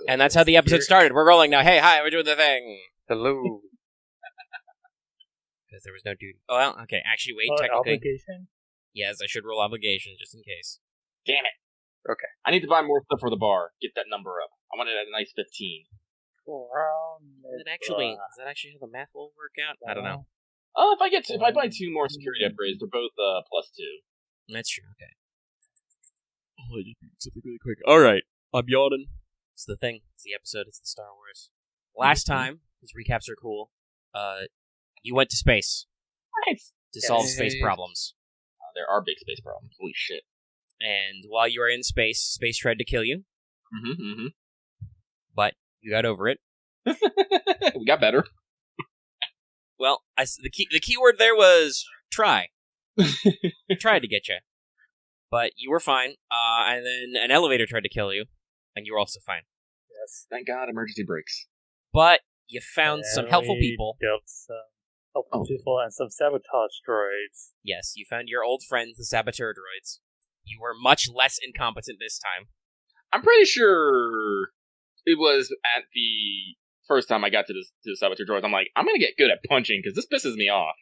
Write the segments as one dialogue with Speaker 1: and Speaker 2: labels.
Speaker 1: And that's how the episode started. We're rolling now. Hey, hi, we're doing the thing.
Speaker 2: Hello.
Speaker 1: Because there was no duty. Oh, well, okay. Actually, wait, technically.
Speaker 3: Obligation?
Speaker 1: Yes, I should roll obligation just in case.
Speaker 4: Damn it.
Speaker 2: Okay.
Speaker 4: I need to buy more stuff for the bar. Get that number up. I wanted a nice 15.
Speaker 1: Does that actually how the math will work out? I don't know.
Speaker 4: Oh, if I buy 2 more security upgrades, they're both +2.
Speaker 1: That's true. Okay. Oh, I just did something really quick. All right, I'm yawning. It's the thing. It's the episode. It's the Star Wars. Last time, these recaps are cool. You went to space to solve space problems.
Speaker 4: There are big space problems. Holy shit!
Speaker 1: And while you were in space, space tried to kill you. But you got over it.
Speaker 4: We got better.
Speaker 1: Well, the key word there was try. Tried to get you. But you were fine. And then an elevator tried to kill you, and you were also fine.
Speaker 4: Yes. Thank God, emergency brakes.
Speaker 1: But you found some helpful people.
Speaker 3: Some helpful people and some sabotage droids.
Speaker 1: Yes, you found your old friends, the saboteur droids. You were much less incompetent this time.
Speaker 4: I'm pretty sure it was at the first time I got to the saboteur droids. I'm like, I'm gonna get good at punching because this pisses me off.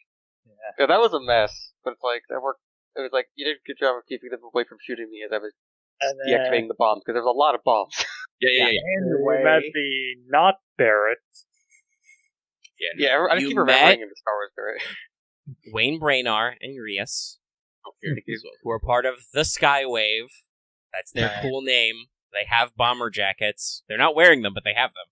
Speaker 2: Yeah, that was a mess. But it's like that worked. It was like you did a good job of keeping them away from shooting me as I was deactivating the bombs because there was a lot of bombs.
Speaker 4: Yeah.
Speaker 3: We met the not Barrett.
Speaker 2: I just keep remembering him as Star Wars Barrett.
Speaker 1: Wayne Braynar and Urias, who are part of the Skywave. That's their cool name. They have bomber jackets. They're not wearing them, but they have them.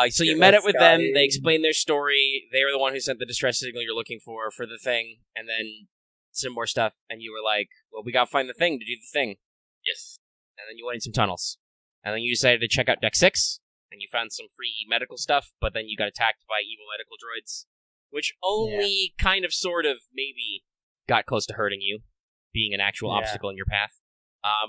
Speaker 1: So you met up with them. They explained their story. They were the one who sent the distress signal you're looking for the thing, and then some more stuff. And you were like, well, we gotta find the thing to do the thing.
Speaker 4: Yes.
Speaker 1: And then you went in some tunnels. And then you decided to check out Deck 6, and you found some free medical stuff, but then you got attacked by evil medical droids, which only kind of, sort of, maybe got close to hurting you, being an actual obstacle in your path.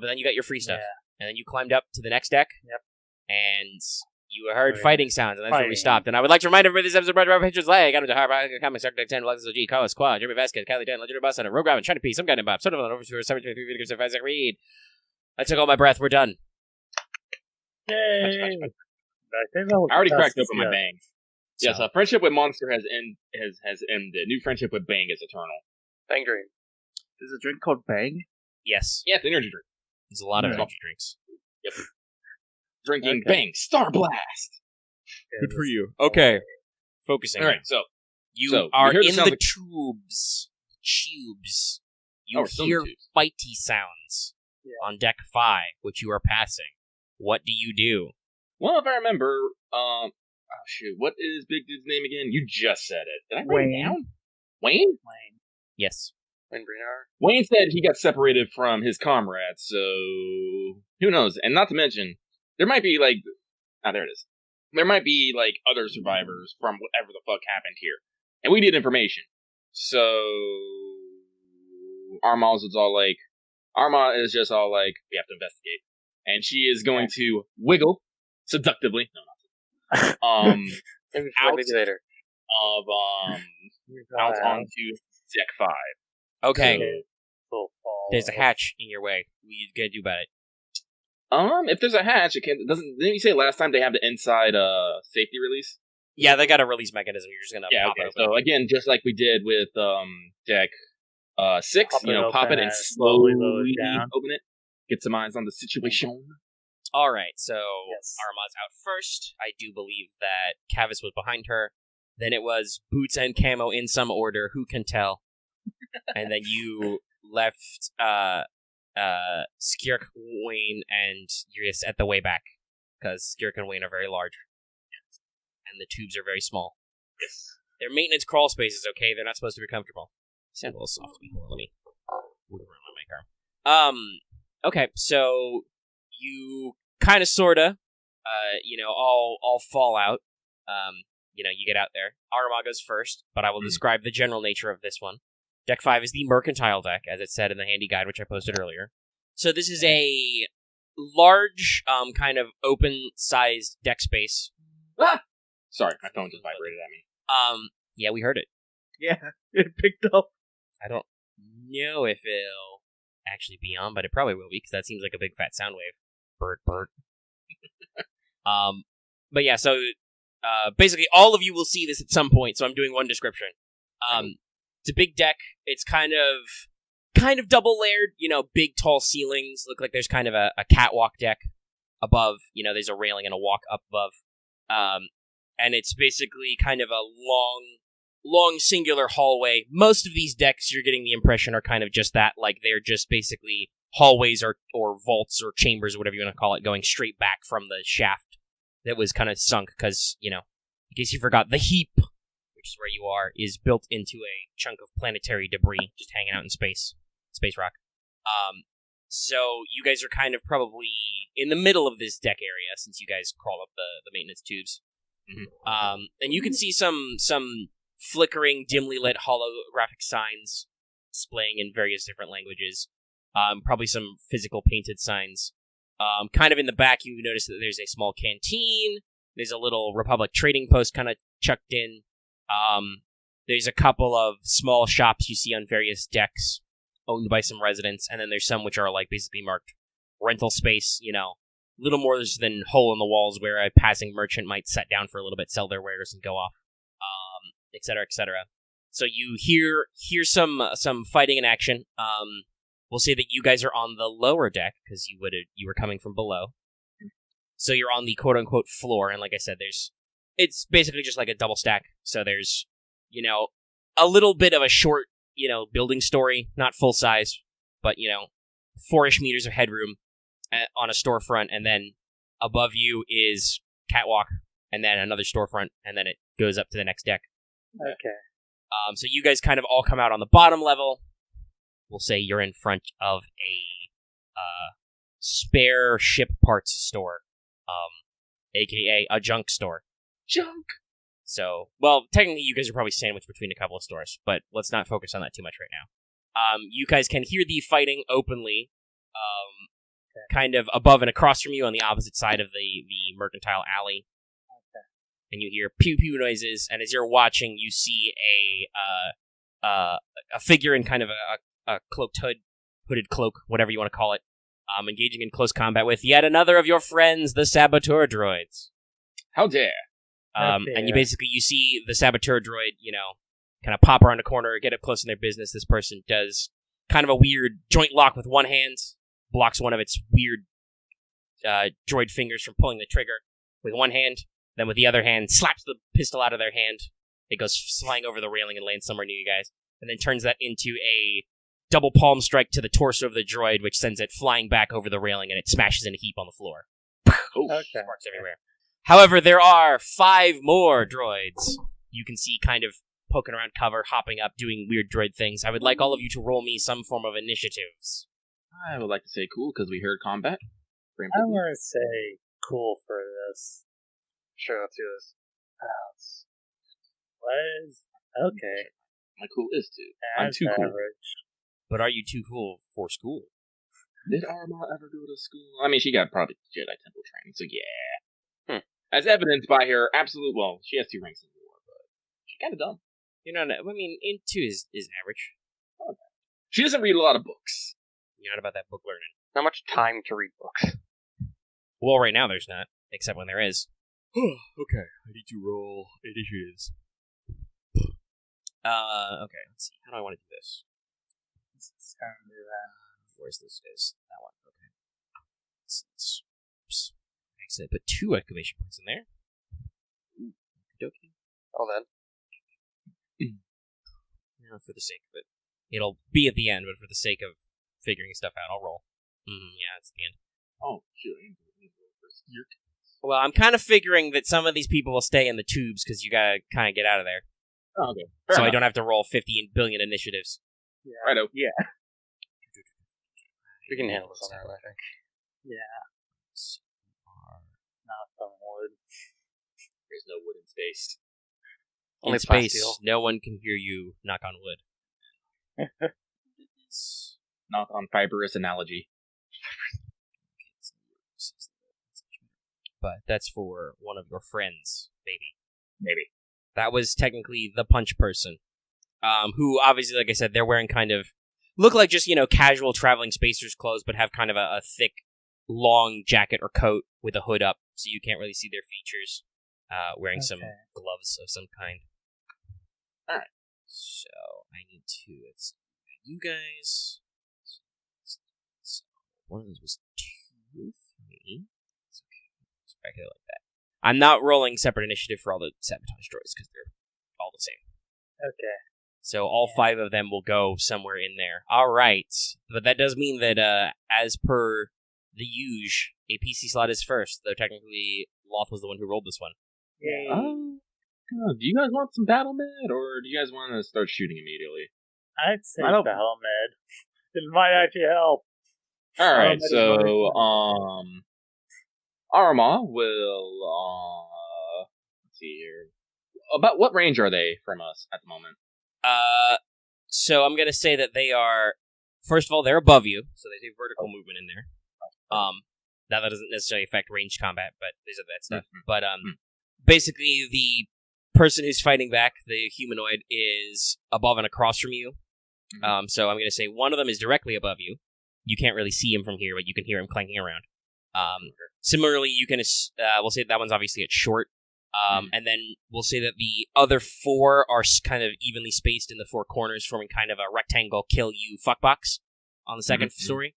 Speaker 1: But then you got your free stuff. And then you climbed up to the next deck.
Speaker 3: Yep.
Speaker 1: And you heard fighting sounds, and that's where we stopped. And I would like to remind everybody this episode brought to you by Pictures Lag. Got into Harbor, Comics, Dark Deck 10, Lexus OG, Kavis, Quad, Jeremy Vasquez, Kylie Dan, Legendary Bus Hunter, Rogue Robin, China P, Some Guy Named Bob, Sort of on over to 723 video games, Isaac Reed. I took all my breath. We're done.
Speaker 3: Yay!
Speaker 4: I already cracked open my bang. So. Yes, friendship with Monster has ended. New friendship with Bang is eternal.
Speaker 2: Bang Dream.
Speaker 5: There's a drink called Bang?
Speaker 1: Yes.
Speaker 4: Yeah, it's an energy drink.
Speaker 1: There's a lot of energy drinks.
Speaker 4: Yep. Drinking Bang Star Blast.
Speaker 1: Good for you. Okay. Focusing.
Speaker 4: All right, so
Speaker 1: you are in the tubes. You hear fighty sounds on deck 5, which you are passing. What do you do?
Speaker 4: Well, if I remember, what is Big Dude's name again? You just said it. Did I write it down? Wayne?
Speaker 1: Yes.
Speaker 2: Wayne Braynar.
Speaker 4: Wayne said he got separated from his comrades, so who knows? And not to mention, there might be there it is. There might be other survivors from whatever the fuck happened here, and we need information. So Aramaa is just all like, we have to investigate, and she is going to wiggle seductively. No, not
Speaker 2: maybe later.
Speaker 4: Out onto deck 5.
Speaker 1: Okay. So, there's a hatch in your way. What are you gonna do about it?
Speaker 4: If there's a hatch, didn't you say last time they have the inside safety release?
Speaker 1: Yeah, they got a release mechanism. You're just gonna pop it open.
Speaker 4: So again, just like we did with deck 6, pop it and slowly open it. Get some eyes on the situation.
Speaker 1: All right, so Aramaa's out first. I do believe that Kavis was behind her. Then it was Boots and Camo in some order. Who can tell? And then you left Skirk, Wayne, and Urias at the way back, because Skirk and Wayne are very large. And the tubes are very small.
Speaker 4: Yes.
Speaker 1: They're maintenance crawl spaces, okay? They're not supposed to be comfortable. Sound a little soft to me. Let me move around my mic arm. Okay, so you kind of, sorta, all fall out. You get out there. Aramaa goes first, but I will describe the general nature of this one. Deck 5 is the mercantile deck, as it said in the handy guide, which I posted earlier. So this is a large, kind of open-sized deck space.
Speaker 4: Ah! Sorry, my phone just vibrated at me.
Speaker 1: Yeah, we heard it.
Speaker 5: Yeah, it picked up.
Speaker 1: I don't know if it'll actually be on, but it probably will be, because that seems like a big fat sound wave. Bert. But yeah, so basically all of you will see this at some point, so I'm doing one description. It's a big deck. It's kind of double layered, big tall ceilings. Look like there's kind of a catwalk deck above. There's a railing and a walk up above. And it's basically kind of a long singular hallway. Most of these decks, you're getting the impression, are kind of just that, like they're just basically hallways or vaults or chambers or whatever you want to call it, going straight back from the shaft that was kind of sunk because, in case you forgot, the Heap, which is where you are, is built into a chunk of planetary debris just hanging out in space rock. So you guys are kind of probably in the middle of this deck area since you guys crawl up the maintenance tubes. Mm-hmm. And you can see some flickering, dimly lit holographic signs displaying in various different languages. Probably some physical painted signs. Kind of in the back, you notice that there's a small canteen. There's a little Republic trading post kind of chucked in. There's a couple of small shops you see on various decks owned by some residents, and then there's some which are like basically marked rental space, little more than hole in the walls where a passing merchant might sit down for a little bit, sell their wares, and go off, etc., etc. So you hear some fighting in action. We'll say that you guys are on the lower deck because you were coming from below. So you're on the quote unquote floor, and like I said, it's basically just like a double stack. So there's a little bit of a short building story, not full size, but 4-ish meters of headroom on a storefront, and then above you is catwalk, and then another storefront, and then it goes up to the next deck.
Speaker 3: Okay.
Speaker 1: So you guys kind of all come out on the bottom level. We'll say you're in front of a spare ship parts store, aka a junk store.
Speaker 4: Junk!
Speaker 1: So, well, technically you guys are probably sandwiched between a couple of stores, but let's not focus on that too much right now. You guys can hear the fighting openly, kind of above and across from you on the opposite side of the mercantile alley.
Speaker 3: Okay.
Speaker 1: And you hear pew-pew noises, and as you're watching, you see a figure in kind of a cloaked hooded cloak, whatever you want to call it, engaging in close combat with yet another of your friends, the Saboteur droids.
Speaker 4: How dare!
Speaker 1: And you see the Saboteur droid, kind of pop around a corner, get up close in their business. This person does kind of a weird joint lock with one hand, blocks one of its weird droid fingers from pulling the trigger with one hand, then with the other hand, slaps the pistol out of their hand. It goes flying over the railing and lands somewhere near you guys, and then turns that into a double palm strike to the torso of the droid, which sends it flying back over the railing, and it smashes in a heap on the floor.
Speaker 3: Okay.
Speaker 1: Sparks everywhere. However, there are 5 more droids you can see kind of poking around cover, hopping up, doing weird droid things. I would like all of you to roll me some form of initiatives.
Speaker 4: I would like to say cool, because we heard combat.
Speaker 3: I want to say cool for this.
Speaker 2: Sure, let's do this.
Speaker 3: What is... Okay.
Speaker 4: My cool is 2. I'm too cool.
Speaker 3: Average.
Speaker 1: But are you too cool for school?
Speaker 4: Did Aramaa ever go to school? I mean, she got probably Jedi Temple training, so yeah. As evidenced by her absolute... Well, she has 2 ranks in the war, but she's kind of dumb.
Speaker 1: In 2 is average.
Speaker 4: Okay. She doesn't read a lot of books.
Speaker 1: You're not about that book learning.
Speaker 2: Not much time to read books.
Speaker 1: Well, right now there's not, except when there is. Okay, I need to roll initiatives. Okay, let's see. How do I want to do this?
Speaker 3: Let's kind of do that.
Speaker 1: Where's this? Is that one? Okay. Excellent. Put 2 exclamation points in there. Okey-dokey.
Speaker 2: Oh, then.
Speaker 1: For the sake of it. It'll be at the end, but for the sake of figuring stuff out, I'll roll. Yeah, it's the end.
Speaker 4: Oh, shoot.
Speaker 1: Well, I'm kind of figuring that some of these people will stay in the tubes because you gotta kind of get out of there.
Speaker 4: Oh, okay.
Speaker 1: Fair enough. I don't have to roll 50 billion initiatives.
Speaker 3: Yeah.
Speaker 4: Righto.
Speaker 5: Yeah.
Speaker 2: We can handle this on our own, I think.
Speaker 3: Yeah. Not some wood.
Speaker 4: There's no wood in space.
Speaker 2: Only
Speaker 1: In space,
Speaker 2: plasteel.
Speaker 1: no one can hear you knock on wood.
Speaker 4: Knock on fibrous analogy.
Speaker 1: But that's for one of your friends,
Speaker 4: Maybe.
Speaker 1: That was technically the punch person. Who, obviously, like I said, they're wearing kind of... Look like just, casual traveling spacers clothes, but have kind of a thick long jacket or coat with a hood up, so you can't really see their features. Wearing some gloves of some kind.
Speaker 4: All right.
Speaker 1: So I need to. Let's see, you guys. So one of those was 2, 3. It's okay. Just back it like that. I'm not rolling separate initiative for all the sabotage droids because they're all the same.
Speaker 3: Okay.
Speaker 1: So all 5 of them will go somewhere in there. All right, but that does mean that as per the usual, a PC slot is first. Though technically, Loth was the one who rolled this one.
Speaker 3: Yay.
Speaker 4: Do you guys want some battle med, or do you guys want to start shooting immediately?
Speaker 3: I'd say
Speaker 5: I don't-
Speaker 3: battle med. It might actually help.
Speaker 4: All right,
Speaker 3: med is
Speaker 4: so
Speaker 3: very
Speaker 4: Aramaa will let's see here. About what range are they from us at the moment?
Speaker 1: So I'm gonna say that they are. First of all, they're above you, so they do vertical movement in there. Now that doesn't necessarily affect ranged combat, but there's that stuff.
Speaker 4: Mm-hmm.
Speaker 1: But basically, the person who's fighting back, the humanoid, is above and across from you.
Speaker 4: Mm-hmm.
Speaker 1: So I'm gonna say one of them is directly above you. You can't really see him from here, but you can hear him clanking around. Similarly, you can. We'll say that one's obviously at short. And then we'll say that the other 4 are kind of evenly spaced in the 4 corners, forming kind of a rectangle kill you fuckbox on the second story.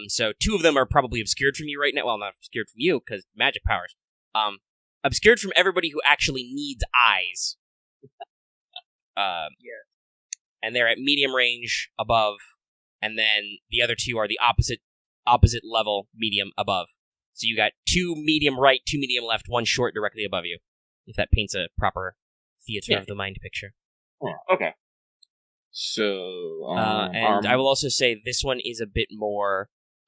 Speaker 1: So 2 of them are probably obscured from you right now. Well, not obscured from you, because magic powers. Obscured from everybody who actually needs eyes. And they're at medium range above, and then the other 2 are the opposite level, medium above. So you got 2 medium right, 2 medium left, 1 short directly above you. If that paints a proper theater of the mind picture.
Speaker 4: Oh, okay. So,
Speaker 1: and I will also say this one is a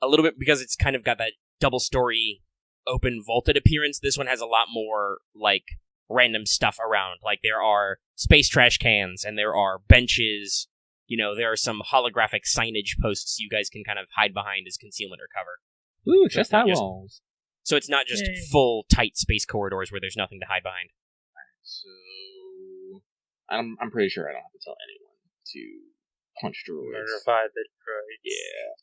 Speaker 1: little bit, because it's kind of got that double-story, open, vaulted appearance. This one has a lot more, like, random stuff around. Like, there are space trash cans, and there are benches. You know, there are some holographic signage posts you guys can kind of hide behind as concealment or cover.
Speaker 4: Ooh, chest high walls.
Speaker 1: So it's not just full, tight space corridors where there's nothing to hide behind.
Speaker 4: So, I'm pretty sure I don't have to tell anyone to punch droids.
Speaker 3: Murderify the droids.
Speaker 4: Yeah,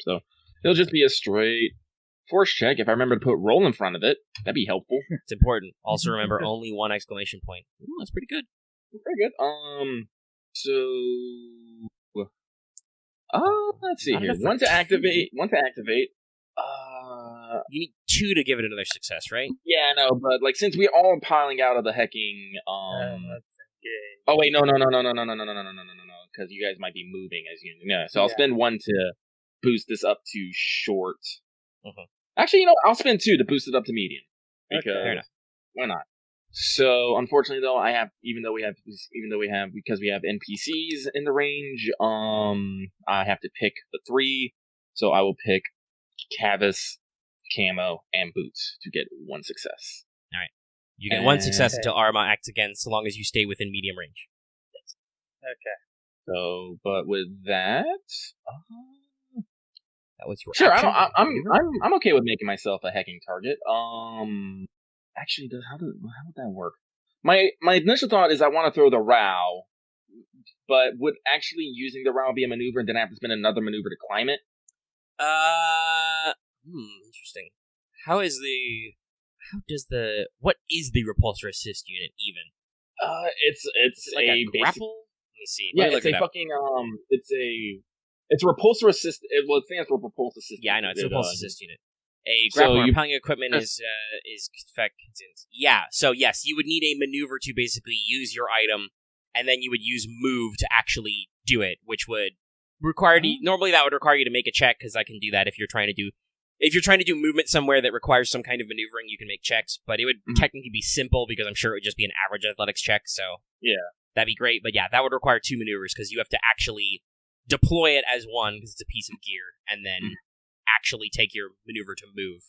Speaker 4: so it'll just be a straight force check. If I remember to put roll in front of it, that'd be helpful.
Speaker 1: It's important. Also remember, only 1 exclamation point. Ooh, that's pretty good.
Speaker 4: Very good. Let's see here. One to activate.
Speaker 1: You need 2 to give it another success, right?
Speaker 4: Yeah, no, but like since we're all piling out of the hecking, oh wait, no, because you guys might be moving as you know. So I'll spend 1 to boost this up to short. Actually, I'll spend 2 to boost it up to medium. Because why not? So unfortunately, though, because we have NPCs in the range, I have to pick the 3. So I will pick Kavis, Camo, and Boots to get 1 success.
Speaker 1: All right. You get 1 success until Aramaa acts again, so long as you stay within medium range.
Speaker 3: Okay.
Speaker 4: So, but with that,
Speaker 1: that was your
Speaker 4: sure.
Speaker 1: action.
Speaker 4: I'm okay with making myself a hacking target. Actually, how would that work? My initial thought is I want to throw the Row, but would actually using the Row be a maneuver, and then I have to spend another maneuver to climb it?
Speaker 1: Interesting. What is the repulsor assist unit even?
Speaker 4: It's
Speaker 1: like a
Speaker 4: basic
Speaker 1: grapple? Let me see.
Speaker 4: Yeah, it's a fucking it's a repulsor assist. It stands for repulsor assist.
Speaker 1: Yeah, I know it's a repulsor assist unit. A grapple or repelling equipment is yeah. So yes, you would need a maneuver to basically use your item, and then you would use move to actually do it, which would require normally that would require you to make a check, because I can do that if you're trying to do movement somewhere that requires some kind of maneuvering, you can make checks, but it would technically be simple because I'm sure it would just be an average athletics check. So
Speaker 4: yeah,
Speaker 1: that'd be great. But yeah, that would require 2 maneuvers because you have to actually deploy it as one because it's a piece of gear, and then actually take your maneuver to move.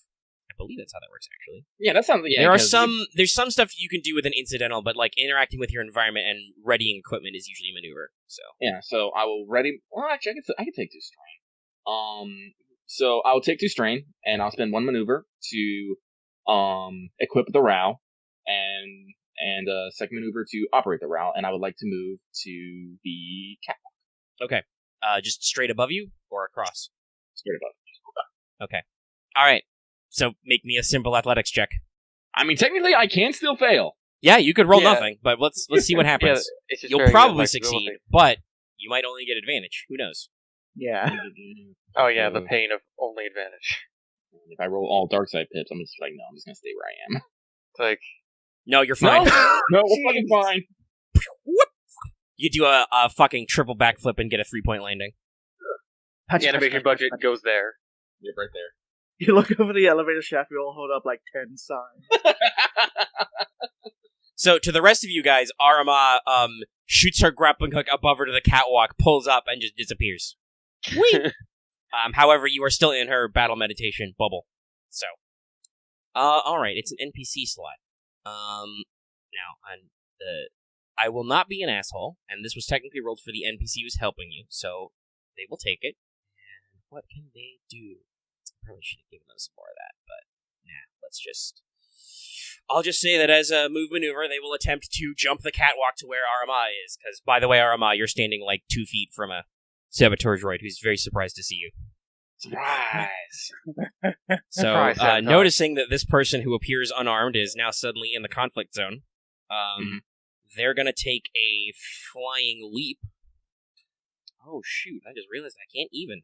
Speaker 1: I believe that's how that works, actually.
Speaker 4: Yeah, that sounds. Yeah,
Speaker 1: there's some stuff you can do with an incidental, but like interacting with your environment and readying equipment is usually a maneuver. So
Speaker 4: yeah, so I will ready. Well, actually, I can take 2 strain. So I'll take 2 strain, and I'll spend 1 maneuver to equip the Row, and a second maneuver to operate the Row, and I would like to move to the catwalk.
Speaker 1: Okay, just straight above you or across?
Speaker 4: Straight above.
Speaker 1: Okay. All right. So make me a simple athletics check.
Speaker 4: I mean, technically, I can still fail.
Speaker 1: Yeah, you could roll
Speaker 2: Yeah.
Speaker 1: nothing, but let's see what happens.
Speaker 2: Yeah, it's just
Speaker 1: You'll
Speaker 2: very
Speaker 1: probably
Speaker 2: good
Speaker 1: succeed,
Speaker 2: flexibility.
Speaker 1: but you might only get advantage. Who knows?
Speaker 5: Yeah.
Speaker 2: Oh yeah, the pain of only advantage.
Speaker 4: If I roll all dark side pips, I'm just like, no, I'm just gonna stay where I am.
Speaker 2: It's like,
Speaker 1: No, you're fine.
Speaker 4: No, we're fucking fine.
Speaker 1: Whoop. You do a fucking triple backflip and get a 3-point landing.
Speaker 5: Patch,
Speaker 2: the animation budget goes there.
Speaker 4: Yep, right there.
Speaker 5: You look over the elevator shaft, we all hold up like 10 signs.
Speaker 1: So to the rest of you guys, Aramaa shoots her grappling hook above her to the catwalk, pulls up, and just disappears. Whee! However, you are still in her battle meditation bubble. So, alright, it's an NPC slot. Now, I will not be an asshole, and this was technically rolled for the NPC who's helping you, so they will take it. And what can they do? Probably should have given them some more of that, but I'll just say that as a move maneuver, they will attempt to jump the catwalk to where Aramaa is, because, by the way, Aramaa, you're standing like 2 feet from a Sabotage droid who's very surprised to see you.
Speaker 4: Surprise!
Speaker 1: So,
Speaker 2: Surprise, Sabotage.
Speaker 1: noticing that this person who appears unarmed is now suddenly in the conflict zone, they're gonna take a flying leap. Oh, shoot, I just realized I can't even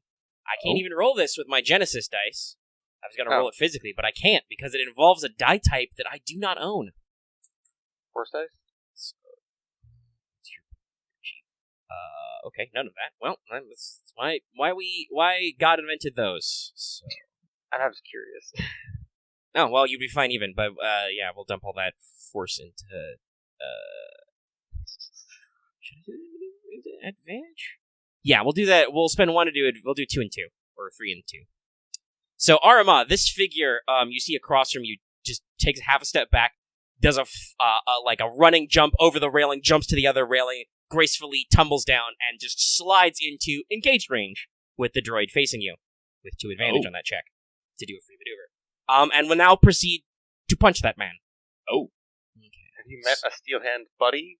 Speaker 1: roll this with my Genesis dice. I was gonna roll it physically, but I can't, because it involves a die type that I do not own.
Speaker 2: Force dice?
Speaker 1: Okay, none of that. Well, that's why God invented those. So.
Speaker 2: And I was curious.
Speaker 1: Oh, well, you'd be fine even, but yeah, we'll dump all that force into should I do it into advantage? Yeah, we'll do that. We'll spend 1 to do it. We'll do 2 and 2, or 3 and 2. So Aramaa, this figure you see across from you just takes half a step back, does like a running jump over the railing, jumps to the other railing, gracefully tumbles down, and just slides into engaged range with the droid facing you, with 2 advantage on that check to do a free maneuver. And will now proceed to punch that man.
Speaker 4: Oh.
Speaker 1: Okay.
Speaker 2: Have you met a steel hand buddy?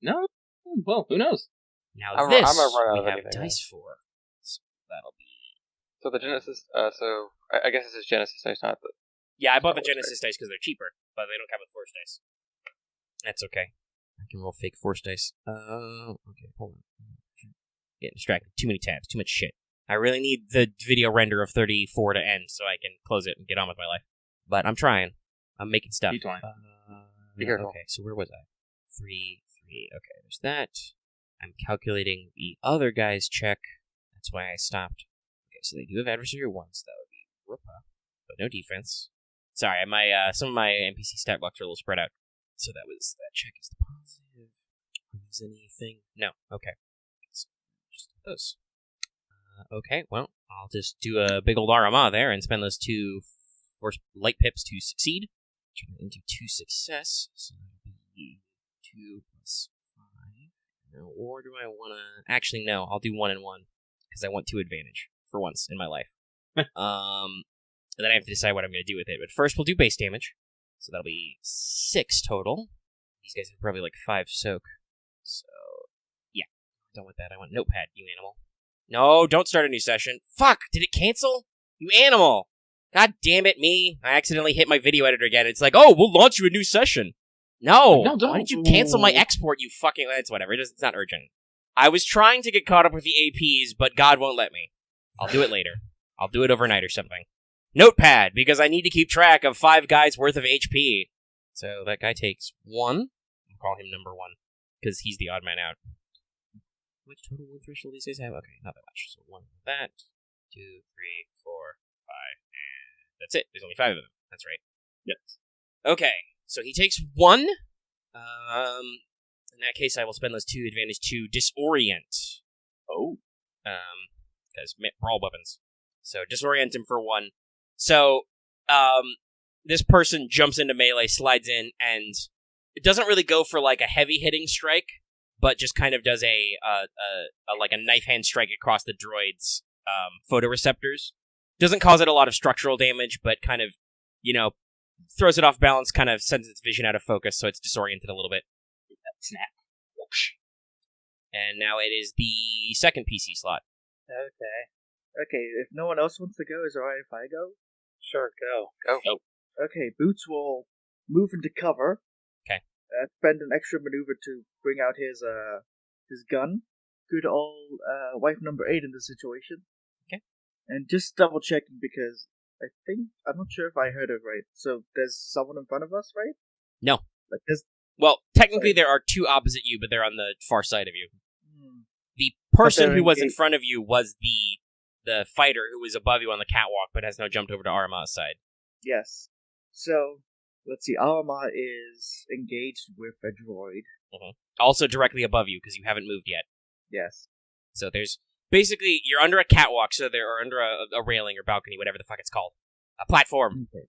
Speaker 4: No? Well, who knows?
Speaker 1: Now
Speaker 2: I'm
Speaker 1: this
Speaker 2: gonna run out
Speaker 1: we
Speaker 2: of
Speaker 1: have
Speaker 2: anything,
Speaker 1: dice for. So that'll be...
Speaker 2: So the Genesis, I guess this is Genesis dice, not the...
Speaker 1: Yeah, I bought the
Speaker 2: Force
Speaker 1: Genesis dice because they're cheaper, but they don't come with Force dice. That's okay. I can roll fake Force dice. Okay, hold on. Getting distracted. Too many tabs. Too much shit. I really need the video render of 34 to end so I can close it and get on with my life. But I'm trying. I'm making stuff.
Speaker 4: Keep trying.
Speaker 2: Be careful.
Speaker 1: Okay, so where was I? 3. Okay, there's that. I'm calculating the other guy's check. That's why I stopped. Okay, so they do have adversary ones. That would be Rupa, but no defense. Sorry, my some of my NPC stat blocks are a little spread out. So that check is the positive. Is anything? No. Okay. So just those. Okay, well, I'll just do a big old Aramaa there and spend those 2 force light pips to succeed. Turn it into 2 success. So that'll be 2 plus 5. No, or do I want to... Actually, no, I'll do 1 and 1. Because I want 2 advantage for once in my life. And then I have to decide what I'm going to do with it. But first, we'll do base damage. So that'll be 6 total. These guys have probably like 5 soak. So, yeah. Done with that. I want notepad, you animal. No, don't start a new session. Fuck! Did it cancel? You animal! God damn it, me. I accidentally hit my video editor again. It's like, oh, we'll launch you a new session. No!
Speaker 4: No, don't.
Speaker 1: Why did you cancel my export, you fucking... It's whatever. It's not urgent. I was trying to get caught up with the APs, but God won't let me. I'll do it later. I'll do it overnight or something. Notepad, because I need to keep track of 5 guys worth of HP. So that guy takes 1. I'll call him number 1, because he's the odd man out. How much total wound threshold these guys have? Okay, not that much. So 1 with that. 2, 3, 4, 5, and that's it. There's only 5 of them. That's right.
Speaker 4: Yes.
Speaker 1: Okay, so he takes 1. In that case, I will spend those 2 advantage to disorient.
Speaker 4: Oh.
Speaker 1: Because brawl weapons. So disorient him for 1. So, this person jumps into melee, slides in, and it doesn't really go for like a heavy hitting strike, but just kind of does a knife hand strike across the droid's photoreceptors. Doesn't cause it a lot of structural damage, but kind of, throws it off balance, kind of sends its vision out of focus, so it's disoriented a little bit. Snap. Whoosh. And now it is the second PC slot.
Speaker 3: Okay.
Speaker 5: Okay, if no one else wants to go, is it alright if I go?
Speaker 3: Sure, go.
Speaker 2: Go.
Speaker 5: Okay, Boots will move into cover.
Speaker 1: Okay.
Speaker 5: Spend an extra maneuver to bring out his gun. Good old wife number 8 in the situation.
Speaker 1: Okay.
Speaker 5: And just double checking because I'm not sure if I heard it right. So there's someone in front of us, right?
Speaker 1: No.
Speaker 5: Like there's.
Speaker 1: Well, technically there are two opposite you, but they're on the far side of you. The
Speaker 5: But
Speaker 1: person
Speaker 5: they're
Speaker 1: who was in
Speaker 5: engaged.
Speaker 1: front of you was the fighter who was above you on the catwalk, but has now jumped over to Aramaa's side.
Speaker 5: Yes. So let's see. Aramaa is engaged with a droid.
Speaker 1: Also directly above you, because you haven't moved yet.
Speaker 5: Yes.
Speaker 1: So there's... Basically, you're under a catwalk, so they're under a railing or balcony, whatever the fuck it's called. A platform.
Speaker 5: Okay.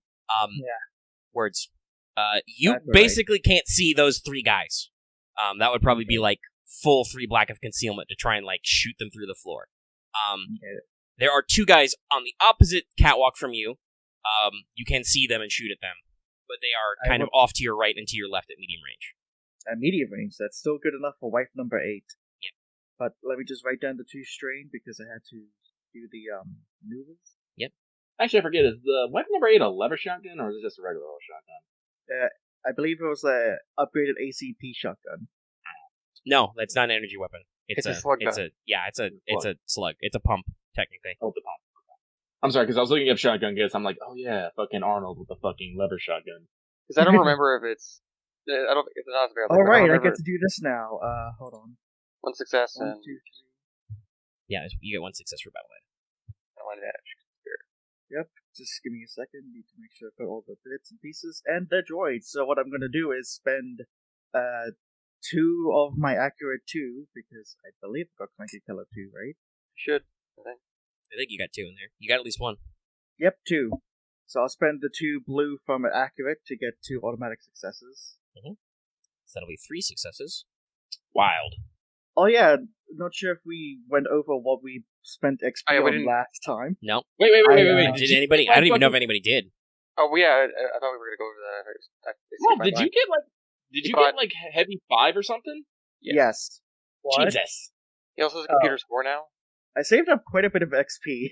Speaker 1: Words. You
Speaker 5: That's all
Speaker 1: basically can't see those three guys. That would probably be like full 3 black of concealment to try and like shoot them through the floor.
Speaker 5: Okay.
Speaker 1: There are 2 guys on the opposite catwalk from you. You can see them and shoot at them, but they are kind of off to your right and to your left at medium range.
Speaker 5: At medium range, that's still good enough for wife number 8.
Speaker 1: Yeah.
Speaker 5: But let me just write down the 2 strain because I had to do the maneuvers.
Speaker 4: Actually, I forget, is the weapon number 8 a lever shotgun, or is it just a regular old shotgun?
Speaker 5: I believe it was a upgraded ACP shotgun.
Speaker 1: No, that's not an energy weapon.
Speaker 2: It's a slug gun.
Speaker 1: It's a slug. It's a pump, technically.
Speaker 4: Oh, the pump. I'm sorry, because I was looking up shotgun guns. I'm like, oh yeah, fucking Arnold with the fucking lever shotgun.
Speaker 2: Because I don't remember if it's. I don't. It's not available.
Speaker 5: All right, I get to do this now. Hold on.
Speaker 2: 1 success
Speaker 5: 1,
Speaker 2: and
Speaker 5: 2, 3.
Speaker 1: Yeah, you get 1 success for battle man.
Speaker 2: 1 advantage.
Speaker 5: Yep. Just give me a second. Need to make sure I put all the bits and pieces and the droids. So what I'm going to do is spend 2 of my accurate 2 because I believe I got clanky color 2, right?
Speaker 2: Should. I think.
Speaker 1: I think you got 2 in there. You got at least 1.
Speaker 5: Yep, 2. So I'll spend the 2 blue from an accurate to get 2 automatic successes.
Speaker 1: So that'll be 3 successes.
Speaker 4: Wild.
Speaker 5: Oh yeah, not sure if we went over what we spent XP
Speaker 2: Oh, yeah, we
Speaker 5: on
Speaker 2: didn't-
Speaker 5: last time.
Speaker 1: No.
Speaker 4: Wait.
Speaker 1: Did anybody? I don't even know if anybody did.
Speaker 2: Oh yeah, I thought we were gonna go over that.
Speaker 4: Marth, did you get like heavy 5 or something?
Speaker 5: Yes.
Speaker 3: What?
Speaker 4: Jesus.
Speaker 2: He also has a computer score now.
Speaker 5: I saved up quite a bit of XP.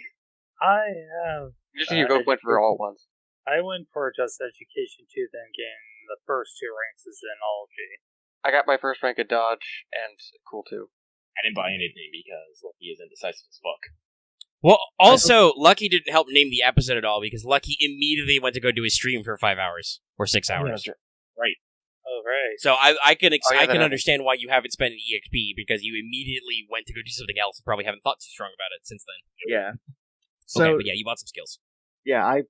Speaker 3: I have.
Speaker 2: You just need to go went for all at once.
Speaker 3: I went for just education 2, then gained the first 2 ranks in Ology.
Speaker 2: I got my first rank at Dodge and cool too.
Speaker 4: I didn't buy anything because he is indecisive as fuck.
Speaker 1: Well, also, Lucky didn't help name the episode at all because Lucky immediately went to go do his stream for 5 hours or 6 hours.
Speaker 4: Right.
Speaker 3: Oh, right.
Speaker 1: So I can
Speaker 2: Oh, yeah,
Speaker 1: I
Speaker 2: that
Speaker 1: can
Speaker 2: happened.
Speaker 1: understand why you haven't spent an EXP because you immediately went to go do something else and probably haven't thought too strong about it since then.
Speaker 5: Yeah. So
Speaker 1: Okay, but yeah, you bought some skills.
Speaker 5: yeah, I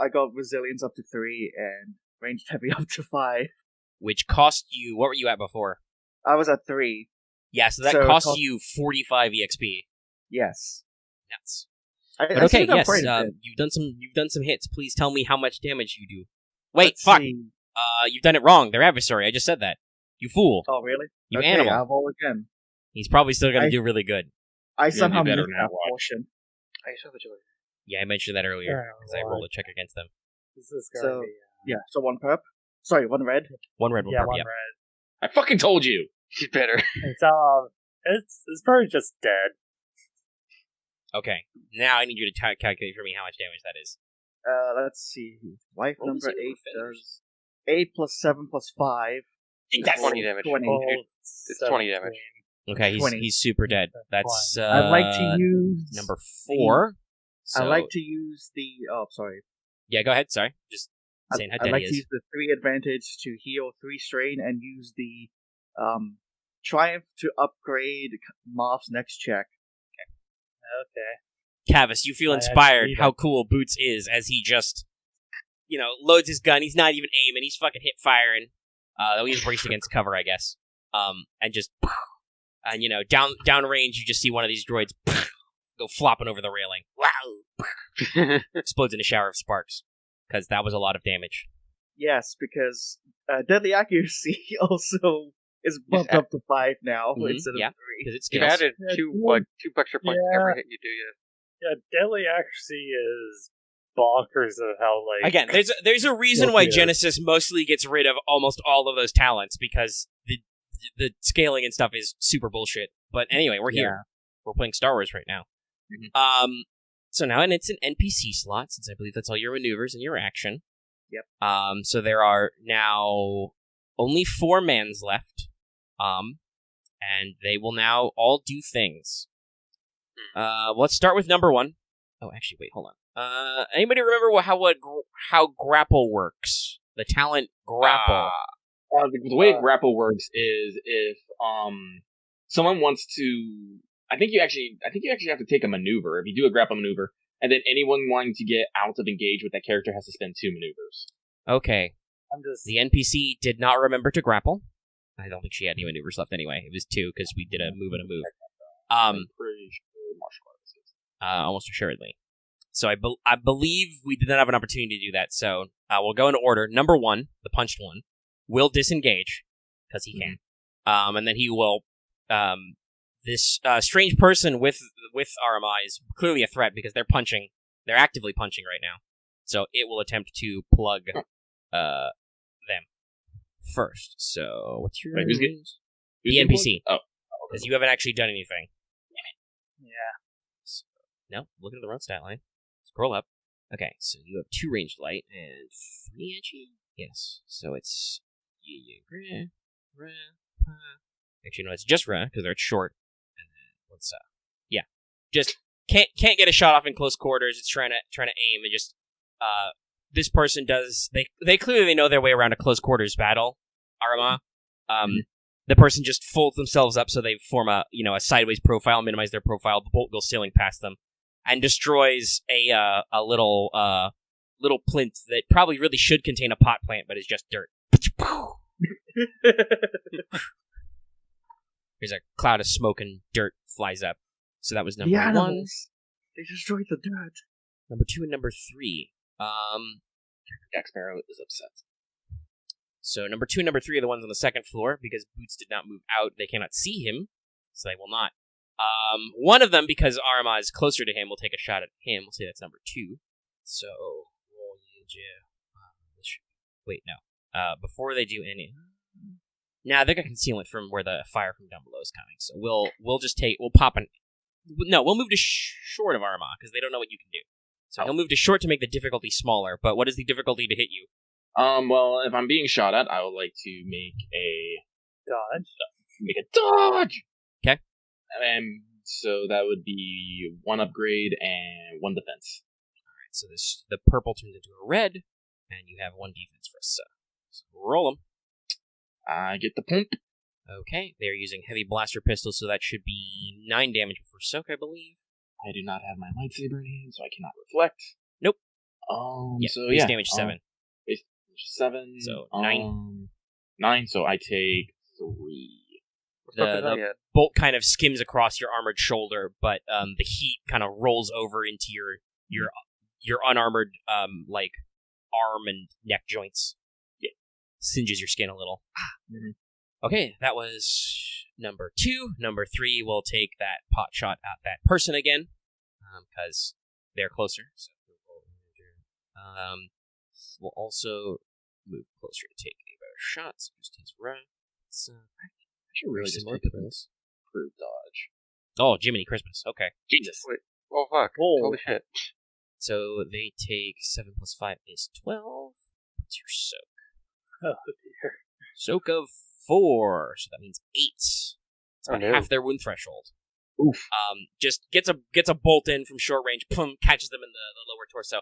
Speaker 5: got resilience up to 3 and ranged heavy up to 5.
Speaker 1: Which cost you, what were you at before?
Speaker 5: I was at 3.
Speaker 1: Yeah, so that
Speaker 5: So it
Speaker 1: cost
Speaker 5: cost-
Speaker 1: you 45 EXP.
Speaker 5: Yes.
Speaker 1: Nuts.
Speaker 5: I
Speaker 1: But okay,
Speaker 5: saved up
Speaker 1: yes,
Speaker 5: quite a bit.
Speaker 1: you've done some hits. Please tell me how much damage you do. Wait,
Speaker 5: Let's
Speaker 1: fuck.
Speaker 5: see.
Speaker 1: You've done it wrong. They're adversary. I just said that. You fool.
Speaker 5: Oh, really?
Speaker 1: You
Speaker 5: okay,
Speaker 1: animal.
Speaker 5: I'll roll again.
Speaker 1: He's probably still going
Speaker 5: I-
Speaker 1: to do really good.
Speaker 5: I
Speaker 4: do
Speaker 5: somehow
Speaker 4: better
Speaker 5: missed
Speaker 4: now,
Speaker 5: that
Speaker 4: watch.
Speaker 5: portion.
Speaker 2: I used to have a joy.
Speaker 1: Yeah, I mentioned that earlier because I rolled a check against them.
Speaker 3: This is
Speaker 5: So-
Speaker 3: going to be.
Speaker 5: Yeah, so 1 perp. Sorry, 1 red.
Speaker 1: One red, one
Speaker 3: Yeah,
Speaker 1: purple.
Speaker 3: one
Speaker 1: Yeah.
Speaker 3: red.
Speaker 4: I fucking told you.
Speaker 2: She's better.
Speaker 3: It's probably just dead.
Speaker 1: Okay. Now I need you to calculate for me how much damage that is.
Speaker 5: Let's see. Wife
Speaker 1: What was
Speaker 5: number
Speaker 1: it
Speaker 5: 8
Speaker 1: for
Speaker 5: does 8 plus 7 plus 5.
Speaker 2: That's 20 damage.
Speaker 5: 20.
Speaker 2: It's 20 damage.
Speaker 1: Okay,
Speaker 5: 20.
Speaker 1: he's super dead. That's
Speaker 5: I'd like to use
Speaker 1: number 4. So,
Speaker 5: I like to use the. Oh, sorry.
Speaker 1: Yeah, go ahead. Sorry, just saying how
Speaker 5: I'd
Speaker 1: dead
Speaker 5: like
Speaker 1: he
Speaker 5: to
Speaker 1: is.
Speaker 5: use the 3 advantage to heal 3 strain and use the triumph to upgrade Marth's next check.
Speaker 3: Okay.
Speaker 1: Kavis, you feel
Speaker 3: I
Speaker 1: inspired
Speaker 3: actually
Speaker 1: how cool Boots is as he just, loads his gun. He's not even aiming. He's fucking hip firing. Though he's braced against cover, I guess. And just, and down range, you just see one of these droids go flopping over the railing. Wow! Explodes in a shower of sparks because that was a lot of damage.
Speaker 5: Yes, because deadly accuracy also is bumped up to 5 now
Speaker 1: Mhm,
Speaker 5: instead of
Speaker 1: yeah.
Speaker 5: 3.
Speaker 1: Because it's
Speaker 2: You've
Speaker 1: skills.
Speaker 2: added
Speaker 3: Yeah,
Speaker 2: 2 extra points to every hit you do.
Speaker 3: Yeah, deadly accuracy is bonkers of how, like...
Speaker 1: Again, there's a reason why
Speaker 3: Yeah.
Speaker 1: Genesis mostly gets rid of almost all of those talents because the scaling and stuff is super bullshit. But anyway, we're here. We're playing Star Wars right now. So now, and it's an NPC slot, since I believe that's all your maneuvers and your action.
Speaker 5: Yep.
Speaker 1: So there are now only 4 mans left. And they will now all do things. Let's start with number 1. Oh, actually, wait, hold on. Anybody remember how grapple works? The talent grapple.
Speaker 4: The way grapple works is if someone wants to, I think you actually have to take a maneuver. If you do a grapple maneuver, and then anyone wanting to get out of engage with that character has to spend 2 maneuvers.
Speaker 1: Okay. The NPC did not remember to grapple. I don't think she had any maneuvers left anyway. It was 2 because we did a move and a move.
Speaker 4: I'm pretty sure martial arts is.
Speaker 1: Almost assuredly. So I believe we did not have an opportunity to do that. So we'll go in order. Number 1, the punched one, will disengage because he can, and then he will. This strange person with Aramaa is clearly a threat because they're punching. They're actively punching right now. So it will attempt to plug them first. So what's your
Speaker 4: Wait,
Speaker 1: the NPC?
Speaker 4: Oh,
Speaker 1: because you haven't actually done anything.
Speaker 3: Yeah.
Speaker 1: So, no, look at the road stat line. Scroll up. Okay, so you have 2 ranged light and 3 edgy. Yes, so it's actually no, it's just because they're short. And then let's just can't get a shot off in close quarters. It's trying to aim and just this person does they clearly know their way around a close quarters battle. Aramaa, the person just folds themselves up so they form a sideways profile, minimize their profile. The bolt goes sailing past them and destroys a little plinth that probably really should contain a pot plant, but is just dirt. There's a cloud of smoke and dirt flies up. So that was number 1.
Speaker 5: They destroyed the dirt.
Speaker 1: Number 2 and number 3.
Speaker 4: Jack Sparrow is upset.
Speaker 1: So number 2 and number 3 are the ones on the second floor because Boots did not move out. They cannot see him, so they will not. One of them, because Aramaa is closer to him, will take a shot at him. We'll say that's number 2. So wait, no. Before they do any. Nah, they got concealment from where the fire from down below is coming. So we'll move to short of Aramaa because they don't know what you can do. So he'll move to short to make the difficulty smaller. But what is the difficulty to hit you?
Speaker 4: Well, if I'm being shot at, I would like to make a
Speaker 3: dodge.
Speaker 4: Make a dodge.
Speaker 1: Okay.
Speaker 4: And so that would be 1 upgrade and 1 defense.
Speaker 1: All right. So the purple turns into a red, and you have 1 defense for us. So roll them.
Speaker 4: I get the pump.
Speaker 1: Okay, they're using heavy blaster pistols, so that should be 9 damage before soak, I believe.
Speaker 4: I do not have my lightsaber in hand, so I cannot reflect.
Speaker 1: Nope. Base damage 7.
Speaker 4: Base damage 7.
Speaker 1: So 9.
Speaker 4: 9, so I take 3.
Speaker 1: The bolt kind of skims across your armored shoulder, but the heat kind of rolls over into your unarmored arm and neck joints. Yeah. Singes your skin a little. Okay, that was number 2. Number 3 will take that pot shot at that person again, because they're closer. So we'll also move closer to take a better shot. So just his run. So
Speaker 4: I should really just take this. Prove dodge.
Speaker 1: Oh, Jiminy Christmas. Okay.
Speaker 4: Jesus.
Speaker 2: Wait. Oh, fuck. Holy shit.
Speaker 1: So they take 7 plus 5 is 12. What's your soak?
Speaker 3: Oh, dear.
Speaker 1: Soak of 4, so that means 8. It's about half their wound threshold.
Speaker 4: Oof.
Speaker 1: Just gets a bolt in from short range, boom, catches them in the lower torso.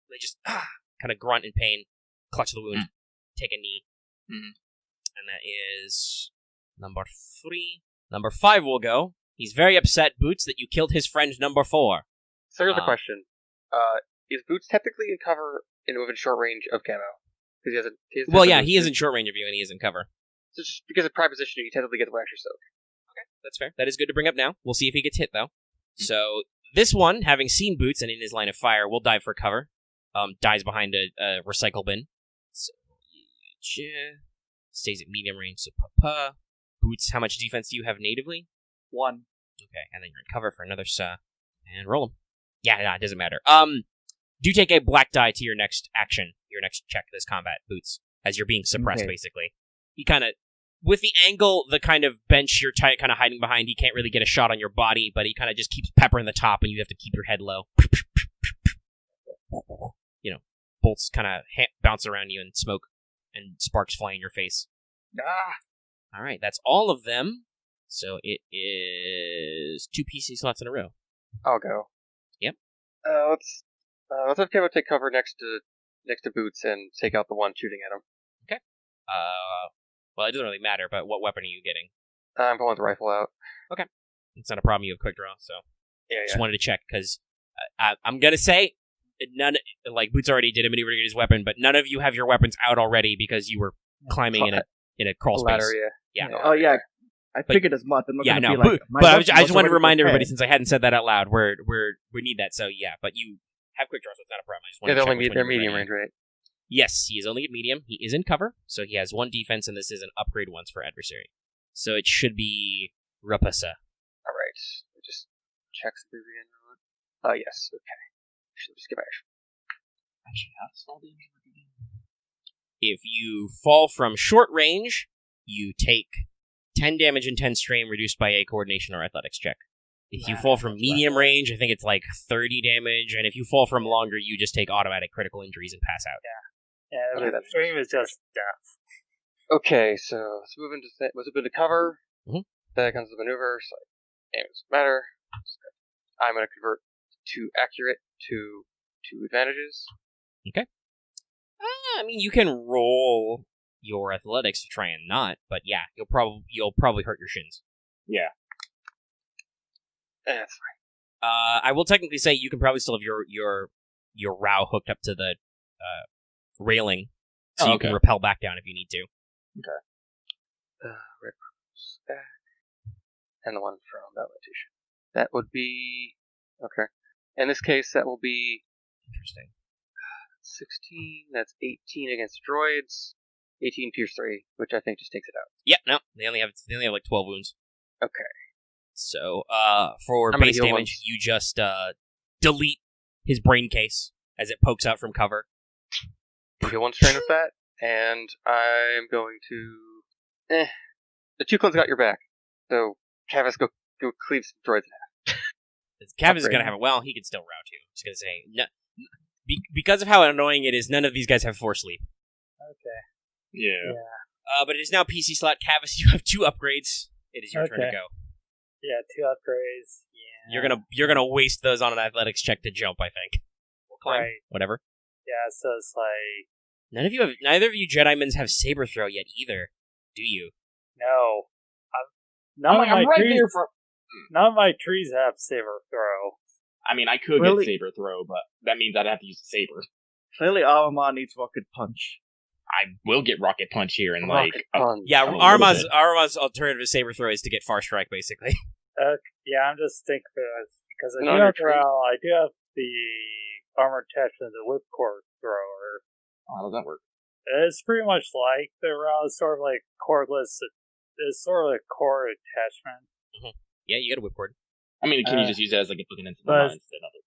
Speaker 1: They just kind of grunt in pain, clutch the wound, take a knee. And that is number 3. Number 5 will go. He's very upset, Boots, that you killed his friend number 4.
Speaker 2: So here's the question. Is Boots technically in cover and within short range of Camo? Because
Speaker 1: he is in short range of you, and he is in cover.
Speaker 2: So just because of prime positioning, you technically get the extra soak.
Speaker 1: Okay, that's fair. That is good to bring up now. We'll see if he gets hit, though. So this one, having seen Boots and in his line of fire, will dive for cover. Dies behind a recycle bin. So, stays at medium range, so papa. Boots, how much defense do you have natively?
Speaker 5: 1.
Speaker 1: Okay, and then you're in cover for another and roll him. Yeah, it doesn't matter. Do take a black die to your next action, your next check this combat, Boots, as you're being suppressed, basically. He kind of with the angle, the kind of bench you're kind of hiding behind, he can't really get a shot on your body, but he kind of just keeps peppering the top, and you have to keep your head low. Bolts kind of bounce around you and smoke and sparks fly in your face. All right, that's all of them. So it is 2 PC slots in a row.
Speaker 2: I'll go.
Speaker 1: Yep.
Speaker 2: Let's have Camo take cover next to Boots and take out the one shooting at him.
Speaker 1: Okay. Well, it doesn't really matter, but what weapon are you getting?
Speaker 2: I'm pulling the rifle out.
Speaker 1: Okay. It's not a problem. You have quick draw, so
Speaker 2: Yeah.
Speaker 1: just wanted to check because I'm gonna say Boots already did a maneuver to get his weapon, but none of you have your weapons out already because you were climbing in a crawl space.
Speaker 2: Ladder,
Speaker 1: Yeah.
Speaker 5: Oh yeah, I figured as much. I'm not gonna be like,
Speaker 1: but I just wanted to remind everybody since I hadn't said that out loud. We need that, so yeah. But you have quick draw, so it's not a problem. I just wanted to check
Speaker 2: they're medium range, right?
Speaker 1: Yes, he is only at medium. He is in cover, so he has 1 defense, and this is an upgrade once for adversary. So it should be Rapasa.
Speaker 2: All right. Just check something again. Yes. Okay. Should just get back.
Speaker 4: Actually, how does fall damage work again?
Speaker 1: If you fall from short range, you take 10 damage and 10 strain reduced by a coordination or athletics check. If you fall from medium range, I think it's like 30 damage, and if you fall from longer, you just take automatic critical injuries and pass out.
Speaker 3: Yeah, the stream is just death.
Speaker 2: Okay, so let's move into cover.
Speaker 1: Mhm.
Speaker 2: That comes the maneuver, so it doesn't matter. I'm going to convert to accurate to 2 advantages.
Speaker 1: Okay. I mean, you can roll your athletics to try and not, but yeah, you'll probably hurt your shins.
Speaker 4: Yeah.
Speaker 2: That's fine.
Speaker 1: I will technically say you can probably still have your row hooked up to the railing, so you can rappel back down if you need to.
Speaker 2: Okay. Red stack. And the one from Sabotage. That would be... Okay. In this case, that will be...
Speaker 1: Interesting.
Speaker 2: 16, that's 18 against droids. 18 pierce 3, which I think just takes it out.
Speaker 1: Yeah, no, they only have like 12 wounds.
Speaker 2: Okay.
Speaker 1: So, for
Speaker 2: I'm gonna
Speaker 1: base
Speaker 2: heal
Speaker 1: damage,
Speaker 2: once.
Speaker 1: you just delete his brain case as it pokes out from cover.
Speaker 2: Heal 1 strain with that, and I'm going to... The 2 clones got your back. So, Kavis, go cleave some droids in half.
Speaker 1: Kavis is gonna have it. Well, he can still route you. I'm just gonna say, no, because of how annoying it is, none of these guys have force leap.
Speaker 3: Okay.
Speaker 4: Yeah.
Speaker 1: But it is now PC slot. Kavis, you have 2 upgrades. It is your turn to go.
Speaker 3: Yeah, 2 upgrades. Yeah.
Speaker 1: You're gonna waste those on an athletics check to jump, I think. Or climb,
Speaker 3: Right.
Speaker 1: whatever.
Speaker 3: Yeah, so it's like...
Speaker 1: Neither of you Jedimans have saber throw yet either, do you?
Speaker 3: No. None of my trees have saber throw.
Speaker 4: I mean, I could
Speaker 5: Really?
Speaker 4: get saber throw, but that means I'd have to use a saber.
Speaker 5: Clearly, Aramaa needs rocket punch.
Speaker 4: I will get rocket punch here in
Speaker 2: Rocket punch.
Speaker 1: Yeah,
Speaker 4: a little
Speaker 1: Arama's
Speaker 4: bit.
Speaker 1: alternative to saber throw is to get far strike, basically.
Speaker 3: Yeah, I'm just thinking because I
Speaker 2: No,
Speaker 3: do have
Speaker 2: your tree.
Speaker 3: I do have the armor attachment, the whipcord thrower.
Speaker 4: How does that work?
Speaker 3: It's pretty much like the route, sort of like cordless. It's sort of a cord attachment.
Speaker 1: Yeah, you get a whipcord.
Speaker 4: I mean, can you just use it as like a fucking instant
Speaker 3: but-
Speaker 4: instead of it?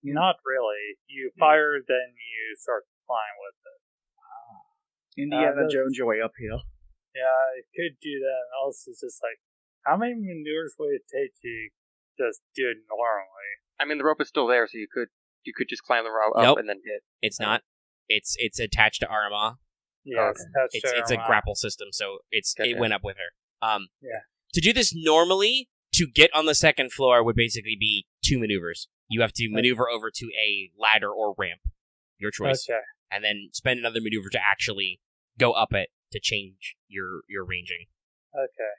Speaker 3: Not really. You fire, then you start flying with it.
Speaker 5: Indiana
Speaker 3: that's-
Speaker 5: Jones your way up here.
Speaker 3: Yeah, I could do that. And also, it's just like, how many maneuvers would it take to just do it normally?
Speaker 2: I mean, the rope is still there, so you could just climb the rope up
Speaker 1: Nope.
Speaker 2: and then hit.
Speaker 1: It's not. It's attached to Aramaa.
Speaker 3: Yeah,
Speaker 2: Okay.
Speaker 1: It's a grapple system, so it
Speaker 2: Okay.
Speaker 1: went up with her.
Speaker 3: Yeah.
Speaker 1: To do this normally, to get on the second floor would basically be 2 maneuvers. You have to maneuver over to a ladder or ramp, your choice,
Speaker 3: Okay.
Speaker 1: and then spend another maneuver to actually go up it to change your ranging.
Speaker 3: Okay.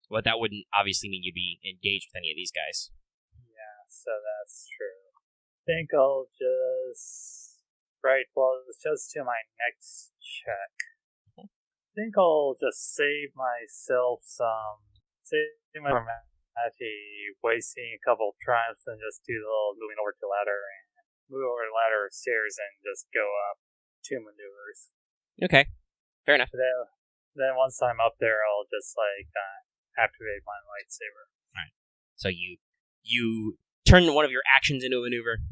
Speaker 1: But that wouldn't obviously mean you'd be engaged with any of these guys.
Speaker 3: Yeah, so that's true. I think I'll just... Right, well, it's just to my next check. I think I'll just save myself some... Save my actually wasting a couple of triumphs and just do the little moving over to ladder and move over the ladder stairs and just go up 2 maneuvers.
Speaker 1: Okay, fair enough.
Speaker 3: Then once I'm up there, I'll just activate my lightsaber.
Speaker 1: So you turn one of your actions into a maneuver,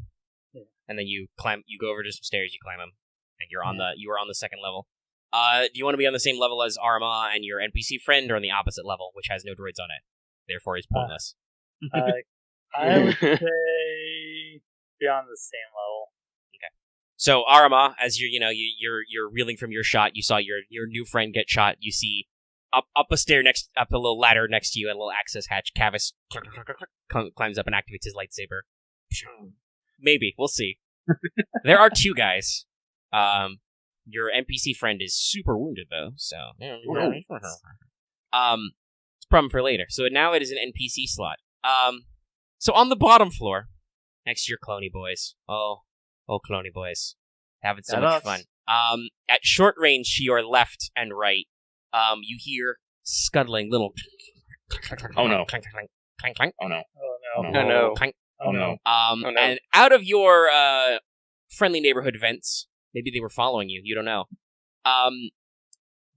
Speaker 3: Yeah.
Speaker 1: and then you go over to some stairs, you climb them, and you are on the second level. Do you want to be on the same level as Aramaa and your NPC friend, or on the opposite level, which has no droids on it? Therefore, is pointless.
Speaker 3: I would say be on the same level.
Speaker 1: So Aramaa, as you're reeling from your shot, you saw your new friend get shot. You see up a little ladder next to you, a little access hatch. Kavis climbs up and activates his lightsaber. Maybe we'll see. There are two guys. Your NPC friend is super wounded though, so it's a problem for later. So now it is an NPC slot. So on the bottom floor, next to your cloney boys. Oh, cloney boys, having so much fun. At short range to your left and right, you hear scuttling little.
Speaker 4: Oh no!
Speaker 1: Clank, clank, clank, clank.
Speaker 4: Oh no!
Speaker 2: Oh no!
Speaker 1: Clank.
Speaker 4: Oh no!
Speaker 2: Oh no!
Speaker 1: And out of your friendly neighborhood vents, maybe they were following you. You don't know.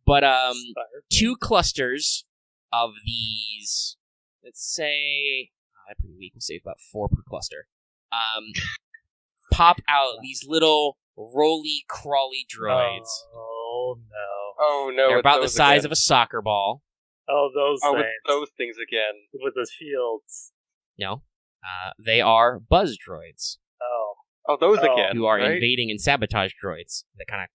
Speaker 1: But two clusters of these. Let's say that's pretty weak. We'll say about 4 per cluster. Pop out these little roly crawly droids.
Speaker 3: Oh no!
Speaker 2: Oh no!
Speaker 1: They're about the size
Speaker 2: again.
Speaker 1: of a soccer ball.
Speaker 3: Oh, those
Speaker 2: Oh,
Speaker 3: things.
Speaker 2: with those things again.
Speaker 3: With the shields.
Speaker 1: No, they are buzz droids
Speaker 2: Oh, those
Speaker 3: Oh.
Speaker 2: again.
Speaker 1: who are
Speaker 2: right?
Speaker 1: invading and sabotage droids. They kind of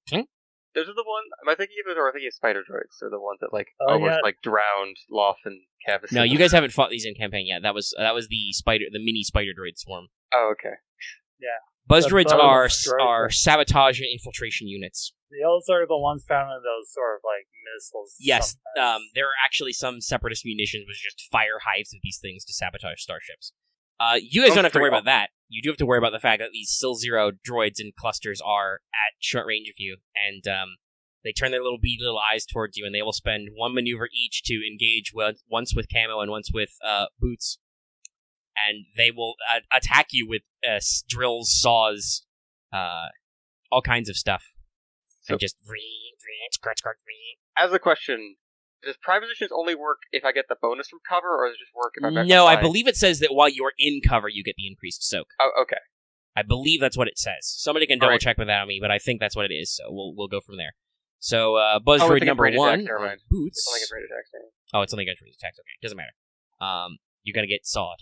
Speaker 1: clink.
Speaker 2: Those are the ones. Am I thinking of it, or am I thinking of spider droids? They're the ones that
Speaker 3: Oh,
Speaker 2: almost
Speaker 3: yeah.
Speaker 2: drowned Loth and Kavis.
Speaker 1: No, you guys haven't fought these in campaign yet. That was the mini spider droid swarm.
Speaker 2: Oh, okay.
Speaker 1: Buzz
Speaker 3: The
Speaker 1: droids
Speaker 3: buzz
Speaker 1: are
Speaker 3: droids.
Speaker 1: sabotage and infiltration units.
Speaker 3: Those are the ones found in those sort of missiles.
Speaker 1: Yes,
Speaker 3: sometimes.
Speaker 1: there are actually some separatist munitions, which are just fire hives of these things to sabotage starships. You guys don't have to worry about that. You do have to worry about the fact that these Sil Zero droids in clusters are at short range of you, and they turn their little beady little eyes towards you, and they will spend 1 maneuver each to engage once with Camo and once with Boots, and they will attack you with drills, saws, all kinds of stuff, and just scratch.
Speaker 2: As a question, does prime positions only work if I get the bonus from cover, or does it just work if I'm back
Speaker 1: No, I
Speaker 2: behind?
Speaker 1: believe it says that while you're in cover, you get the increased soak.
Speaker 2: Oh, okay.
Speaker 1: I believe that's what it says. Somebody can
Speaker 2: All
Speaker 1: double
Speaker 2: right.
Speaker 1: check without me, but I think that's what it is. So we'll go from there. So Buzz
Speaker 2: Oh, I
Speaker 1: droid
Speaker 2: think it's
Speaker 1: number
Speaker 2: range
Speaker 1: 1,
Speaker 2: attack, never mind.
Speaker 1: Boots.
Speaker 2: It's only against range attacks. Never mind.
Speaker 1: Oh, it's only against range attacks. Okay, doesn't matter. You're gonna get sawed,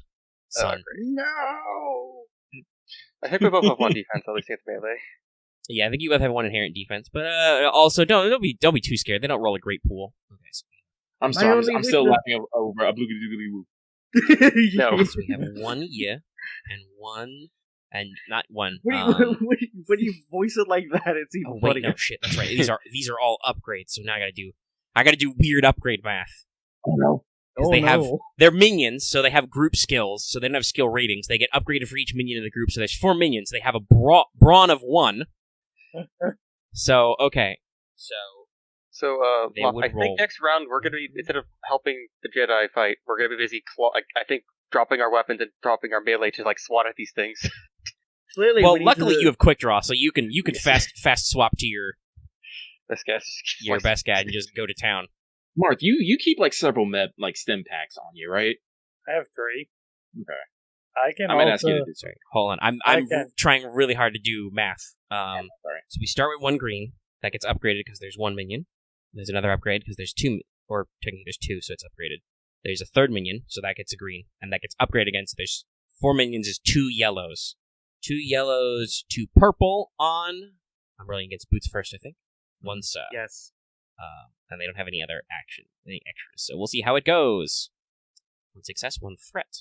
Speaker 2: Oh,
Speaker 1: son.
Speaker 2: great.
Speaker 5: No.
Speaker 2: I think we both have 1 defense, at least against melee.
Speaker 1: Yeah, I think you both have 1 inherent defense, but also don't be too scared. They don't roll a great pool. Okay, so
Speaker 4: I'm
Speaker 5: My
Speaker 4: sorry.
Speaker 5: only
Speaker 4: I'm still
Speaker 5: weakness-
Speaker 4: laughing over a bloogity doogly woo.
Speaker 2: No.
Speaker 1: we have 1 yeah and 1 and not 1.
Speaker 5: When you voice it like that, it's even
Speaker 1: Oh wait,
Speaker 5: funnier.
Speaker 1: no shit. That's right. These are all upgrades. So now I gotta do weird upgrade math.
Speaker 4: Oh no!
Speaker 1: Because they have they're minions, so they have group skills. So they don't have skill ratings. They get upgraded for each minion in the group. So there's 4 minions. They have a brawn of 1. So okay.
Speaker 2: So,
Speaker 1: They
Speaker 2: Loth,
Speaker 1: would
Speaker 2: I
Speaker 1: roll.
Speaker 2: think next round we're going to be, instead of helping the Jedi fight, we're going to be busy, I think, dropping our weapons and dropping our melee to, swat at these things.
Speaker 5: Clearly,
Speaker 1: Well,
Speaker 5: we need
Speaker 1: luckily
Speaker 5: to-
Speaker 1: you have quick draw, so you can fast swap to your
Speaker 2: This guy's
Speaker 1: best guy and just go to town.
Speaker 4: Marth, you keep several stim packs on you, right?
Speaker 3: I have 3.
Speaker 4: Okay.
Speaker 3: I can
Speaker 4: I might
Speaker 3: also...
Speaker 4: ask you to do
Speaker 1: Sorry, hold on. I'm
Speaker 3: Okay.
Speaker 1: trying really hard to do math.
Speaker 4: sorry.
Speaker 1: So we start with 1 green that gets upgraded because there's 1 minion. There's another upgrade because there's 2, or technically there's 2, so it's upgraded. There's a 3rd minion, so that gets a green, and that gets upgraded again. So there's 4 minions is 2 yellows, 2 yellows, 2 purple on. I'm rolling against Boots first, I think. 1
Speaker 5: Yes.
Speaker 1: and they don't have any extras. So we'll see how it goes. 1 success, 1 threat.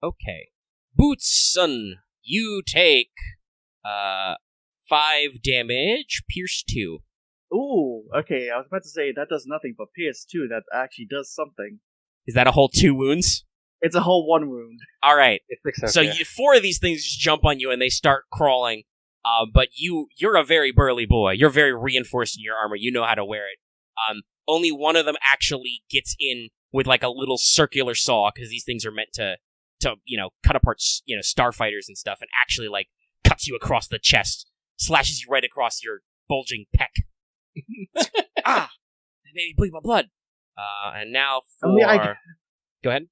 Speaker 1: Okay, Boots, son, you take 5 damage, pierce 2.
Speaker 5: Ooh, okay, I was about to say that does nothing, but PS2, that actually does something.
Speaker 1: Is that a whole 2 wounds?
Speaker 5: It's a whole 1 wound.
Speaker 1: All right.
Speaker 2: It's success,
Speaker 1: So
Speaker 2: yeah.
Speaker 1: 4 of these things just jump on you and they start crawling. But you're a very burly boy. You're very reinforced in your armor. You know how to wear it. Only one of them actually gets in with a little circular saw because these things are meant to cut apart starfighters and stuff, and actually cuts you across the chest, slashes you right across your bulging pec. Ah, it made me bleed my blood. And now for go ahead.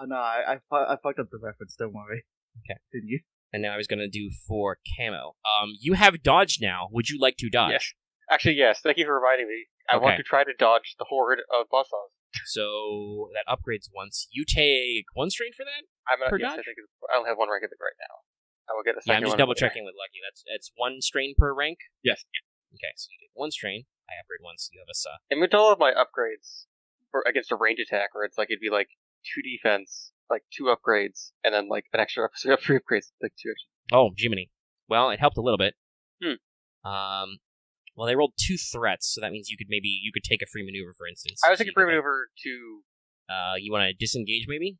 Speaker 5: No, I fucked up the reference, don't worry.
Speaker 1: Okay.
Speaker 5: Didn't you?
Speaker 1: And now I was going to do for Camo. You have dodge now. Would you like to dodge?
Speaker 2: Actually, yes. Thank you for reminding me. I want
Speaker 1: Okay.
Speaker 2: to try to dodge the horde of buzzsaws.
Speaker 1: So that upgrades once. You take 1 strain for that?
Speaker 2: I'm gonna.
Speaker 1: Per
Speaker 2: Yes,
Speaker 1: dodge?
Speaker 2: I think I only have 1 rank of it right now. I will get a second.
Speaker 1: Yeah, I'm just
Speaker 2: one
Speaker 1: double
Speaker 2: later.
Speaker 1: checking with Lucky. It's 1 strain per rank.
Speaker 4: Yes.
Speaker 1: Okay, so you take 1 strain. I upgrade once. You have a
Speaker 2: In middle of my upgrades for against a range attack, where it's like it'd be like 2 defense, like 2 upgrades, and then like an extra. So you have 3 upgrades, like 2 extra.
Speaker 1: Oh, Jiminy. Well, it helped a little bit.
Speaker 2: Hmm.
Speaker 1: Well, they rolled 2 threats, so that means you could take a free maneuver, for instance.
Speaker 2: I was
Speaker 1: So
Speaker 2: thinking
Speaker 1: you could,
Speaker 2: free maneuver to.
Speaker 1: You want to disengage, maybe?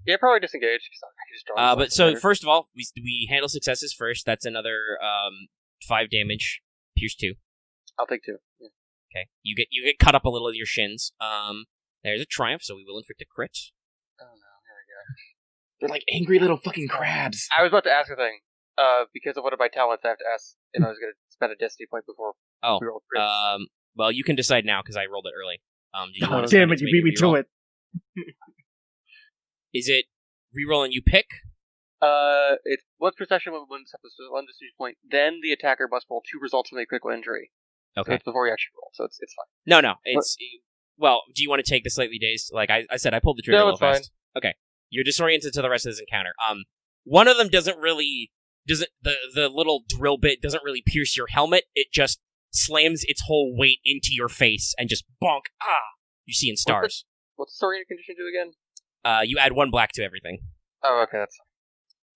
Speaker 2: Yeah, probably disengage. 'Cause I can just draw
Speaker 1: But so first of all, we handle successes first. That's another 5 damage, pierce 2.
Speaker 2: I'll take 2. Yeah.
Speaker 1: Okay, you get cut up a little of your shins. There's a triumph, so we will inflict a crit.
Speaker 2: Oh no, here we go.
Speaker 4: They're like angry little fucking crabs.
Speaker 2: I was about to ask a thing. Because of one of my talents, I have to ask if I was going to spend a destiny point before
Speaker 1: Oh,
Speaker 2: we roll crits.
Speaker 1: well, you can decide now because I rolled it early. Did you
Speaker 5: Oh,
Speaker 1: want to
Speaker 5: damn
Speaker 1: spend
Speaker 5: it, you
Speaker 1: to
Speaker 5: beat me
Speaker 1: make a
Speaker 5: to
Speaker 1: reroll?
Speaker 5: it.
Speaker 1: Is it reroll and you pick?
Speaker 2: It's once per session with one decision point. Then the attacker must roll 2 results from a critical injury. So
Speaker 1: Okay.
Speaker 2: it's before you actually roll, so it's fine.
Speaker 1: No. It's well. Do you want to take the slightly dazed? Like I said, I pulled the trigger a
Speaker 2: No,
Speaker 1: little
Speaker 2: it's fine.
Speaker 1: fast. Okay. You're disoriented to the rest of this encounter. One of them doesn't the little drill bit doesn't really pierce your helmet. It just slams its whole weight into your face and just bonk. You see in stars.
Speaker 2: What's the story condition do again?
Speaker 1: You add 1 black to everything.
Speaker 2: Oh, okay, that's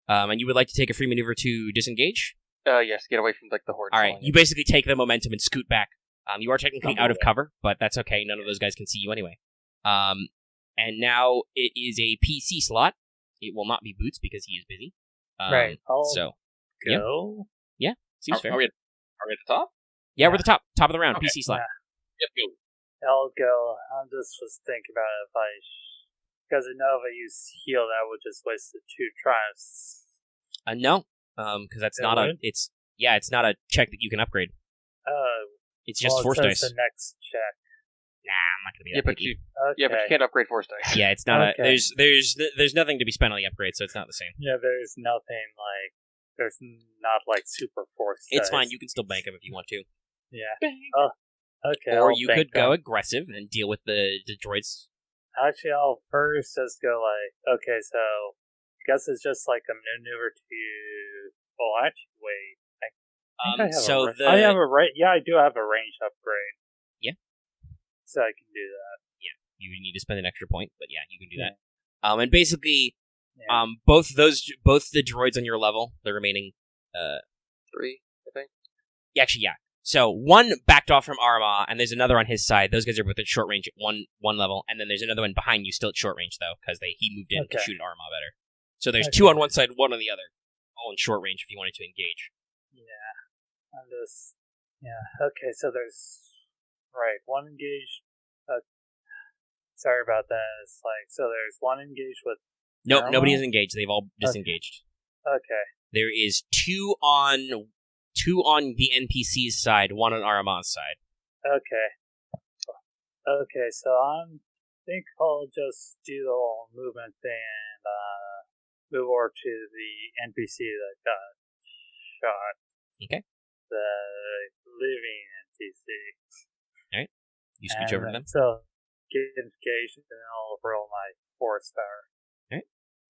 Speaker 1: And you would like to take a free maneuver to disengage?
Speaker 2: fine. Yes, get away from like the horde.
Speaker 1: All right. You basically take the momentum and scoot back. You are technically out of cover, but that's okay. None of those guys can see you anyway. And now it is a PC slot. It will not be Boots because he is busy.
Speaker 3: Right. I'll
Speaker 1: So
Speaker 3: go.
Speaker 1: seems fair.
Speaker 4: Are we at the top?
Speaker 1: Yeah, we're at the top of the round.
Speaker 4: Okay.
Speaker 1: PC slot.
Speaker 4: Yep, go.
Speaker 3: I'll go. I'm just was thinking about it if because I know if I use heal, that would just waste the 2 triumphs.
Speaker 1: No, because that's
Speaker 3: It
Speaker 1: not
Speaker 3: would?
Speaker 1: it's not a check that you can upgrade. It's just
Speaker 3: well,
Speaker 1: force
Speaker 3: it says
Speaker 1: dice.
Speaker 3: the next check.
Speaker 1: Nah, I'm not gonna be
Speaker 2: Yeah,
Speaker 1: that
Speaker 2: but
Speaker 1: picky.
Speaker 3: Okay.
Speaker 2: you can't upgrade force dice.
Speaker 1: Yeah, it's not
Speaker 3: Okay.
Speaker 1: there's nothing to be spent on the upgrade, so it's not the same.
Speaker 3: Yeah, there's nothing like. There's not like super force.
Speaker 1: It's
Speaker 3: dice.
Speaker 1: fine. You can still bank them if you want to.
Speaker 3: Yeah. Oh. Okay.
Speaker 1: Or
Speaker 3: I'll
Speaker 1: you
Speaker 3: bank
Speaker 1: could go
Speaker 3: them.
Speaker 1: aggressive and deal with the droids.
Speaker 3: Actually, I'll first just go like. Okay, so I guess it's just like a maneuver to. Oh, actually, wait. I think I have a Yeah, I do have a range upgrade.
Speaker 1: Yeah.
Speaker 3: So I can do that.
Speaker 1: You need to spend an extra point, but yeah, you can do that. And basically,
Speaker 3: Yeah.
Speaker 1: both the droids on your level, the remaining,
Speaker 2: 3, I think.
Speaker 1: actually, yeah. So one backed off from Aramaa, and there's another on his side. Those guys are both at short range at one level, and then there's another one behind you, still at short range though, because he moved in to
Speaker 3: Okay.
Speaker 1: shoot at Aramaa better. So there's
Speaker 3: Okay.
Speaker 1: 2 on one side, 1 on the other, all in short range if you wanted to engage.
Speaker 3: Yeah. I'm just. Yeah. Okay, so there's. Right, 1 engaged. Sorry about that. It's like. So there's 1 engaged with.
Speaker 1: Nope,
Speaker 3: Aramaa?
Speaker 1: nobody is engaged. They've all disengaged.
Speaker 3: Okay.
Speaker 1: There is 2 on the NPC's side, 1 on Aramaa's side.
Speaker 3: Okay. Okay, so I think I'll just do the whole movement thing and move over to the NPC that got shot.
Speaker 1: Okay.
Speaker 3: The living NPC.
Speaker 1: You scooch over to them.
Speaker 3: So get engaged and then I'll roll my force power.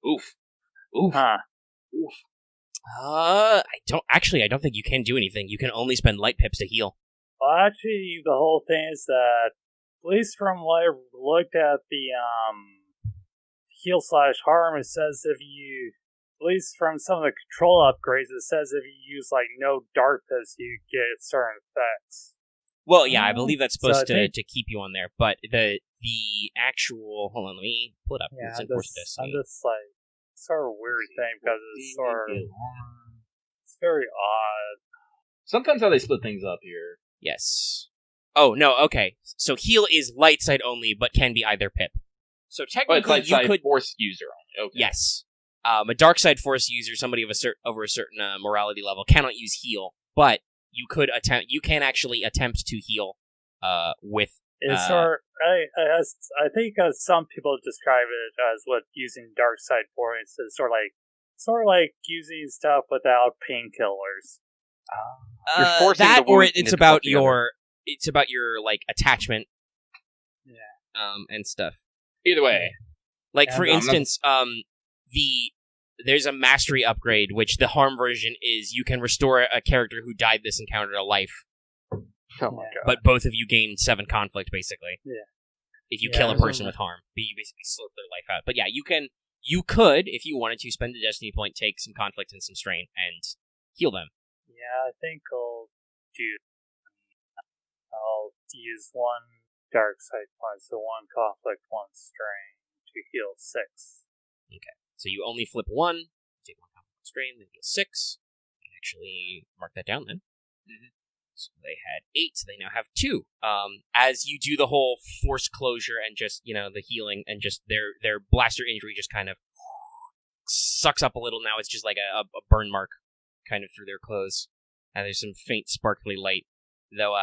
Speaker 4: Oof. Oof.
Speaker 3: Huh.
Speaker 4: Oof.
Speaker 1: I don't think you can do anything. You can only spend light pips to heal.
Speaker 3: Well, actually, the whole thing is that, at least from what I looked at the heal/harm, it says if you, at least from some of the control upgrades, it says if you use like no dark pips, you get certain effects.
Speaker 1: Well, yeah, I believe that's
Speaker 3: So I
Speaker 1: supposed
Speaker 3: think-
Speaker 1: to keep you on there, but the actual, hold on, let me pull it up.
Speaker 3: Yeah,
Speaker 1: It's
Speaker 3: I'm
Speaker 1: in Force
Speaker 3: just
Speaker 1: Destiny.
Speaker 3: like sort of weird thing because it's sort of it's very odd.
Speaker 4: Sometimes how they split things up here.
Speaker 1: Yes. Oh no, okay. So heal is light side only, but can be either pip. So
Speaker 4: Oh, it's
Speaker 1: technically,
Speaker 4: like
Speaker 1: you
Speaker 4: side
Speaker 1: could.
Speaker 4: force user only. Okay.
Speaker 1: Yes. A dark side force user, somebody of over a certain morality level, cannot use heal, but you could attempt. You can actually attempt to heal with.
Speaker 3: It's sort. I think some people describe it as what using dark side points is sort of like using stuff without painkillers.
Speaker 2: You're forcing
Speaker 1: that,
Speaker 2: the
Speaker 1: or
Speaker 2: wound
Speaker 1: it's
Speaker 2: into
Speaker 1: about
Speaker 2: something other.
Speaker 1: it's about your like attachment.
Speaker 3: Yeah.
Speaker 1: And stuff.
Speaker 4: Either way.
Speaker 1: Like
Speaker 3: Yeah,
Speaker 1: for
Speaker 3: no, I'm
Speaker 1: instance, there's a mastery upgrade, which the harm version is you can restore a character who died this encounter to life.
Speaker 2: Oh my god.
Speaker 1: But both of you gain 7 conflict, basically.
Speaker 3: Yeah.
Speaker 1: If you
Speaker 3: Yeah,
Speaker 1: kill
Speaker 3: I
Speaker 1: a person
Speaker 3: remember.
Speaker 1: with harm, but you basically slow their life out. But yeah, you could, if you wanted to, spend a destiny point, take some conflict and some strain, and heal them.
Speaker 3: Yeah, I think I'll use 1 dark side point, so 1 conflict, 1 strain to heal 6.
Speaker 1: So you only flip 1, take 1 conflict strain, then heal 6. You can actually mark that down then.
Speaker 4: Mhm.
Speaker 1: So they had 8, so they now have 2. As you do the whole force closure and just, the healing and just their blaster injury just kind of sucks up a little. Now it's just like a burn mark kind of through their clothes. And there's some faint sparkly light. Though,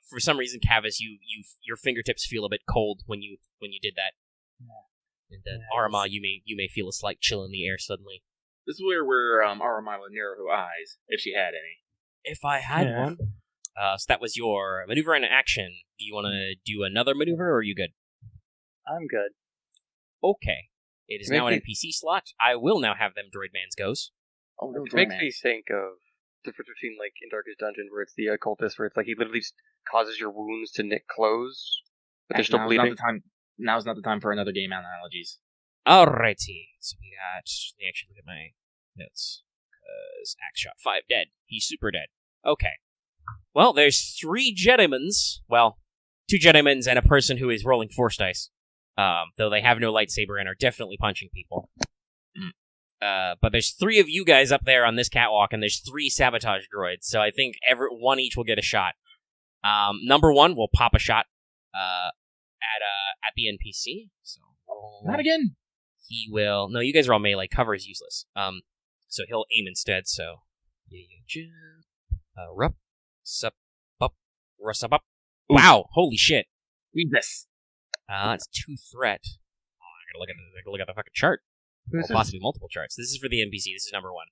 Speaker 1: for some reason, Kavis, your fingertips feel a bit cold when you did that.
Speaker 3: Yeah.
Speaker 1: And
Speaker 3: Yeah,
Speaker 1: Aramaa, you may feel a slight chill in the air suddenly.
Speaker 4: This is where Aramaa would narrow her eyes, if she had any.
Speaker 1: If I had
Speaker 3: Yeah.
Speaker 1: one. So that was your maneuver and action. Do you want to do another maneuver, or are you good?
Speaker 3: I'm good.
Speaker 1: Okay. It is now an NPC slot. I will now have them droid man's goes.
Speaker 4: Oh, no,
Speaker 2: It makes me think of the difference between, like, in Darkest Dungeon, where it's the occultist, where it's like he literally just causes your wounds to nick clothes, but they're still bleeding.
Speaker 4: Now's not the time for another game analogies.
Speaker 1: Alrighty. So we got... Let me actually look at my notes. Because Axe Shot 5 dead. He's super dead. Okay. Well, there's 3 Jedimans. Well, 2 Jedimans and a person who is rolling force dice. Though they have no lightsaber and are definitely punching people. But there's 3 of you guys up there on this catwalk, and there's 3 sabotage droids. So I think one each will get a shot. Number 1 will pop a shot at the NPC. So
Speaker 4: Not again.
Speaker 1: he will. No, you guys are all melee. Cover is useless. So he'll aim instead. So rup, sup, up, rusup up. Wow! Holy shit!
Speaker 4: Read this.
Speaker 1: That's 2 threat. Oh, I gotta look at the fucking chart. Or possibly multiple charts. This is for the NPC. This is number 1.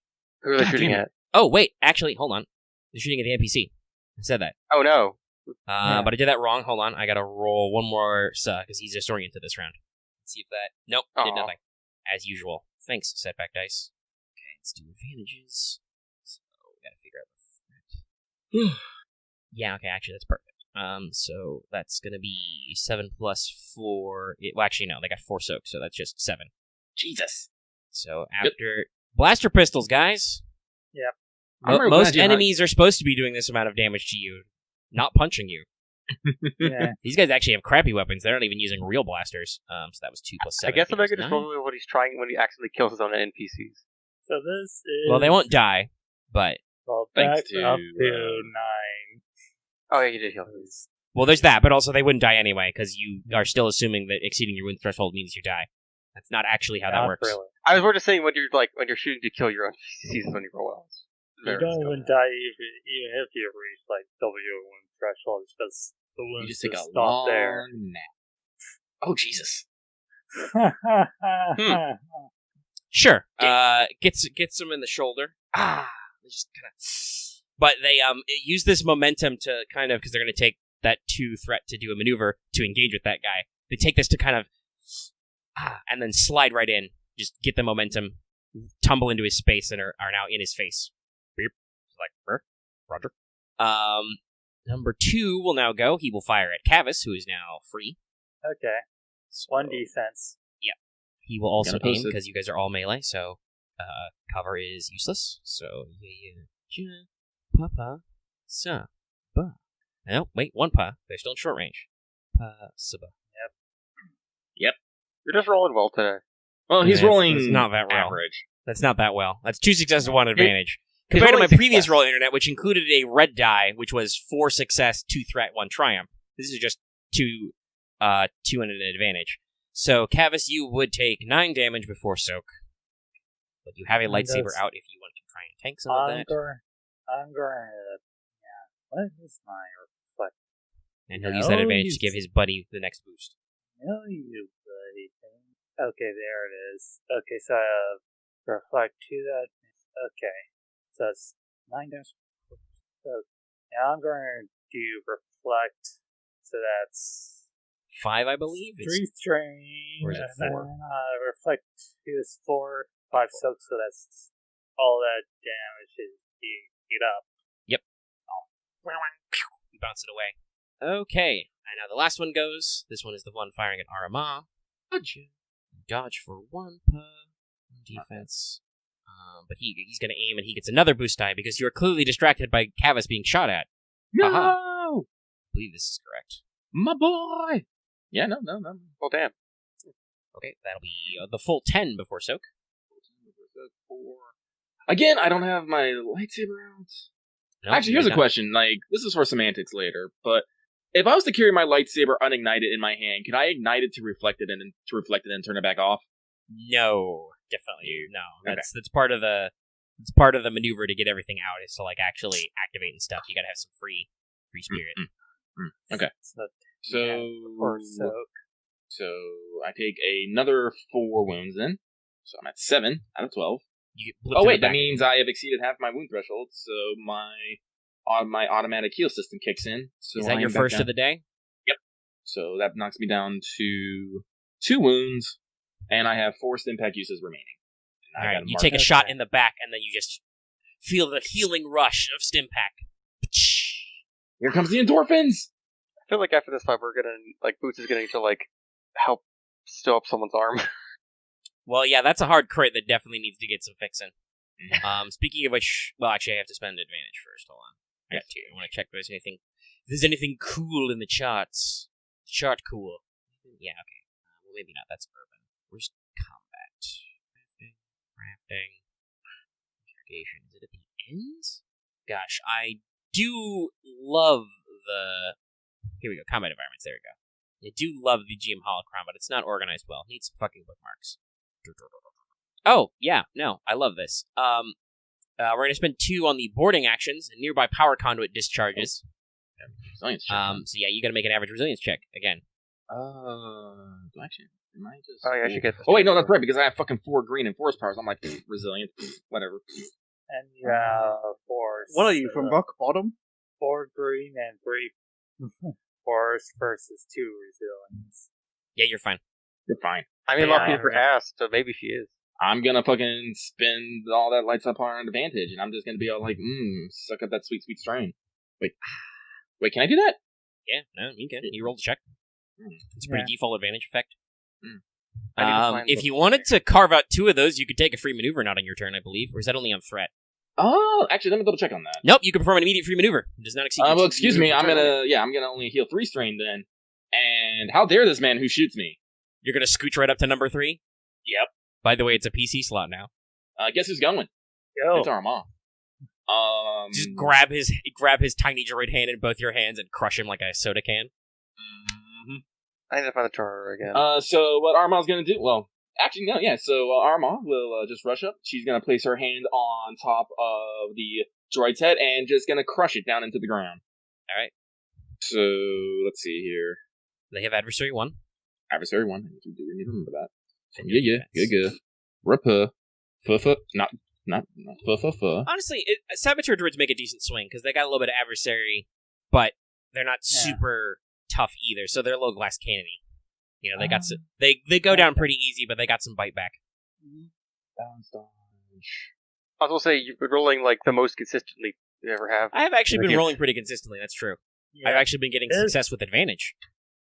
Speaker 2: Who are they
Speaker 4: God
Speaker 2: shooting
Speaker 4: damn
Speaker 2: at?
Speaker 1: Oh wait, actually, hold on. They're shooting at the NPC. I said that.
Speaker 2: Oh no.
Speaker 1: But I did that wrong. Hold on. I gotta roll one more because he's disoriented this round. Let's see if that. Nope, did
Speaker 2: Aw.
Speaker 1: nothing. As usual. Thanks, setback dice. Okay, let's do advantages. So we gotta figure out the threat. Yeah, okay, actually that's perfect. So that's gonna be 7 plus 4. Well, actually no, they got 4 soaked, so that's just 7.
Speaker 4: Jesus.
Speaker 1: So after blaster pistols, guys.
Speaker 3: Yep.
Speaker 1: Most enemies are supposed to be doing this amount of damage to you, not punching you.
Speaker 3: Yeah.
Speaker 1: These guys actually have crappy weapons. They're not even using real blasters. So that was 2 plus 7.
Speaker 2: I guess I'm making
Speaker 1: nine.
Speaker 2: just probably what he's trying when he accidentally kills his own NPCs.
Speaker 3: So this is...
Speaker 1: Well, they won't die, but
Speaker 3: Well,
Speaker 4: Thanks
Speaker 3: back
Speaker 4: to,
Speaker 3: up to 9.
Speaker 2: Oh yeah, he did heal him.
Speaker 1: well, there's that. But also, they wouldn't die anyway because you are still assuming that exceeding your wound threshold means you die. That's not actually how that
Speaker 3: Not
Speaker 1: works.
Speaker 3: really.
Speaker 2: I was more just saying when you're shooting to kill your own NPCs when you roll well.
Speaker 3: You don't even die even if you reach like W wound threshold. It's just the
Speaker 4: You
Speaker 3: wounds
Speaker 4: just take a
Speaker 3: stop
Speaker 4: long
Speaker 3: there.
Speaker 4: nap. Oh, Jesus.
Speaker 1: Sure. Gets them in the shoulder. They just kind of. But they use this momentum to kind of, because they're going to take that 2 threat to do a maneuver to engage with that guy. They take this to kind of, and then slide right in. Just get the momentum, tumble into his space, and are now in his face. Beep. Like, Roger. Number 2 will now go. He will fire at Kavis, who is now free.
Speaker 3: Okay.
Speaker 1: So
Speaker 3: 1 defense.
Speaker 1: he will also
Speaker 4: Gotta post
Speaker 1: aim
Speaker 4: it.
Speaker 1: because you guys are all melee, so cover is useless. So Papa Sa Ba. No, wait, 1 pa. They're still in short range. Pa Sa Ba.
Speaker 2: You're just rolling well today.
Speaker 4: Well, he's
Speaker 1: Yeah,
Speaker 4: rolling
Speaker 1: it's not that well.
Speaker 4: average.
Speaker 1: That's not that well. That's 2 successes, 1 advantage. Compared to
Speaker 2: only
Speaker 1: my
Speaker 2: 6
Speaker 1: previous
Speaker 2: success.
Speaker 1: roll internet, which included a red die, which was 4 success, 2 threat, 1 triumph. This is just 2 and an advantage. So, Kavis, you would take 9 damage before soak. But you have a lightsaber out if you want to try and tank some of that.
Speaker 3: I'm going to... Yeah. What is my reflect?
Speaker 1: And he'll use that
Speaker 3: No,
Speaker 1: advantage to give his buddy the next boost.
Speaker 3: No, you bloody thing. Okay, there it is. Okay, so I have reflect to that. Okay. So it's 9 damage. So, Yeah, I'm going to do reflect. So that's
Speaker 1: 5, I believe.
Speaker 3: 3 strain.
Speaker 1: Or is it
Speaker 3: and
Speaker 1: 4?
Speaker 3: then, reflect is 4, 5 soak, so that's all that damage is you get up.
Speaker 1: Yep. You bounce it away. Okay. And now the last one goes. This one is the one firing at Aramaa. Dodge for 1 per defense. But he's going to aim and he gets another boost die because you're clearly distracted by Kavis being shot at.
Speaker 4: No!
Speaker 1: I believe this is correct.
Speaker 4: My boy! Yeah, no.
Speaker 2: Well, damn.
Speaker 1: Okay, that'll be the full 10 before soak.
Speaker 4: Again, I don't have my lightsaber out.
Speaker 1: No,
Speaker 4: Actually, here's a question. Like, this is for semantics later, but if I was to carry my lightsaber unignited in my hand, could I ignite it to reflect it and turn it back off?
Speaker 1: No, definitely no.
Speaker 4: Okay.
Speaker 1: That's part of the maneuver to get everything out is to like actually activate and stuff. You gotta have some free spirit.
Speaker 4: Okay.
Speaker 3: Or soak.
Speaker 4: So I take another 4 wounds then. So I'm at 7 out of 12.
Speaker 1: You
Speaker 4: Oh wait, that means I have exceeded half my wound threshold, so my automatic heal system kicks in. So
Speaker 1: is that your first of the day?
Speaker 4: Yep. So that knocks me down to 2 wounds, and I have 4 stim-pack uses remaining.
Speaker 1: All right, you take a shot in the back, and then you just feel the healing rush of stim-pack.
Speaker 4: Here comes the endorphins!
Speaker 2: I feel like after this fight, we're gonna, Boots is going to, help stow up someone's arm.
Speaker 1: Well, yeah, that's a hard crit that definitely needs to get some fixing. Speaking of which, well, actually, I have to spend advantage first. Hold on. I have to. I want to check if there's anything cool in the charts. Chart cool. Yeah, okay. Well, maybe not. That's urban. Where's combat? Crafting. Interrogation. Is it at the end? Gosh, I do love the... Here we go. Combat environments. There we go. I do love the GM holocron, but it's not organized well. Needs some fucking bookmarks. Oh, yeah, no, I love this. We're going to spend 2 on the boarding actions and nearby power conduit discharges.
Speaker 4: Resilience check.
Speaker 1: So yeah, you got to make an average resilience check again.
Speaker 4: Actually, am I just...
Speaker 2: Oh, yeah, I should get this.
Speaker 4: Oh, wait, no, that's right, because I have fucking 4 green and force powers. I'm like, resilient, whatever.
Speaker 3: And you have 4.
Speaker 5: What are you, from rock bottom?
Speaker 3: 4 green and 3 force versus 2 resilience.
Speaker 1: Yeah, you're fine.
Speaker 4: You're fine.
Speaker 2: I mean,
Speaker 3: Yeah,
Speaker 2: lucky for ass, so maybe she is.
Speaker 4: I'm gonna fucking spend all that lights up on advantage, and I'm just gonna be all like, suck up that sweet, sweet strain. Wait, can I do that?
Speaker 1: Yeah, no, you can. You rolled a check. It's a pretty
Speaker 3: Yeah.
Speaker 1: default advantage effect.
Speaker 2: I need to find
Speaker 1: If
Speaker 2: the-
Speaker 1: you wanted to carve out 2 of those, you could take a free maneuver not on your turn, I believe. Or is that only on threat?
Speaker 4: Oh, actually, let me double check on that.
Speaker 1: Nope, you can perform an immediate free maneuver. It does not exceed.
Speaker 4: Well,
Speaker 1: your
Speaker 4: excuse me, I'm
Speaker 1: turn.
Speaker 4: gonna only heal 3 strain then. And how dare this man who shoots me?
Speaker 1: You're gonna scooch right up to number 3.
Speaker 4: Yep.
Speaker 1: By the way, it's a PC slot now.
Speaker 4: Guess who's going?
Speaker 3: Go.
Speaker 4: It's Aramaa.
Speaker 1: Just grab his tiny droid hand in both your hands and crush him like a soda can.
Speaker 2: I need to find the turner again.
Speaker 4: So what Armah's gonna do? Well, actually, no, yeah. So Aramaa will just rush up. She's gonna place her hand on top of the droid's head and just gonna crush it down into the ground.
Speaker 1: All right.
Speaker 4: So let's see here.
Speaker 1: They have adversary 1.
Speaker 4: Adversary 1. Do we need to remember that? Yeah. Ripper. Not fuh.
Speaker 1: Honestly, Saboteur droids make a decent swing because they got a little bit of adversary, but they're not super tough either. So they're a little glass cannony. You know, they got they go down pretty easy, but they got some bite back.
Speaker 4: Bounce dodge.
Speaker 2: I was gonna say, you've been rolling, the most consistently you ever have.
Speaker 1: I have actually been
Speaker 4: Yeah.
Speaker 1: rolling pretty consistently. That's true.
Speaker 3: Yeah.
Speaker 1: I've actually been getting success with advantage.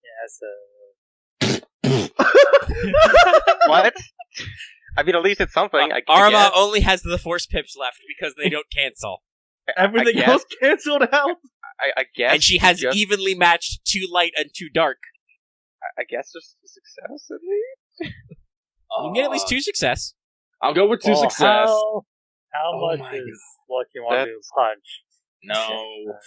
Speaker 3: Yeah, so
Speaker 2: What? I mean, at least it's something. I
Speaker 1: Aramaa
Speaker 2: guess.
Speaker 1: only has the force pips left because they don't cancel.
Speaker 5: Everything
Speaker 2: I guess.
Speaker 5: else cancelled out.
Speaker 2: I guess.
Speaker 1: And she has
Speaker 2: just,
Speaker 1: evenly matched 2 light and 2 dark.
Speaker 2: I guess just success at least.
Speaker 1: You can get at least 2 success.
Speaker 4: I'll go with 2
Speaker 3: Well,
Speaker 4: success.
Speaker 3: How
Speaker 4: Oh
Speaker 3: much
Speaker 4: my
Speaker 3: is what you want to
Speaker 2: That's-
Speaker 3: punch?
Speaker 4: No.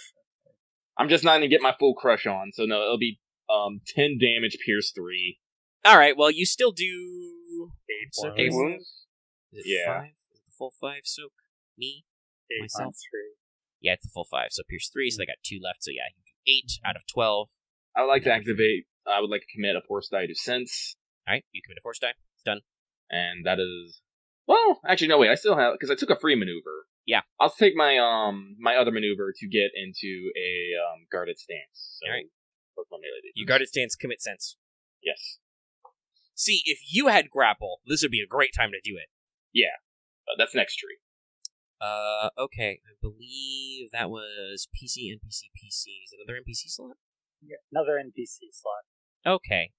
Speaker 4: I'm just not gonna get my full crush on, so no, it'll be 10 damage, pierce 3.
Speaker 1: Alright, well, you still do...
Speaker 3: 8
Speaker 2: 8
Speaker 3: wounds.
Speaker 2: wounds?
Speaker 1: Is it
Speaker 4: Yeah.
Speaker 1: 5? Is it the full 5 soak? Me?
Speaker 3: 8
Speaker 1: myself.
Speaker 3: times 3.
Speaker 1: Yeah, it's the full 5, so pierce 3, so they got 2 left, so yeah, you do 8 out of 12.
Speaker 4: I would like to activate, I would like to commit a force die to sense,
Speaker 1: Alright, you commit a force die. It's done.
Speaker 4: and that is... Well, actually, no, wait, I still have, because I took a free maneuver.
Speaker 1: Yeah.
Speaker 4: I'll take my my other maneuver to get into a guarded stance. So,
Speaker 1: All right.
Speaker 4: both my melee defense.
Speaker 1: You guarded stance, commit sense.
Speaker 4: Yes.
Speaker 1: See, if you had grapple, this would be a great time to do it.
Speaker 4: Yeah. That's next tree.
Speaker 1: Okay. I believe that was PC, NPC, PC. Is it another NPC slot?
Speaker 3: Yeah, another NPC slot.
Speaker 1: Okay.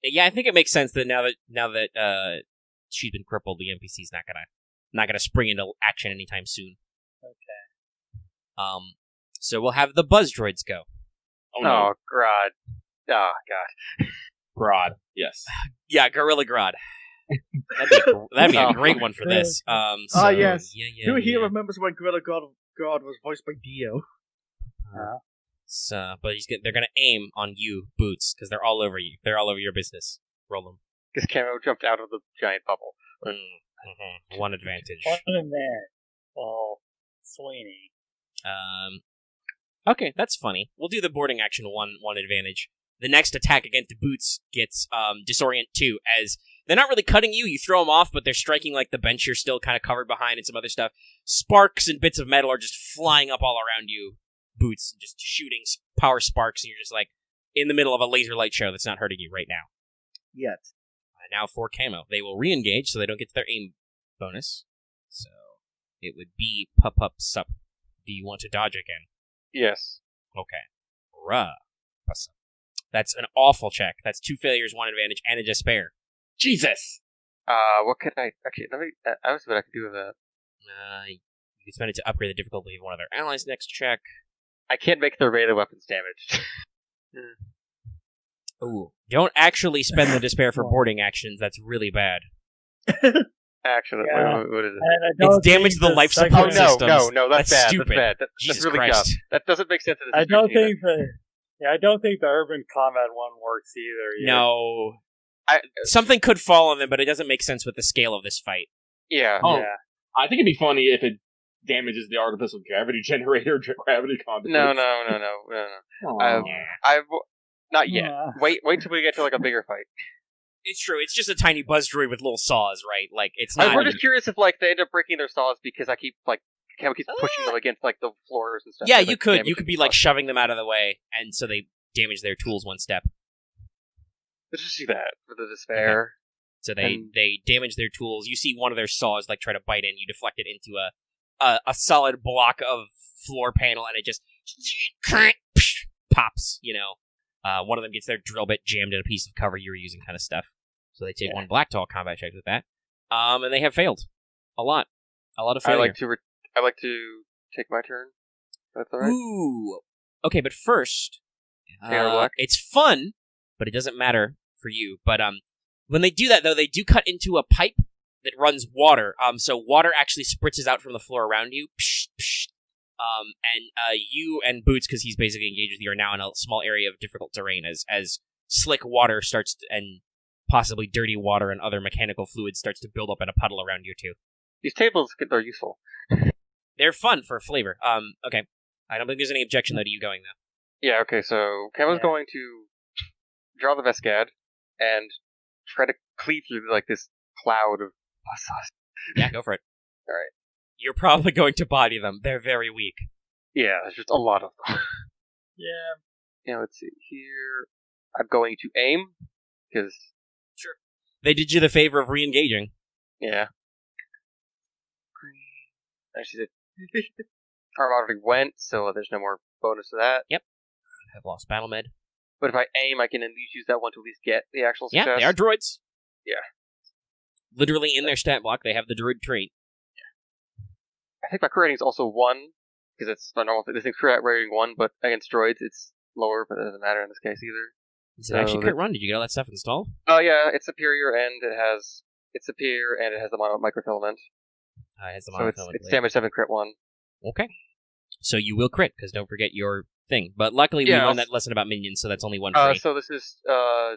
Speaker 1: Yeah, I think it makes sense that now that she's been crippled, the NPC's not gonna spring into action anytime soon.
Speaker 3: Okay.
Speaker 1: So we'll have the buzz droids go.
Speaker 4: Oh no.
Speaker 2: Oh, God. Oh, God.
Speaker 4: Grodd. Yes.
Speaker 1: Yeah, Gorilla Grodd. That'd be a great one for this.
Speaker 5: Yes.
Speaker 1: Yeah,
Speaker 5: Who here
Speaker 1: yeah.
Speaker 5: remembers when Gorilla God was voiced by Dio?
Speaker 1: So, but they're gonna aim on you, Boots, because they're all over you. They're all over your business. Roll them.
Speaker 2: Because Camo jumped out of the giant bubble.
Speaker 1: Mm-hmm. One advantage.
Speaker 3: One in there. Well, Sweeney.
Speaker 1: Okay, that's funny. We'll do the boarding action one advantage. The next attack against the Boots gets disorient too, as they're not really cutting you. You throw them off, but they're striking like the bench you're still kind of covered behind and some other stuff. Sparks and bits of metal are just flying up all around you, Boots, just shooting power sparks, and you're just like in the middle of a laser light show that's not hurting you right now.
Speaker 5: Yet.
Speaker 1: Now for Camo, they will re-engage, so they don't get their aim bonus. So it would be Pup-Sup. Do you want to dodge again?
Speaker 2: Yes.
Speaker 1: Okay. Pup-Sup. That's an awful check. That's 2 failures, 1 advantage, and a despair.
Speaker 4: Jesus!
Speaker 2: What can I... Actually, let me... I was what I could do with that.
Speaker 1: You can spend it to upgrade the difficulty of one of their allies' next check.
Speaker 2: I can't make their melee weapons damaged.
Speaker 1: Ooh. Don't actually spend the despair for boarding actions. That's really bad.
Speaker 2: Actually,
Speaker 3: Yeah.
Speaker 2: what is it?
Speaker 3: And I don't
Speaker 1: It's damage
Speaker 3: think
Speaker 1: to the life
Speaker 3: second-
Speaker 1: support
Speaker 2: Oh,
Speaker 1: systems.
Speaker 2: no, that's bad.
Speaker 1: stupid.
Speaker 2: That's bad. That's
Speaker 1: Jesus
Speaker 2: really
Speaker 1: Christ.
Speaker 2: dumb. That doesn't make sense in this
Speaker 3: I don't
Speaker 2: situation
Speaker 3: think I don't think the urban combat one works either. Yet.
Speaker 1: No.
Speaker 2: either.
Speaker 1: Something could fall on them, but it doesn't make sense with the scale of this fight.
Speaker 2: Yeah.
Speaker 4: Oh,
Speaker 3: Yeah.
Speaker 4: I think it'd be funny if it damages the artificial gravity generator, gravity conduit.
Speaker 2: No.
Speaker 4: Aw.
Speaker 2: Not yet.
Speaker 3: Yeah.
Speaker 2: Wait till we get to like a bigger fight.
Speaker 1: It's true. It's just a tiny buzz droid with little saws, right? Like, it's not...
Speaker 2: We're just curious if like they end up breaking their saws because I keep like Camo keeps pushing them against like the floors and stuff.
Speaker 1: Yeah,
Speaker 2: so
Speaker 1: you
Speaker 2: they
Speaker 1: could.
Speaker 2: damage
Speaker 1: You could be
Speaker 2: the
Speaker 1: like
Speaker 2: saws.
Speaker 1: shoving them out of the way, and so they damage their tools one step.
Speaker 2: Let's just do that for the despair.
Speaker 1: So they damage their tools. You see one of their saws like try to bite in. You deflect it into a solid block of floor panel, and it just pops. You know, one of them gets their drill bit jammed in a piece of cover you were using, kind of stuff. So they take 1 black to all combat checks with that, and they have failed a lot of failure.
Speaker 2: I like to take my turn. That's all right.
Speaker 1: Ooh. Okay, but first,
Speaker 2: Fair black.
Speaker 1: it's fun, but it doesn't matter for you. But when they do that, though, they do cut into a pipe that runs water. So water actually spritzes out from the floor around you. Psh, psh. And you and Boots, because he's basically engaged with you, are now in a small area of difficult terrain as slick water starts and possibly dirty water and other mechanical fluids starts to build up in a puddle around you too.
Speaker 2: These tables are useful.
Speaker 1: They're fun for flavor. Okay. I don't think there's any objection though to you going though.
Speaker 2: Yeah. Okay. So Camo's going to draw the Vescad and try to cleave through like this cloud of sauce.
Speaker 1: Yeah, go for it.
Speaker 2: All right.
Speaker 1: You're probably going to body them. They're very weak.
Speaker 2: Yeah, there's just a lot of them.
Speaker 3: Yeah.
Speaker 2: Yeah. Let's see here. I'm going to aim because
Speaker 1: They did you the favor of re-engaging.
Speaker 2: yeah. Actually, Aramaa already went, so there's no more bonus to that.
Speaker 1: Have lost battle med.
Speaker 2: But if I aim, I can at least use that one to at least get the actual
Speaker 1: Yeah,
Speaker 2: success.
Speaker 1: they are droids.
Speaker 2: Yeah.
Speaker 1: Literally in their stat block, they have the droid trait.
Speaker 2: I think my crit rating is also 1, because it's a normal thing. This thing's crit rating 1, but against droids, it's lower, but it doesn't matter in this case either.
Speaker 1: Is it actually crit run? Did you get all that stuff installed?
Speaker 2: Oh, yeah, it's superior, and it has the microfilament.
Speaker 1: It has the
Speaker 2: So it's
Speaker 1: monofilament blade.
Speaker 2: damage 7, crit 1.
Speaker 1: Okay. So you will crit, because don't forget your thing. But luckily, we
Speaker 2: Yeah,
Speaker 1: learned that lesson about minions, so that's only 1 free.
Speaker 2: So this is, the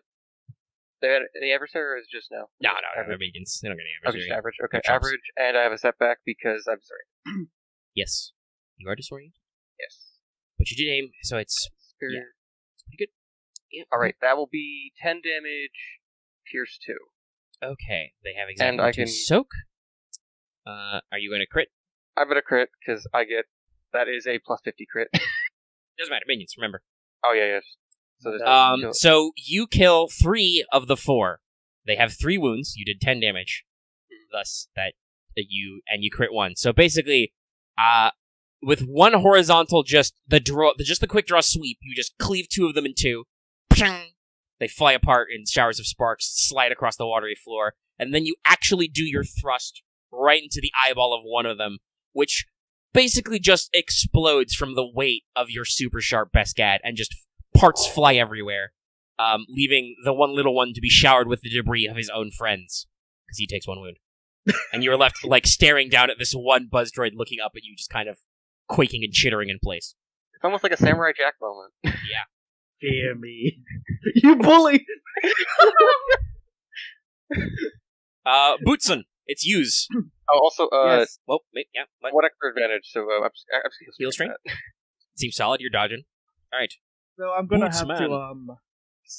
Speaker 2: adversary or is it just no?
Speaker 1: No,
Speaker 2: Average.
Speaker 1: they're minions. They don't get any
Speaker 2: Oh,
Speaker 1: adversary.
Speaker 2: just average. Okay,
Speaker 1: They're chumps.
Speaker 2: average, and I have a setback because I'm sorry.
Speaker 1: Yes. You are disoriented.
Speaker 2: Yes.
Speaker 1: But you did aim, so it's
Speaker 2: Superior.
Speaker 1: it's pretty good. Yeah.
Speaker 2: Alright, that will be 10 damage, pierce 2.
Speaker 1: Okay. They have exactly
Speaker 2: I
Speaker 1: 2
Speaker 2: can-
Speaker 1: soak. Are you going to crit?
Speaker 2: I'm gonna crit because that is a plus 50 crit.
Speaker 1: Doesn't matter, minions, remember.
Speaker 2: Oh yeah. So there's
Speaker 1: So you kill 3 of the 4. They have 3 wounds. You did 10 damage. Thus, that you crit 1. So basically, with one horizontal, just the quick draw sweep, you just cleave 2 of them in 2. They fly apart in showers of sparks, slide across the watery floor, and then you actually do your thrust right into the eyeball of one of them, which basically just explodes from the weight of your super sharp Beskad, and just parts fly everywhere, leaving the one little one to be showered with the debris of his own friends, because he takes 1 wound. And you're left, staring down at this one buzz droid looking up at you, just kind of quaking and chittering in place.
Speaker 2: It's almost like a Samurai Jack moment.
Speaker 1: Yeah.
Speaker 5: Fear me. You bully!
Speaker 1: Bootson, it's use.
Speaker 2: Oh, also,
Speaker 5: Yes.
Speaker 1: Well, yeah, what?
Speaker 2: what extra advantage? So I'm just
Speaker 1: Heal strain? Seems solid, you're dodging. Alright.
Speaker 5: So I'm gonna
Speaker 1: Boots,
Speaker 5: have
Speaker 1: man.
Speaker 5: to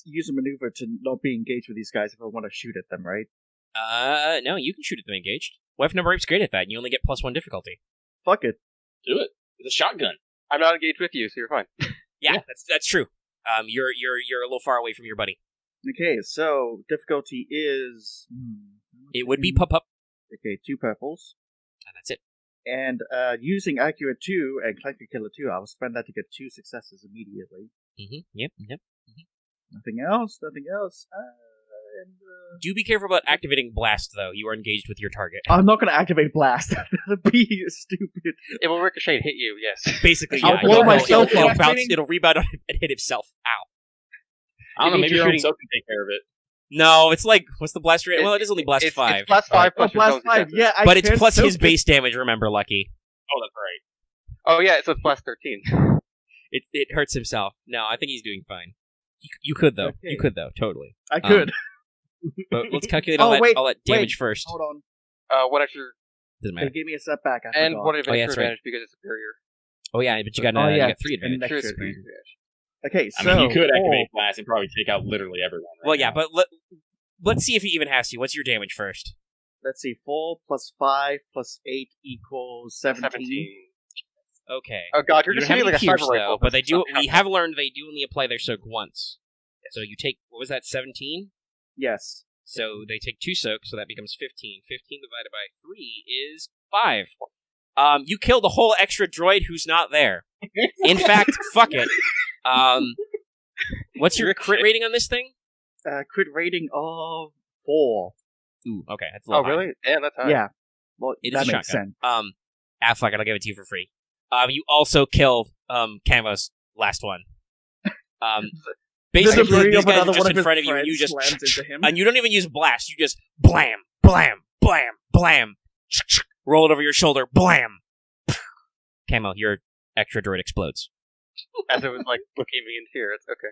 Speaker 5: use a maneuver to not be engaged with these guys if I want to shoot at them, right?
Speaker 1: No, you can shoot at them engaged. Weapon number 8's great at that, and you only get +1 difficulty.
Speaker 5: Fuck it.
Speaker 4: Do it. It's a shotgun.
Speaker 2: I'm not engaged with you, so you're fine.
Speaker 1: Yeah, that's true. You're a little far away from your buddy.
Speaker 5: Okay, so difficulty is...
Speaker 1: It would be pup.
Speaker 5: Okay, 2 purples.
Speaker 1: And that's it.
Speaker 5: And using Accurate 2 and Clanker Killer 2, I will spend that to get 2 successes immediately.
Speaker 1: Yep.
Speaker 5: Nothing else.
Speaker 1: Do be careful about activating Blast, though. You are engaged with your target.
Speaker 5: I'm not going to activate Blast. That'd be stupid.
Speaker 2: It will ricochet and hit you, yes.
Speaker 1: Basically,
Speaker 5: I'll
Speaker 1: yeah.
Speaker 5: blow myself
Speaker 1: it'll
Speaker 5: up.
Speaker 1: bounce, it'll rebound on him and hit itself. Ow.
Speaker 4: I don't know,
Speaker 2: means
Speaker 4: maybe
Speaker 2: you're
Speaker 4: your own
Speaker 2: shooting-
Speaker 4: soap can take care of it.
Speaker 1: No, what's the blast rate? Well, it is only blast 5.
Speaker 2: It's plus 5 plus your
Speaker 5: Blast
Speaker 2: zone
Speaker 5: 5,
Speaker 2: successes.
Speaker 5: yeah.
Speaker 1: But it's
Speaker 5: can't
Speaker 1: plus his
Speaker 5: soak it.
Speaker 1: base damage, remember, Lucky.
Speaker 4: Oh, that's right.
Speaker 2: Oh yeah, so it's plus 13.
Speaker 1: It hurts himself. No, I think he's doing fine. You could, though.
Speaker 5: Okay.
Speaker 1: You could, though. Totally.
Speaker 5: I could.
Speaker 1: But let's calculate
Speaker 5: Oh,
Speaker 1: all
Speaker 5: wait,
Speaker 1: that damage
Speaker 5: wait.
Speaker 1: first.
Speaker 5: Hold on.
Speaker 2: What extra...
Speaker 1: Doesn't
Speaker 5: They
Speaker 1: matter.
Speaker 5: gave me a setback. I
Speaker 2: And
Speaker 5: forgot.
Speaker 2: what adventure
Speaker 1: Oh, yeah, that's right.
Speaker 2: advantage because it's superior.
Speaker 1: Oh, yeah, but you got,
Speaker 5: Oh,
Speaker 1: you
Speaker 5: yeah.
Speaker 1: got 3
Speaker 5: And
Speaker 1: advantage.
Speaker 5: next
Speaker 2: Sure,
Speaker 5: year
Speaker 2: it's superior
Speaker 5: advantage.
Speaker 2: advantage.
Speaker 5: Okay, so...
Speaker 4: I mean, you could
Speaker 5: oh,
Speaker 4: activate blast and probably take out literally everyone. Right
Speaker 1: Well, yeah,
Speaker 4: now.
Speaker 1: but let's see if he even has to. What's your damage first?
Speaker 5: Let's see. 4 plus 5 plus 8 equals 17.
Speaker 2: 17.
Speaker 1: Okay.
Speaker 2: Oh god, you're
Speaker 1: You
Speaker 2: just
Speaker 1: don't have
Speaker 2: hitting
Speaker 1: any
Speaker 2: like a
Speaker 1: pierce,
Speaker 2: sniper
Speaker 1: though,
Speaker 2: rifle.
Speaker 1: but they do. We have learned they do only apply their soak once. So you take, what was that, 17?
Speaker 5: Yes.
Speaker 1: So they take 2 soaks, so that becomes 15. 15 divided by 3 is 5. You kill the whole extra droid who's not there. In fact, fuck it. What's your crit rating on this thing?
Speaker 5: Crit rating of 4.
Speaker 1: Ooh, okay, that's a
Speaker 2: Oh
Speaker 1: little high.
Speaker 2: really? Yeah, that's high.
Speaker 5: Yeah. Well,
Speaker 1: It is
Speaker 5: that
Speaker 1: a
Speaker 5: makes
Speaker 1: shotgun.
Speaker 5: sense.
Speaker 1: Fuck it, I'll give it to you for free. You also kill Camo's last one. Basically,
Speaker 5: debris
Speaker 1: these
Speaker 5: of
Speaker 1: guys are
Speaker 5: another
Speaker 1: just
Speaker 5: one
Speaker 1: in
Speaker 5: of
Speaker 1: front
Speaker 5: his
Speaker 1: of you, and you
Speaker 5: friends
Speaker 1: just
Speaker 5: slams into him.
Speaker 1: and you don't even use blast. You just blam, blam, blam, blam. Roll it over your shoulder, blam. Camo, your extra droid explodes.
Speaker 2: As it was like looking me in here. It's okay.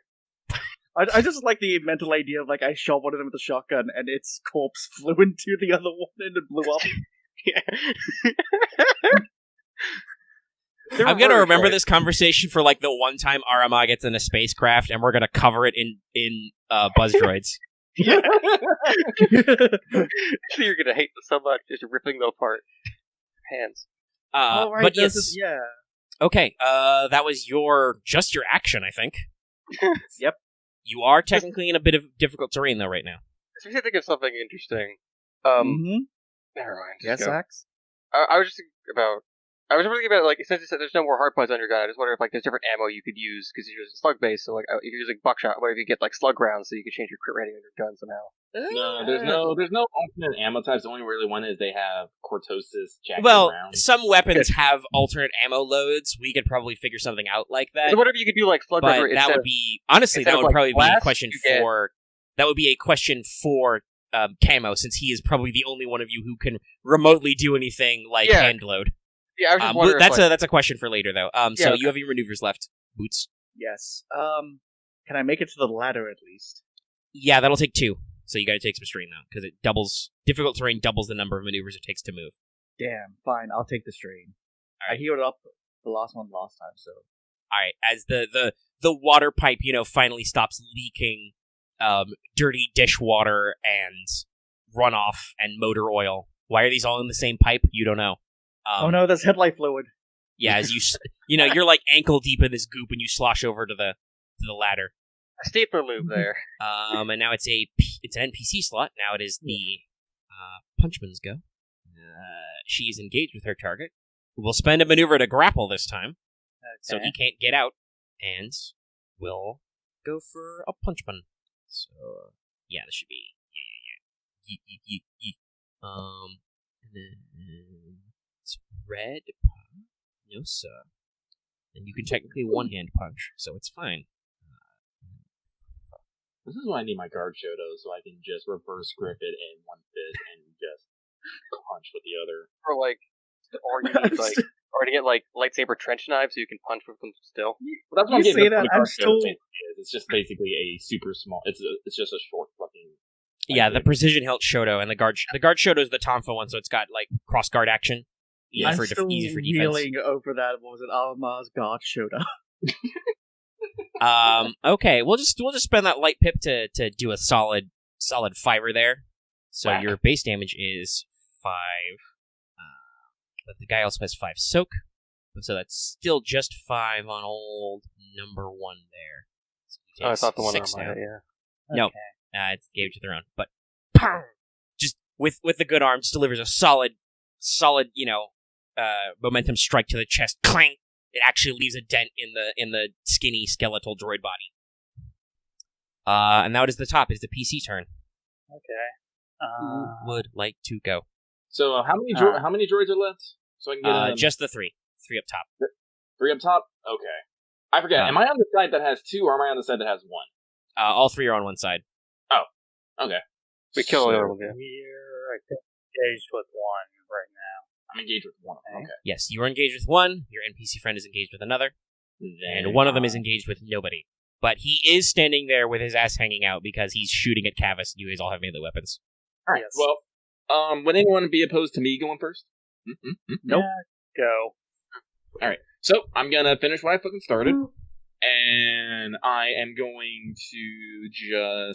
Speaker 5: I just like the mental idea of like I shot one of them with a shotgun and its corpse flew into the other one and it blew up.
Speaker 1: I'm gonna remember this conversation for like the one time Aramaa gets in a spacecraft, and we're gonna cover it in buzz droids.
Speaker 2: So you're gonna hate them so much, just ripping them apart. Hands.
Speaker 5: Oh, right,
Speaker 1: But
Speaker 5: there's
Speaker 1: yes,
Speaker 5: this- yeah.
Speaker 1: okay. That was your action, I think.
Speaker 5: Yep.
Speaker 1: You are technically in a bit of difficult terrain though right now.
Speaker 2: So you think of something interesting.
Speaker 5: Mm-hmm.
Speaker 2: Never mind.
Speaker 5: Yes,
Speaker 2: Just go.
Speaker 5: Axe?
Speaker 2: I was just thinking about. I was thinking about like since you said there's no more hard points on your gun. I just wonder if like there's different ammo you could use because you're slug based. So like if you're using buckshot, what if you get like slug rounds so you could change your crit rating on your gun somehow?
Speaker 4: No, there's no alternate ammo types. The only really one is they have cortosis jacket
Speaker 1: Well,
Speaker 4: rounds.
Speaker 1: some weapons have alternate ammo loads. We could probably figure something out like that.
Speaker 2: So what if you could do like slug
Speaker 1: But
Speaker 2: rubber
Speaker 1: that
Speaker 2: instead
Speaker 1: would be honestly
Speaker 2: instead
Speaker 1: that
Speaker 2: of,
Speaker 1: would
Speaker 2: like,
Speaker 1: probably be a
Speaker 2: blast,
Speaker 1: question
Speaker 2: you get-
Speaker 1: for that would be a question for Camo, since he is probably the only one of you who can remotely do anything like
Speaker 2: Yeah.
Speaker 1: hand load.
Speaker 2: Yeah, I was just wondering.
Speaker 1: That's a question for later though. So
Speaker 2: okay.
Speaker 1: you have your maneuvers left, Boots.
Speaker 5: Yes. Can I make it to the ladder at least?
Speaker 1: Yeah, that'll take 2. So you got to take some strain though, because it doubles difficult terrain doubles the number of maneuvers it takes to move.
Speaker 5: Damn, fine, I'll take the strain.
Speaker 1: Alright.
Speaker 5: I healed up the last one last time, so...
Speaker 1: All right, as the water pipe, finally stops leaking dirty dishwater and runoff and motor oil Why are these all in the same pipe? You don't know.
Speaker 5: Oh no, there's headlight fluid.
Speaker 1: Yeah, as you're like ankle deep in this goop, and you slosh over to the ladder.
Speaker 2: A steeper loop there.
Speaker 1: And now it's an NPC slot. Now it is the Punchman's go. She is engaged with her target. We'll spend a maneuver to grapple this time, so he can't get out, and we'll go for a Punchman. So yeah, this should be and then it's red. No sir. And you can technically one-hand punch, so it's fine.
Speaker 4: This is why I need my guard Shoto, so I can just reverse grip it in one fist and just punch with the other.
Speaker 2: Or you need or to get lightsaber trench knives so you can punch with them still.
Speaker 4: Well, that's what I'm
Speaker 5: You
Speaker 4: getting.
Speaker 5: say that, I'm still.
Speaker 4: It's just basically a super small. It's just a short fucking.
Speaker 1: Yeah, the precision hilt Shoto and the guard Shoto is the Tonfa one, so it's got like cross guard action.
Speaker 5: I'm
Speaker 1: for
Speaker 5: still
Speaker 1: easy for defense.
Speaker 5: reeling over that. What was it? Aramaa's God Shoda.
Speaker 1: Okay, we'll just spend that light pip to do a solid fiver there. So
Speaker 4: Whack.
Speaker 1: your base damage is 5. But the guy also has 5 soak, so that's still just 5 on old number 1 there. So he
Speaker 2: Oh, I
Speaker 1: takes
Speaker 2: thought the one
Speaker 1: 6
Speaker 2: on my
Speaker 1: now.
Speaker 2: head, yeah.
Speaker 1: No, it's gave to their own, but just with the good arm, just delivers a solid, momentum strike to the chest. Clang! It actually leaves a dent in the skinny skeletal droid body. And now it is the top. It is the PC turn.
Speaker 3: Okay.
Speaker 1: Who would like to go?
Speaker 4: So how many droids are left? So I can get
Speaker 1: Just the 3. 3 up top.
Speaker 4: 3 up top. Okay. I forget. Am I on the side that has 2, or am I on the side that has 1?
Speaker 1: All 3 are on one side.
Speaker 4: Oh. Okay.
Speaker 2: We kill the other one, yeah.
Speaker 3: We're, I think, engaged with 1 right now.
Speaker 4: I'm engaged with 1. Okay.
Speaker 1: Yes, you are engaged with 1. Your NPC friend is engaged with another, and one of them is engaged with nobody. But he is standing there with his ass hanging out because he's shooting at Kavis. You guys all have melee weapons.
Speaker 4: All right.
Speaker 3: Yes.
Speaker 4: Well, would anyone be opposed to me going first?
Speaker 5: Nope.
Speaker 3: Yeah, go.
Speaker 4: All right. So I'm gonna finish what I fucking started, and I am going to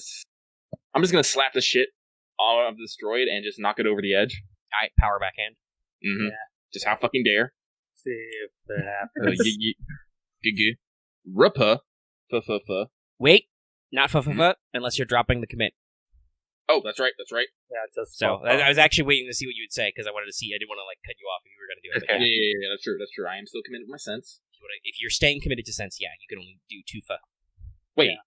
Speaker 4: I'm just gonna slap the shit out of this droid and just knock it over the edge.
Speaker 1: All right, power backhand.
Speaker 4: Mm-hmm.
Speaker 3: Yeah.
Speaker 4: Just how fucking dare.
Speaker 3: See if it happens.
Speaker 4: Rupa.
Speaker 1: Wait, not unless you're dropping the commit.
Speaker 4: Oh, that's right.
Speaker 3: Yeah, just
Speaker 1: So I was actually waiting to see what you would say because I wanted to see. I didn't want to cut you off if you were going to do it.
Speaker 2: Okay.
Speaker 4: Yeah, that's true. I am still committed to my sense.
Speaker 1: If you're staying committed to sense, yeah, you can only do 2 fa.
Speaker 4: Wait.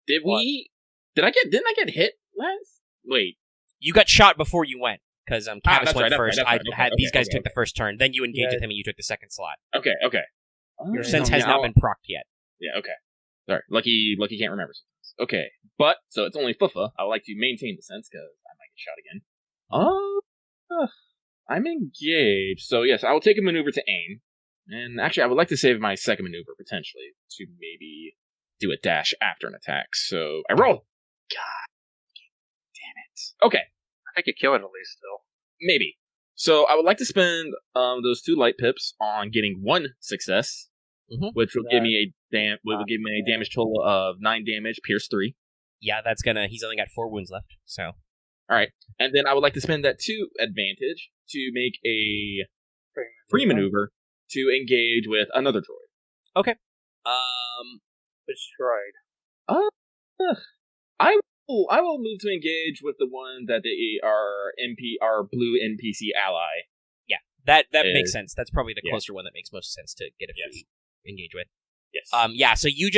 Speaker 4: Didn't I get hit last? Wait.
Speaker 1: You got shot before you went because Kavis
Speaker 4: that's
Speaker 1: went
Speaker 4: right,
Speaker 1: first.
Speaker 4: that's right.
Speaker 1: These guys took
Speaker 4: Okay.
Speaker 1: the first turn. Then you engaged
Speaker 3: Yeah.
Speaker 1: with him and you took the second slot.
Speaker 4: Okay.
Speaker 1: Your sense has not been procced yet.
Speaker 4: Yeah, okay. Sorry, Lucky can't remember something. Okay, but, so it's only Fufa. I would like to maintain the sense, because I might get shot again. I'm engaged. So, yes, I will take a maneuver to aim. And actually, I would like to save my second maneuver, potentially, to maybe do a dash after an attack. So, I roll! God damn it. Okay,
Speaker 2: I think you kill it at least, still.
Speaker 4: maybe. So, I would like to spend those 2 light pips on getting 1 success, which will give me a damage total of 9 damage, pierce 3.
Speaker 1: Yeah, he's only got 4 wounds left, so.
Speaker 4: Alright, and then I would like to spend that 2 advantage to make a free maneuver to engage with another droid.
Speaker 1: Okay.
Speaker 3: Which droid?
Speaker 4: I will move to engage with the one that our blue NPC ally.
Speaker 1: Yeah, that makes sense. That's probably the closer one that makes most sense to get a free engage with.
Speaker 4: Yes.
Speaker 1: Yeah, so you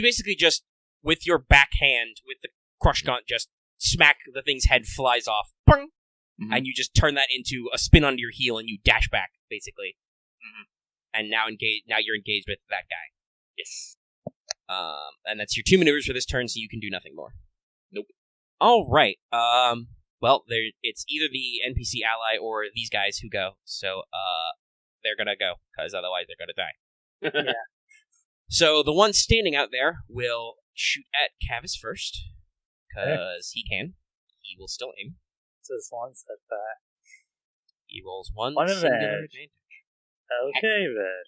Speaker 1: basically just, with your backhand, with the crush gaunt, just smack the thing's head, flies off, bang, and you just turn that into a spin onto your heel and you dash back, basically. And now you're engaged with that guy.
Speaker 4: Yes.
Speaker 1: And that's your 2 maneuvers for this turn, so you can do nothing more.
Speaker 4: Nope.
Speaker 1: All right. Well, it's either the NPC ally or these guys who go. So, they're gonna go, because otherwise they're gonna die.
Speaker 3: Yeah.
Speaker 1: So the one standing out there will shoot at Kavis first, because he can. He will still aim.
Speaker 3: Just 1 setback.
Speaker 1: He rolls 1
Speaker 3: One
Speaker 1: singular
Speaker 3: advantage.
Speaker 1: advantage.
Speaker 3: Okay, then.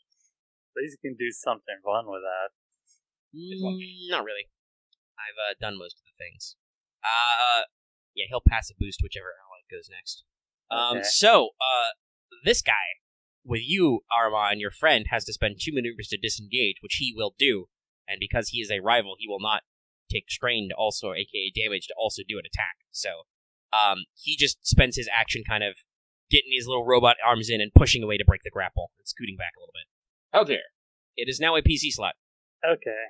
Speaker 3: At least you can do something fun with that.
Speaker 1: Not really. I've done most of the things. Yeah, he'll pass a boost whichever ally goes next.
Speaker 3: Okay.
Speaker 1: So, this guy, with you, Aramaa, and your friend, has to spend 2 maneuvers to disengage, which he will do. And because he is a rival, he will not take strain to also, aka damage, to also do an attack. So, he just spends his action kind of getting his little robot arms in and pushing away to break the grapple and scooting back a little bit.
Speaker 4: How dare.
Speaker 1: It is now a PC slot.
Speaker 3: Okay.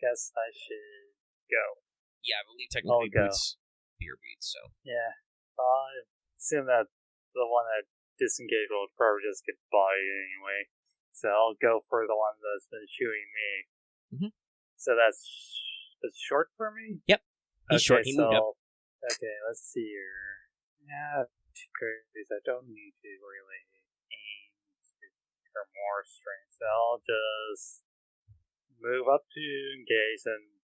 Speaker 3: Guess I should go.
Speaker 1: Yeah, I believe technically
Speaker 3: I'll go.
Speaker 1: Boots beer beats, so.
Speaker 3: Yeah. I assume that the one that disengaged will probably just get bodied anyway. So I'll go for the one that's been shooting me.
Speaker 1: Mhm.
Speaker 3: So that's short for me?
Speaker 1: Yep. He's short, he moved up.
Speaker 3: Okay, let's see here. Yeah, two crazies. I don't need to really aim for more strength. So I'll just move up to engage and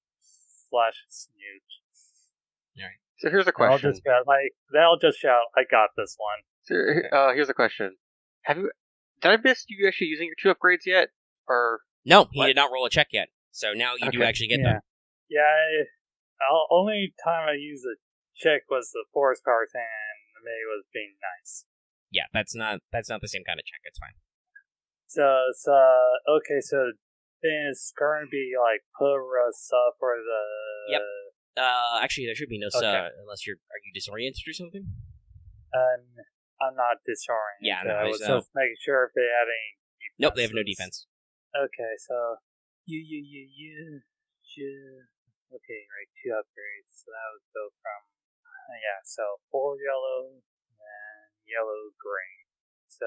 Speaker 3: slash snoot.
Speaker 2: So here's a
Speaker 3: I'll
Speaker 2: question.
Speaker 3: they'll just shout, "I got this one."
Speaker 2: So, here's a question. Did I miss you actually using your 2 upgrades yet? Or
Speaker 1: No, he
Speaker 2: What?
Speaker 1: did not roll a check yet. So now you do
Speaker 2: Okay.
Speaker 1: actually get
Speaker 3: Yeah.
Speaker 1: them.
Speaker 3: Yeah, only time I used a check was the force power thing, and May was being nice.
Speaker 1: Yeah, that's not the same kind of check. It's fine.
Speaker 3: So okay, so then it's going to be like stuff for the.
Speaker 1: Yep. Actually, there should be no
Speaker 3: Okay.
Speaker 1: unless are you disoriented or something?
Speaker 3: I'm not disoriented.
Speaker 1: Yeah, no,
Speaker 3: I was just making sure if they had any.
Speaker 1: Nope, they have no
Speaker 3: defenses.
Speaker 1: defense.
Speaker 3: Okay, so okay, right, 2 upgrades. So that would go from so 4 yellow and yellow green. So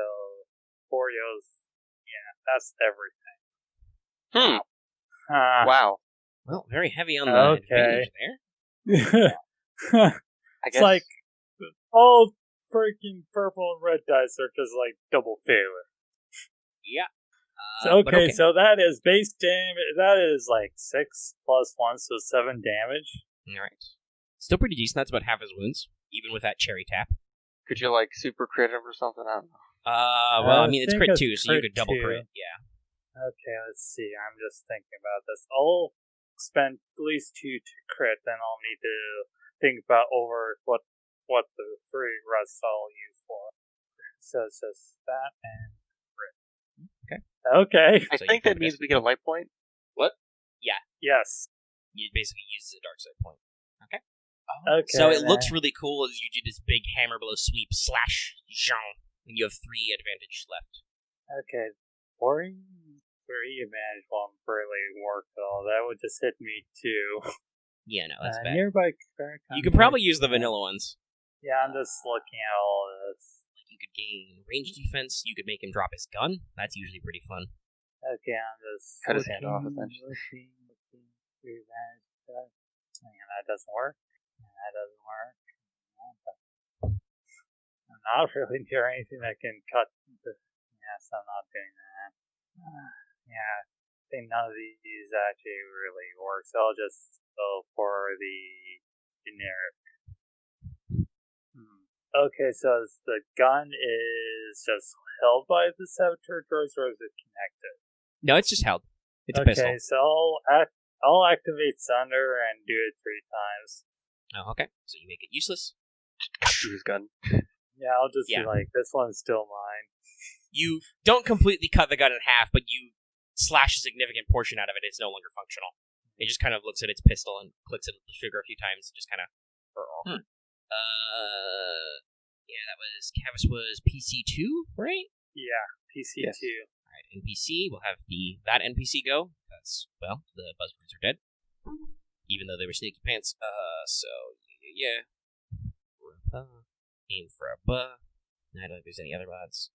Speaker 3: 4 yellows. Yeah, that's everything.
Speaker 2: wow.
Speaker 1: Well, very heavy on the
Speaker 3: Okay.
Speaker 1: advantage there.
Speaker 2: I
Speaker 3: It's
Speaker 2: guess
Speaker 3: like all freaking purple and red dice are just like double failure.
Speaker 1: Yeah.
Speaker 3: So,
Speaker 1: But
Speaker 3: okay, so that is base damage. That is like 6 plus 1, so 7 damage.
Speaker 1: All right. Still pretty decent. That's about half his wounds, even with that cherry tap.
Speaker 2: could you like super crit him or something? I don't know.
Speaker 1: Well, I
Speaker 3: I
Speaker 1: mean, it's
Speaker 3: think
Speaker 1: crit
Speaker 3: it's
Speaker 1: 2, so you
Speaker 3: crit
Speaker 1: could double
Speaker 3: 2.
Speaker 1: crit. Yeah.
Speaker 3: Okay, let's see. I'm just thinking about this. I'll spend at least 2 to crit, then I'll need to think about over what the 3 rest I'll use for. So it's just that and crit.
Speaker 1: Okay.
Speaker 3: Okay.
Speaker 2: I
Speaker 1: So you
Speaker 2: think that
Speaker 1: focus.
Speaker 2: means we get a light point.
Speaker 3: Yes.
Speaker 1: You basically use the dark side point. Okay.
Speaker 3: Okay.
Speaker 1: So it looks
Speaker 3: then.
Speaker 1: really cool as you do this big hammer blow sweep slash Jean, and you have 3 advantage left.
Speaker 3: Okay. 3 advantage won't really work at all. That would just hit me 2.
Speaker 1: Yeah, no, that's bad.
Speaker 3: Nearby.
Speaker 1: You could probably use the vanilla ones.
Speaker 3: Yeah, I'm just looking at all of this.
Speaker 1: Like you could gain range defense. You could make him drop his gun. That's usually pretty fun.
Speaker 3: Okay, I'm just
Speaker 2: Cut his hand off,
Speaker 3: looking,
Speaker 2: eventually.
Speaker 3: looking through that stuff. And that doesn't work. And that doesn't work. I'm not really doing anything that can cut. Yes, I'm not doing that. Yeah, I think none of these actually really work. So I'll just go for the generic. Okay, so the gun is just held by the saboteur droids, or is it connected?
Speaker 1: No, it's just held. It's a
Speaker 3: Okay,
Speaker 1: pistol.
Speaker 3: so I'll activate Thunder and do it 3 times.
Speaker 1: Oh, okay. So you make it useless.
Speaker 2: Use his gun.
Speaker 3: Yeah, I'll just
Speaker 1: Yeah.
Speaker 3: be like, this one's still mine.
Speaker 1: You don't completely cut the gun in half, but you slash a significant portion out of it. It's no longer functional. It just kind of looks at its pistol and clicks at the trigger a few times, and just kind of. Yeah, that was Kavis was PC2, right?
Speaker 3: Yeah, PC2.
Speaker 2: Yes.
Speaker 1: All right, NPC. We'll have that NPC go because the buzzwords are dead, even though they were sneaky pants. So yeah. Aim for a buh. I don't think there's any other mods.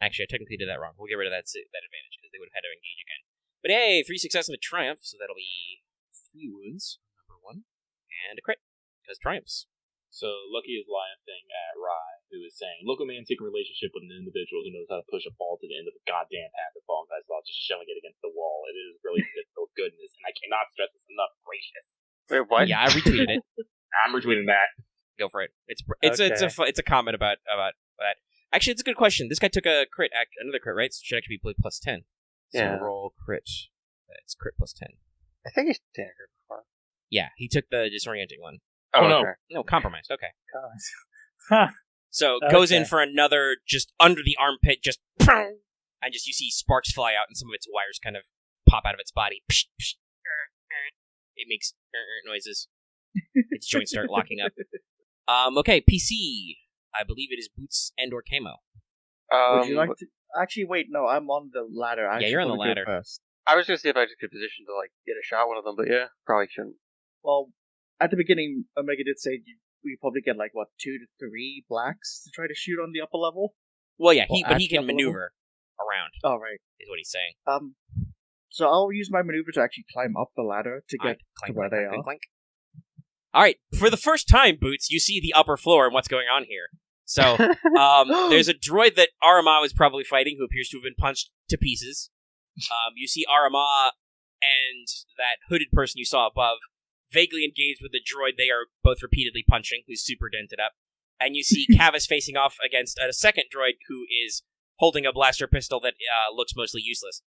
Speaker 1: Actually, I technically did that wrong. We'll get rid of that advantage because they would have had to engage again. But hey, 3 success and a triumph, so that'll be 3 wounds, number 1, and a crit because triumphs.
Speaker 4: So Lucky is laughing at Rye, who is saying, local man seeking relationship with an individual who knows how to push a ball to the end of the goddamn path of Fall Guys while just shoving it against the wall. It is really difficult goodness, and I cannot stress this enough. Gracious.
Speaker 2: Wait, what?
Speaker 1: Yeah, I retweeted it.
Speaker 4: I'm retweeting that.
Speaker 1: Go for it. It's a comment about that. Actually, it's a good question. This guy took a crit, another crit, right? So it should actually be plus 10. So
Speaker 2: Yeah.
Speaker 1: roll crit. It's crit plus 10.
Speaker 2: I think he's did it before.
Speaker 1: Yeah, he took the disorienting one.
Speaker 4: Oh, no.
Speaker 2: okay.
Speaker 1: No, compromised. Okay.
Speaker 3: Huh.
Speaker 1: So goes in
Speaker 3: Okay.
Speaker 1: for another, just under the armpit, just, and just you see sparks fly out, and some of its wires kind of pop out of its body. It makes noises. Its joints start locking up. Okay, PC. I believe it is Boots and or Camo.
Speaker 5: Would you like to? Actually, wait. No, I'm on the ladder. I
Speaker 1: Yeah,
Speaker 5: actually
Speaker 1: you're on the
Speaker 5: wanna go
Speaker 1: ladder.
Speaker 5: first.
Speaker 2: I was gonna see if I just could position to like get a shot at one of them, but yeah, probably shouldn't.
Speaker 5: Well, at the beginning, Omega did say we probably get like what 2 to 3 blacks to try to shoot on the upper level.
Speaker 1: Well, yeah,
Speaker 5: Well,
Speaker 1: but he
Speaker 5: at
Speaker 1: can
Speaker 5: the upper
Speaker 1: maneuver around,
Speaker 5: Oh right.
Speaker 1: is what he's saying.
Speaker 5: So I'll use my maneuver to actually climb up the ladder to get
Speaker 1: Clank,
Speaker 5: to where
Speaker 1: clank,
Speaker 5: they
Speaker 1: clank,
Speaker 5: are.
Speaker 1: clank. All right, for the first time, Boots, you see the upper floor and what's going on here. So, there's a droid that Aramaa was probably fighting who appears to have been punched to pieces. You see Aramaa and that hooded person you saw above vaguely engaged with the droid they are both repeatedly punching, who's super dented up. And you see Kavis facing off against a second droid who is holding a blaster pistol that looks mostly useless.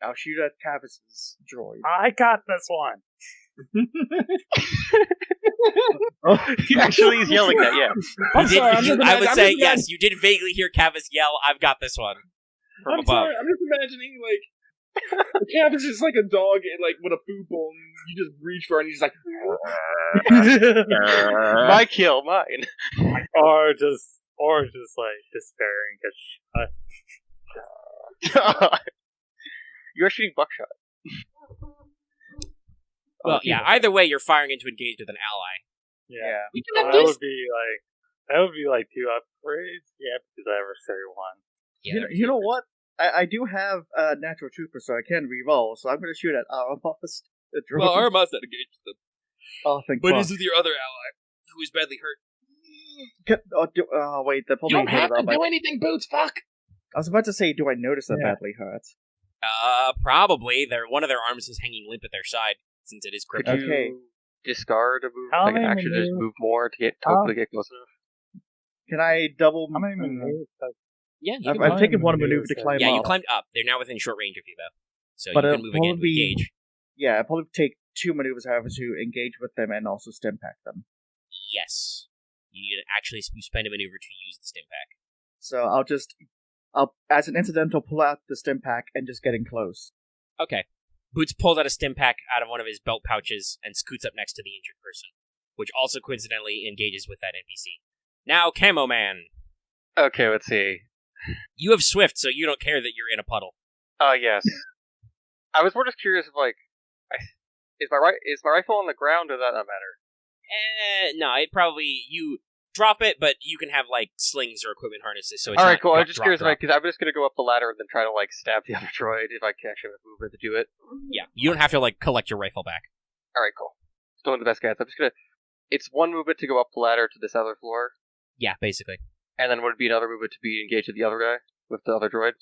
Speaker 5: I'll shoot at Kavis's droid.
Speaker 3: I got this one.
Speaker 2: Actually, he's yelling that. Yeah.
Speaker 4: I'm sorry, I'm just
Speaker 1: I would
Speaker 4: imagine-
Speaker 1: say,
Speaker 4: I'm just
Speaker 1: yes, you did vaguely hear Kavis yell, "I've got this one," from
Speaker 4: I'm
Speaker 1: above.
Speaker 4: sorry, I'm just imagining, like, the cat is just like a dog and, like, with a food bowl, and you just reach for it, and he's like,
Speaker 2: My kill, mine.
Speaker 3: or just like despairing because
Speaker 2: You're shooting buckshot.
Speaker 1: Well, yeah, either way, you're firing into engage with an ally.
Speaker 3: yeah.
Speaker 4: we can
Speaker 3: That
Speaker 4: have this.
Speaker 3: would be like 2 upgrades. Yeah, because I ever say 1.
Speaker 1: Yeah,
Speaker 5: You know what? I do have a natural trooper, so I can re-roll. So I'm going to shoot at Aramas. The droid.
Speaker 1: Well, Aramaa's not engaged with them.
Speaker 5: Oh, thank
Speaker 1: But
Speaker 5: fuck.
Speaker 1: is with your other ally, who is badly hurt.
Speaker 5: Wait, they're
Speaker 4: You
Speaker 5: probably
Speaker 4: don't have
Speaker 5: hurt
Speaker 4: to
Speaker 5: up.
Speaker 4: do anything, Boots, fuck!
Speaker 5: I was about to say, do I notice they're
Speaker 3: Yeah.
Speaker 5: badly hurt?
Speaker 1: Probably. One of their arms is hanging limp at their side, since it is
Speaker 2: Could
Speaker 1: crippled.
Speaker 2: you
Speaker 5: Okay.
Speaker 2: discard a move,
Speaker 3: How
Speaker 2: like an
Speaker 3: many
Speaker 2: action, to just
Speaker 3: maneuvers-
Speaker 2: move more to hopefully get close enough?
Speaker 5: Can I double?
Speaker 3: How many minutes?
Speaker 1: Yeah, you can
Speaker 5: I've
Speaker 1: move.
Speaker 5: taken one
Speaker 3: maneuvers
Speaker 5: maneuver to
Speaker 3: then?
Speaker 5: climb
Speaker 1: Yeah, you
Speaker 5: up.
Speaker 1: climbed up. They're now within short range of you, though. So
Speaker 5: But
Speaker 1: you
Speaker 5: it'll
Speaker 1: can move again to
Speaker 5: probably
Speaker 1: engage.
Speaker 5: Yeah, I'll probably take 2 maneuvers, however, to engage with them and also stim pack them.
Speaker 1: Yes. You actually spend a maneuver to use the stim pack.
Speaker 5: So I'll as an incidental pull out the stim pack and just get in close.
Speaker 1: Okay. Boots pulls out a stim pack out of one of his belt pouches and scoots up next to the injured person, which also coincidentally engages with that NPC. Now, Camo Man.
Speaker 2: Okay, let's see.
Speaker 1: You have Swift, so you don't care that you're in a puddle.
Speaker 2: Yes. I was more just curious if, like, is my rifle on the ground, or does that not matter?
Speaker 1: No, it probably, you drop it, but you can have, like, slings or equipment harnesses, so it's
Speaker 2: Alright,
Speaker 1: not
Speaker 2: cool. I was just
Speaker 1: drop,
Speaker 2: curious
Speaker 1: drop.
Speaker 2: because I'm just gonna go up the ladder and then try to, like, stab the other droid if I can actually have movement to do it.
Speaker 1: Yeah, you don't have to, like, collect your rifle back.
Speaker 2: Alright, cool. Still in the best guys. I'm just gonna. It's one movement to go up the ladder to this other floor,
Speaker 1: Yeah, basically.
Speaker 2: and then would it be another movement to be engaged with the other guy, with the other droid?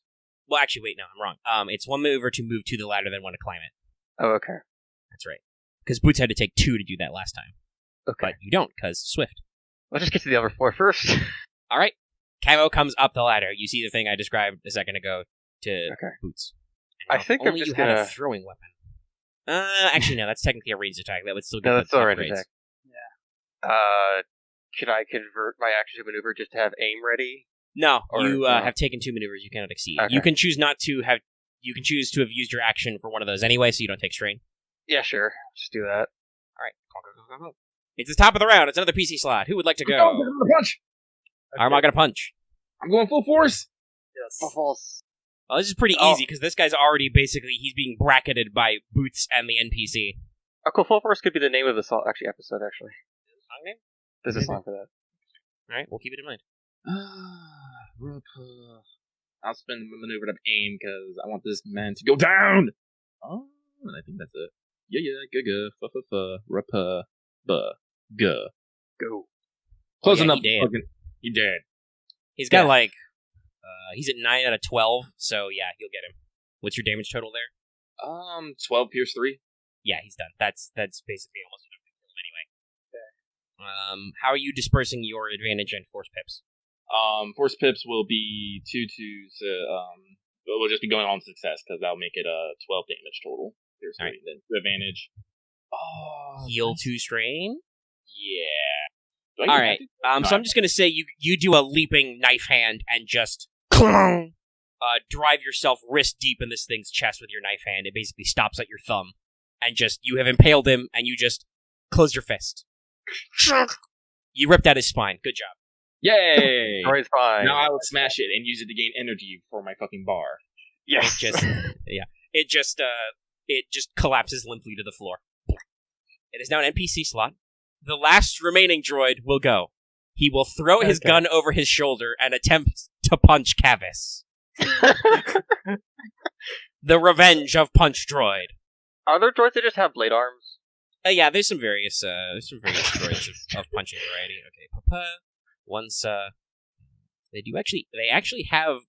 Speaker 1: Well, actually, wait, no, I'm wrong. It's one maneuver to move to the ladder, then one to climb it.
Speaker 2: Oh, okay.
Speaker 1: That's right. Because Boots had to take 2 to do that last time.
Speaker 2: Okay.
Speaker 1: But you don't, because Swift.
Speaker 2: Let's just get to the other floor first.
Speaker 1: All right. Camo comes up the ladder. You see the thing I described a second ago to
Speaker 2: Okay.
Speaker 1: Boots.
Speaker 2: I
Speaker 1: And
Speaker 2: think
Speaker 1: if
Speaker 2: I'm
Speaker 1: only
Speaker 2: just
Speaker 1: you had a
Speaker 2: gonna-
Speaker 1: throwing weapon. Actually, no, that's technically a ranged attack. That would still get
Speaker 2: No,
Speaker 1: the
Speaker 2: that's all right.
Speaker 1: upgrades.
Speaker 2: Attack.
Speaker 3: Yeah.
Speaker 2: Can I convert my action to maneuver just to have aim ready?
Speaker 1: No,
Speaker 2: Or,
Speaker 1: you
Speaker 2: no.
Speaker 1: have taken 2 maneuvers you cannot exceed.
Speaker 2: Okay.
Speaker 1: You can choose not to have. You can choose to have used your action for one of those anyway, so you don't take strain.
Speaker 2: Yeah, sure. Just do that.
Speaker 1: All right. It's the top of the round. It's another PC slot. Who would like to
Speaker 4: Oh,
Speaker 1: go?
Speaker 4: I'm gonna punch!
Speaker 1: Armagh gonna punch.
Speaker 4: I'm going full force!
Speaker 3: Yes.
Speaker 2: False.
Speaker 1: Well, this is pretty
Speaker 2: Oh.
Speaker 1: easy because this guy's already he's being bracketed by Boots and the NPC.
Speaker 2: Oh, cool. Full Force could be the name of the song, episode, actually.
Speaker 1: Song name?
Speaker 2: There's a
Speaker 1: Maybe.
Speaker 2: song for that.
Speaker 1: All right, we'll keep it in mind.
Speaker 4: I'll spend the maneuver to aim because I want this man to go down. Oh, and I think that's it. Yeah, rupa, ga.
Speaker 2: Go.
Speaker 4: Close
Speaker 1: yeah,
Speaker 4: enough.
Speaker 1: he did.
Speaker 4: Fucking- He did.
Speaker 1: He's got
Speaker 4: Yeah.
Speaker 1: he's at 9 out of 12, so yeah, you'll get him. What's your damage total there?
Speaker 4: 12 pierce 3.
Speaker 1: Yeah, he's done. That's basically almost enough to kill him anyway. Okay. How are you dispersing your advantage and force pips?
Speaker 4: Force pips will be 2 we'll just be going on success because that'll make it 12 damage total. Pierce
Speaker 1: All right.
Speaker 4: 3, then 2 advantage.
Speaker 1: Heal 2 strain.
Speaker 4: Yeah.
Speaker 1: All right. So I'm just gonna say you do a leaping knife hand and just drive yourself wrist deep in this thing's chest with your knife hand. It basically stops at your thumb, and just you have impaled him, and you just close your fist. You ripped out his spine. Good job.
Speaker 4: Yay!
Speaker 2: Droid's fine.
Speaker 4: Now I will smash it and use it to gain energy for my fucking bar.
Speaker 2: Yes.
Speaker 1: It just collapses limply to the floor. It is now an NPC slot. The last remaining droid will go. He will throw his gun over his shoulder and attempt to punch Kavis. The revenge of Punch Droid.
Speaker 2: Are there droids that just have blade arms?
Speaker 1: Yeah, there's some various droids of punching variety. Okay, Papa. Once they actually have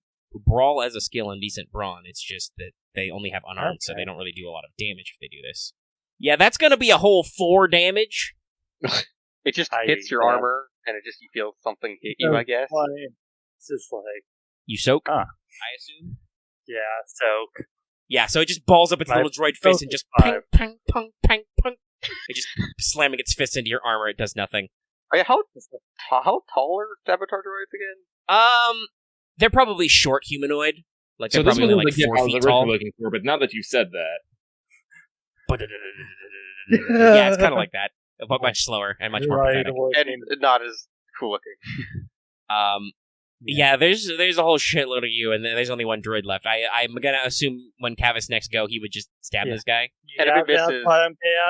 Speaker 1: brawl as a skill and decent brawn. It's just that they only have unarmed, so they don't really do a lot of damage if they do this. Yeah, that's gonna be a whole 4 damage.
Speaker 2: It just hits your armor, and you feel something hit you, I guess.
Speaker 3: It's just like...
Speaker 1: You soak,
Speaker 3: I
Speaker 1: assume?
Speaker 3: Yeah, soak.
Speaker 1: Yeah, so it just balls up its little droid fist and just pang, pang, pang, pang, pang. It just slamming its fist into your armor, it does nothing.
Speaker 2: How tall are Sabotage droids again?
Speaker 1: They're probably short humanoid. Like,
Speaker 4: So
Speaker 1: they're
Speaker 4: this
Speaker 1: probably
Speaker 4: was
Speaker 1: like
Speaker 4: the
Speaker 1: 4
Speaker 4: gift I was
Speaker 1: feet tall.
Speaker 4: originally looking for, but now that you said that,
Speaker 1: Yeah, it's kind of like that, but much slower and much more pathetic.
Speaker 2: And not as cool looking.
Speaker 1: Yeah, there's a whole shitload of you, and there's only 1 droid left. I'm gonna assume when Kavis next go, he would just stab this guy.
Speaker 2: And if it misses,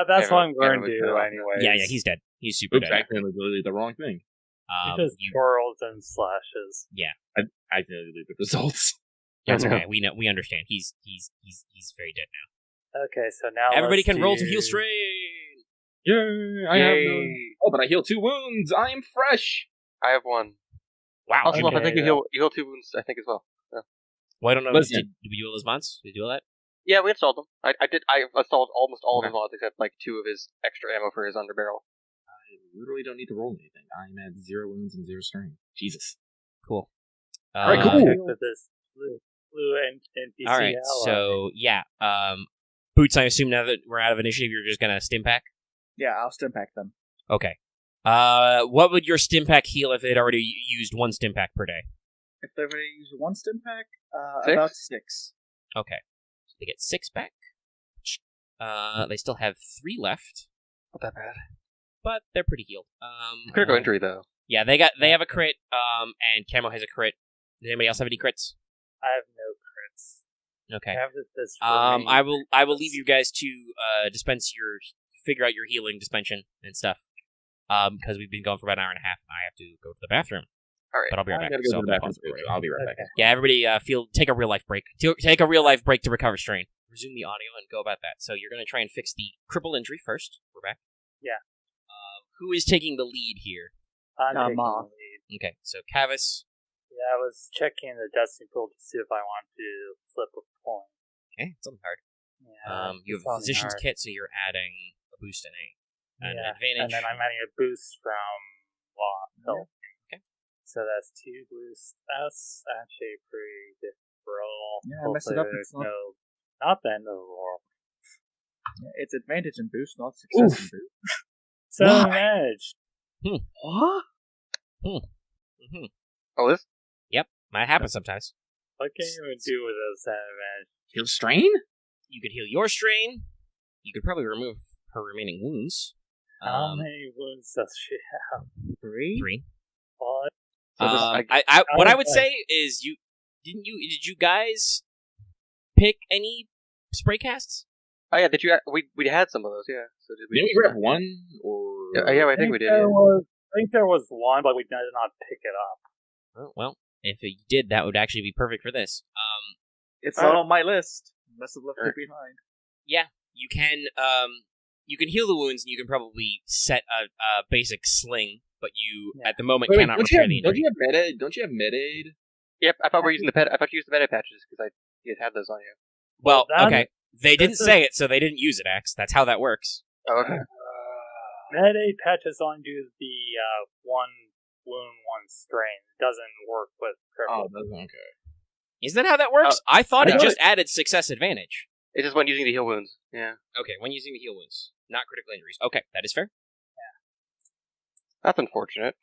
Speaker 3: that's what I'm going to do anyway.
Speaker 1: Yeah, he's dead. He's super
Speaker 4: oops,
Speaker 1: dead.
Speaker 4: I accidentally deleted the wrong thing.
Speaker 3: Just twirls and slashes.
Speaker 1: Yeah,
Speaker 4: I accidentally deleted the results.
Speaker 1: that's okay. We understand. He's very dead now.
Speaker 3: Okay, so now
Speaker 1: Everybody can roll to
Speaker 3: do-
Speaker 1: heal strain.
Speaker 4: Yay! I have no... but I heal 2 wounds. I am fresh.
Speaker 2: I have 1.
Speaker 1: Wow.
Speaker 2: Also,
Speaker 3: okay,
Speaker 2: I think you heal 2 wounds, I think, as well.
Speaker 1: Well, I don't know.
Speaker 4: Listen.
Speaker 1: Did we do all those mods? Did we do all that?
Speaker 2: Yeah, we installed them. I installed almost all of his mods except like 2 of his extra ammo for his underbarrel.
Speaker 4: I literally don't need to roll anything. I'm at 0 wounds and 0 strain. Jesus.
Speaker 1: Cool.
Speaker 4: All right, cool.
Speaker 3: Check with this blue NPC
Speaker 1: All right.
Speaker 3: ally.
Speaker 1: So yeah. Boots. I assume now that we're out of initiative, you're just gonna stim pack.
Speaker 5: Yeah, I'll stim pack them.
Speaker 1: Okay. What would your stim pack heal if they'd already used 1 stim pack per day?
Speaker 5: If they already use 1 stim pack,
Speaker 2: 6?
Speaker 5: about 6.
Speaker 1: Okay. So they get 6 back. They still have 3 left,
Speaker 2: Not that bad.
Speaker 1: but they're pretty healed.
Speaker 2: Critical injury, though.
Speaker 1: Yeah, they have a crit. And Camo has a crit. Does anybody else have any crits?
Speaker 3: I have no crits.
Speaker 1: Okay.
Speaker 3: I have this
Speaker 1: I will leave you guys to figure out your healing dispensation and stuff. Because we've been going for about an hour and a half, and I have to go to the bathroom.
Speaker 2: All right.
Speaker 1: But I'll be right back.
Speaker 4: I gotta go
Speaker 1: So
Speaker 4: to the bathroom too, so I'll be right back.
Speaker 1: yeah, everybody, take a real life break. Take a real life break to recover strain. Resume the audio and go about that. So you're gonna try and fix the cripple injury first. We're back.
Speaker 3: Yeah.
Speaker 1: Who is taking the lead here?
Speaker 3: I'm taking the
Speaker 5: Marth.
Speaker 3: lead.
Speaker 1: Okay, so Kavis.
Speaker 3: Yeah, I was checking the destiny pool to see if I want to flip a coin.
Speaker 1: Okay, it's something hard.
Speaker 3: Yeah,
Speaker 1: You have a physician's kit, so you're adding a boost and an advantage.
Speaker 3: And then I'm adding a boost from Loth.
Speaker 1: Okay.
Speaker 3: So that's 2 boosts. That's actually a pretty good roll.
Speaker 5: Yeah, mess it up. It's not...
Speaker 3: not the end of the world.
Speaker 5: Yeah, it's advantage and boost, not success and boost.
Speaker 3: So
Speaker 5: Why?
Speaker 3: managed.
Speaker 5: What?
Speaker 1: Mm-hmm.
Speaker 2: Oh, this?
Speaker 1: Might happen sometimes.
Speaker 3: What can you do with those advantage?
Speaker 4: Heal strain?
Speaker 1: You could heal your strain. You could probably remove her remaining wounds.
Speaker 3: How many wounds does she have?
Speaker 5: 3?
Speaker 1: 3.
Speaker 3: What?
Speaker 1: What I would say is did you guys pick any spray casts?
Speaker 2: Oh yeah, did you? We had some of those, yeah. So did we?
Speaker 4: Didn't we grab 1 or?
Speaker 2: Yeah, I think we did. Yeah.
Speaker 3: I think there was 1, but we did not pick it up.
Speaker 1: Oh, well, if you did, that would actually be perfect for this.
Speaker 5: It's not on my list. Must have left it behind.
Speaker 1: Yeah, you can heal the wounds, and you can probably set a basic sling, but you at the moment cannot repair the injury.
Speaker 4: Don't you have med aid?
Speaker 2: Yep, I thought we were using I thought you used the meta patches because you had those on you.
Speaker 1: Well, okay, they didn't say it, so they didn't use it, X. That's how that works.
Speaker 2: Oh, okay.
Speaker 3: Med aid patches only do the 1 wound, 1 strain. It doesn't work with cripple.
Speaker 4: Oh, that's okay.
Speaker 1: Is that how that works? I thought
Speaker 2: I
Speaker 1: it
Speaker 2: know
Speaker 1: just added success advantage.
Speaker 2: It's just when using the heal wounds. Yeah.
Speaker 1: Okay, when using the heal wounds. Not critical injuries. Okay, that is fair.
Speaker 2: That's unfortunate.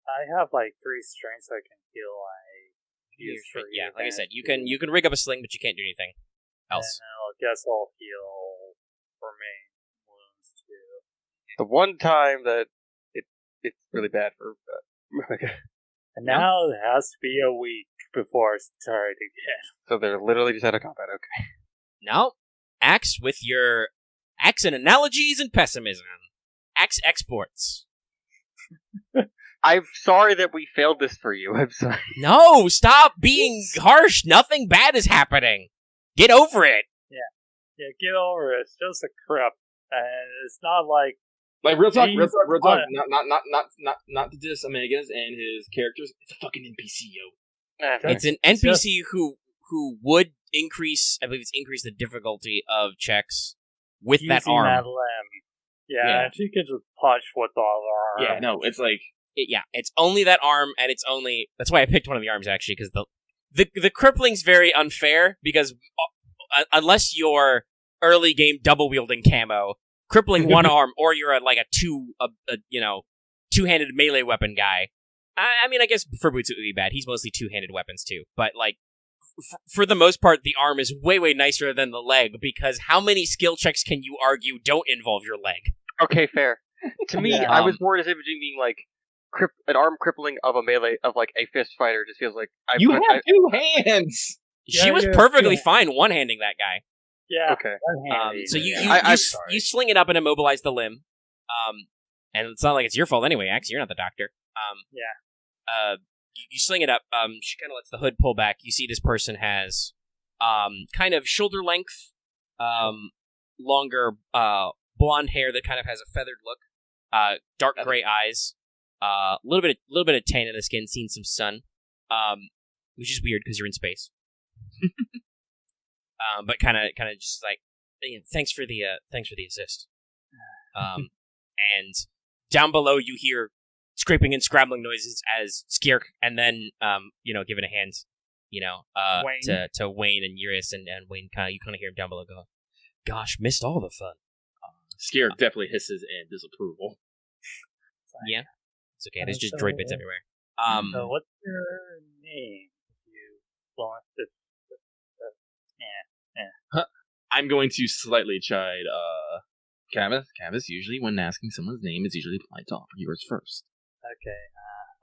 Speaker 3: I have like 3 strengths I can heal.
Speaker 1: Yeah, like I said, you can rig up a sling, but you can't do anything else.
Speaker 3: And I guess I'll heal for main wounds too.
Speaker 2: The one time that it's really bad for.
Speaker 3: And now it has to be a week before I start again.
Speaker 2: So they're literally just out of combat. Okay.
Speaker 1: Now, Axe with your Axe and analogies and pessimism. Axe exports.
Speaker 2: I'm sorry that we failed this for you. I'm sorry.
Speaker 1: No, stop being harsh. Nothing bad is happening. Get over it.
Speaker 3: Yeah, get over it. It's just a crypt, and it's not like
Speaker 4: Like real talk.
Speaker 3: Fun.
Speaker 4: Not to diss Omegas and his characters. It's a fucking NPC, yo.
Speaker 1: It's an NPC who would increase. I believe it's increase the difficulty of checks with
Speaker 3: using
Speaker 1: that arm.
Speaker 3: that limb. Yeah, and she could just punch with the other arm.
Speaker 4: Yeah, no, it's like
Speaker 1: It's only that arm, and it's only. That's why I picked one of the arms actually, because the crippling's very unfair because unless you're early game double wielding Camo, crippling one arm, or you're a two-handed melee weapon guy. I mean, I guess for Boots it would be bad. He's mostly two-handed weapons too, but like for the most part, the arm is way nicer than the leg because how many skill checks can you argue don't involve your leg?
Speaker 2: Okay, fair. To me,
Speaker 3: Yeah.
Speaker 2: I was more envisioning being like an arm crippling of a melee of like a fist fighter. Just feels like
Speaker 4: you have 2 hands.
Speaker 1: She
Speaker 3: Yeah,
Speaker 1: was
Speaker 3: yeah,
Speaker 1: perfectly
Speaker 3: yeah.
Speaker 1: fine one-handing that guy.
Speaker 3: Yeah.
Speaker 2: Okay.
Speaker 3: one-handed.
Speaker 1: So you
Speaker 2: I'm sorry.
Speaker 1: you sling it up and immobilize the limb. And it's not like it's your fault anyway, Axe. You're not the doctor. You sling it up. She kind of lets the hood pull back. You see this person has kind of shoulder length, longer blonde hair that kind of has a feathered look. Dark gray eyes. Little bit of tan in the skin. Seen some sun. Which is weird because you're in space. But kind of just like, hey, thanks for the assist. And down below you hear scraping and scrabbling noises as Skirk and then giving a hand,
Speaker 3: Wayne.
Speaker 1: to Wayne and Eurus and Wayne you kind of hear him down below go, "Gosh, missed all the fun."
Speaker 4: Scared definitely hisses in disapproval.
Speaker 1: Yeah, it's okay. There's just
Speaker 3: So-
Speaker 1: droid bits everywhere.
Speaker 3: So what's your name? You want to?
Speaker 4: I'm going to slightly chide Kavis. Kavis usually, when asking someone's name, is usually polite to offer yours first.
Speaker 3: Okay,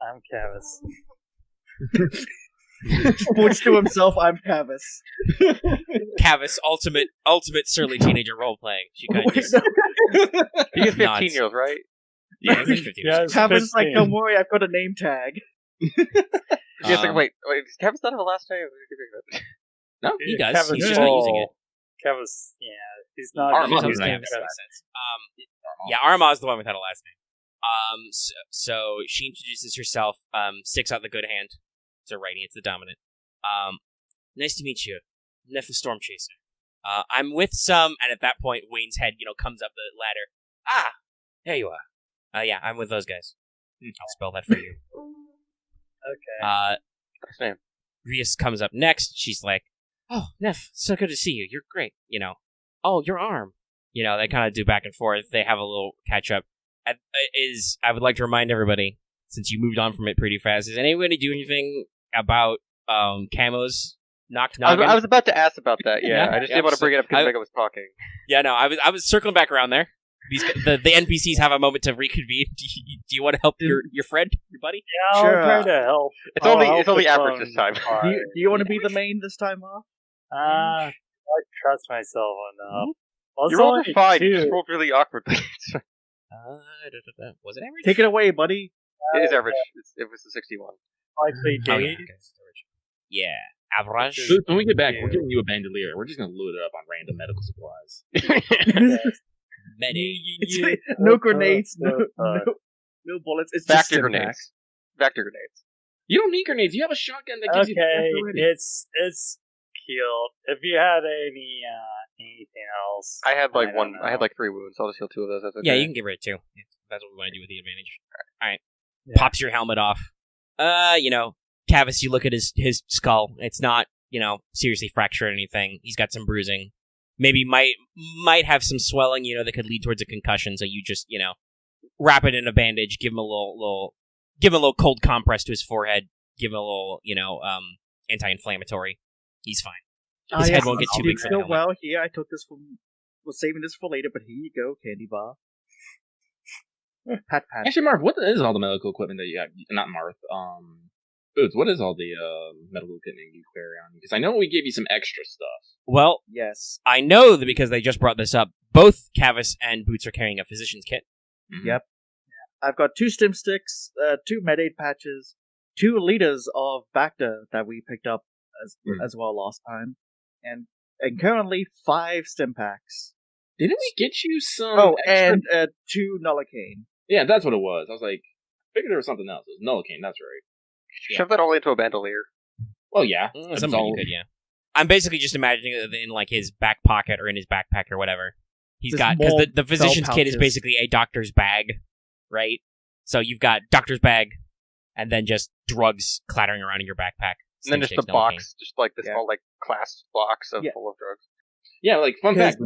Speaker 3: I'm Kavis.
Speaker 5: Points to himself, I'm Kavis.
Speaker 1: Kavis, ultimate surly teenager role playing. She kind of
Speaker 5: Wait,
Speaker 1: just
Speaker 2: He is 15
Speaker 1: nods.
Speaker 2: years, right?
Speaker 1: Yeah, he's 15.
Speaker 3: Yeah,
Speaker 5: Kavis is like,
Speaker 3: 15.
Speaker 5: don't worry, I've got a name tag.
Speaker 2: Yes. Like, wait. Does Kevin's not have a last name?
Speaker 1: No, he does.
Speaker 3: Kavis
Speaker 1: He's just not using it.
Speaker 3: Kavis, he's not.
Speaker 4: Aramaa
Speaker 3: he's
Speaker 4: doesn't
Speaker 3: not-
Speaker 4: have a
Speaker 1: Makes sense. Yeah, Aramaa is the one without a last name. So she introduces herself, sticks out the good hand. It's her righty, it's the dominant. Nice to meet you, Neff the Storm Chaser. I'm with some, and at that point, Wayne's head, comes up the ladder. Ah, there you are. Yeah, I'm with those guys. I'll spell that for you.
Speaker 3: Okay.
Speaker 2: What's his name?
Speaker 1: Rias comes up next. She's like, "Oh, Neff, so good to see you. You're great. Oh, your arm." They kind of do back and forth. They have a little catch up. I would like to remind everybody, since you moved on from it pretty fast, does anybody do anything about Camo's knocked noggin?
Speaker 2: I was about to ask about that. Yeah,
Speaker 1: Yeah?
Speaker 2: I just didn't want to bring it up because
Speaker 1: I-
Speaker 2: Mega was talking.
Speaker 1: Yeah, no, I was circling back around there. The NPCs have a moment to reconvene. Do you want to help your friend, your buddy?
Speaker 3: Yeah,
Speaker 5: Sure,
Speaker 3: I'll try to help.
Speaker 2: It's
Speaker 3: I'll
Speaker 2: only
Speaker 3: help
Speaker 2: average
Speaker 3: with
Speaker 2: this time.
Speaker 3: some
Speaker 5: Do you want to be the main this time off?
Speaker 3: I trust myself enough. Well,
Speaker 2: You
Speaker 3: it's
Speaker 2: rolled
Speaker 3: only
Speaker 2: a 5. You
Speaker 3: two.
Speaker 2: just rolled really awkwardly.
Speaker 1: Was it average?
Speaker 5: Take it away, buddy.
Speaker 2: It is average. It was the 61.
Speaker 3: Likely
Speaker 1: Oh, yeah,
Speaker 3: days.
Speaker 1: okay. Yeah, average.
Speaker 4: So when we get back, we're giving you a bandolier. We're just going to load it up on random medical supplies.
Speaker 1: Medi.
Speaker 5: No grenades, no bullets. It's just
Speaker 2: Vector
Speaker 5: Stim Pack.
Speaker 2: grenades. Vector grenades.
Speaker 4: You don't need grenades. You have a shotgun that gives you
Speaker 3: Okay,
Speaker 4: already.
Speaker 3: it's cute. If you had anything else,
Speaker 2: I had like
Speaker 3: I
Speaker 2: one.
Speaker 3: don't
Speaker 2: I had
Speaker 3: know.
Speaker 2: like 3 wounds. So I'll just heal 2 of those. That's okay.
Speaker 1: Yeah, you can get rid of 2. If that's what we want to do with the advantage. Alright.
Speaker 3: Yeah.
Speaker 1: Pops your helmet off. Kavis, you look at his skull. It's not, seriously fractured or anything. He's got some bruising. maybe might have some swelling, that could lead towards a concussion. So you just, wrap it in a bandage, give him a little cold compress to his forehead, give him a little, anti-inflammatory. He's fine. His head won't get too big for the helmet.
Speaker 5: Well, here I took this was saving this for later, but here you go, candy bar. Pat.
Speaker 4: Actually, Marth, what is all the medical equipment that you have? Not Marth. Boots, what is all the medical equipment you carry on? Because I know we gave you some extra stuff.
Speaker 1: Well,
Speaker 5: yes,
Speaker 1: I know that because they just brought this up. Both Kavis and Boots are carrying a physician's kit.
Speaker 4: Mm-hmm.
Speaker 5: Yep. I've got 2 stim sticks, 2 med-aid patches, 2 liters of Bacta that we picked up as well last time, and currently 5 stim packs.
Speaker 4: Didn't we get you some?
Speaker 5: Oh,
Speaker 4: extra...
Speaker 5: and 2 Nullicane.
Speaker 4: Yeah, that's what it was. I was like, I figured there was something else. It was Nullicane, that's right.
Speaker 2: Shove that all into a bandolier.
Speaker 4: Well, yeah.
Speaker 1: Something you could, yeah. I'm basically just imagining it in like his back pocket or in his backpack or whatever. He's got, because the physician's kit is basically a doctor's bag, right? So you've got doctor's bag, and then just drugs clattering around in your backpack.
Speaker 2: And then just the box, just like this small, like, class box full of drugs.
Speaker 4: Yeah, like, fun fact,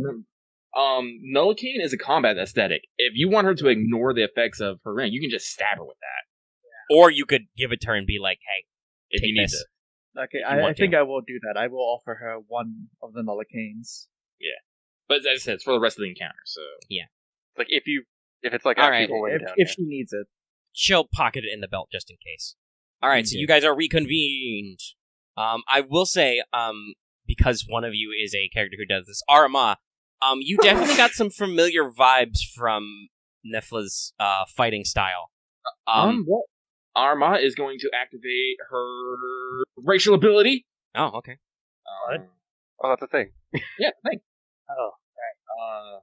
Speaker 4: Nullicane is a combat aesthetic. If you want her to ignore the effects of her ring, you can just stab her with that.
Speaker 1: Yeah. Or you could give it to her and be like, hey,
Speaker 4: if you need this.
Speaker 5: Okay, I think I will do that. I will offer her one of the Nullicanes.
Speaker 4: Yeah. But as I said, it's for the rest of the encounter, so...
Speaker 1: Yeah.
Speaker 2: Like, if it's like...
Speaker 1: All right.
Speaker 5: If she needs it.
Speaker 1: She'll pocket it in the belt just in case. Alright, so you guys are reconvened. I will say, because one of you is a character who does this, Aramaa, you definitely got some familiar vibes from Nefla's fighting style.
Speaker 4: What? Aramaa is going to activate her racial ability.
Speaker 1: Oh, okay.
Speaker 3: What?
Speaker 2: Oh, that's a thing.
Speaker 4: Yeah, thing.
Speaker 3: Oh, right.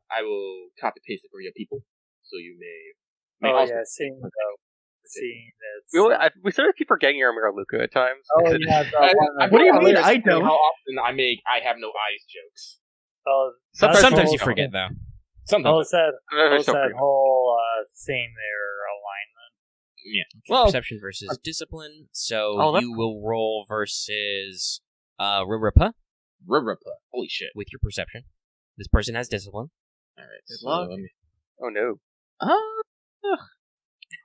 Speaker 4: I will copy paste it for you people, so you may
Speaker 3: also seeing it.
Speaker 2: We sort of keep forgetting Aramaa Luca at times.
Speaker 3: Oh, yeah.
Speaker 5: What do you mean? I don't.
Speaker 4: How often I have no eyes jokes.
Speaker 3: Oh,
Speaker 1: sometimes you forget though.
Speaker 3: Sometimes. That whole scene there alignment.
Speaker 4: Yeah.
Speaker 1: Well, perception versus discipline. So you will roll versus Riripa.
Speaker 4: Holy shit.
Speaker 1: With your perception. This person has discipline.
Speaker 4: All right.
Speaker 5: Good luck.
Speaker 2: Oh no.
Speaker 1: I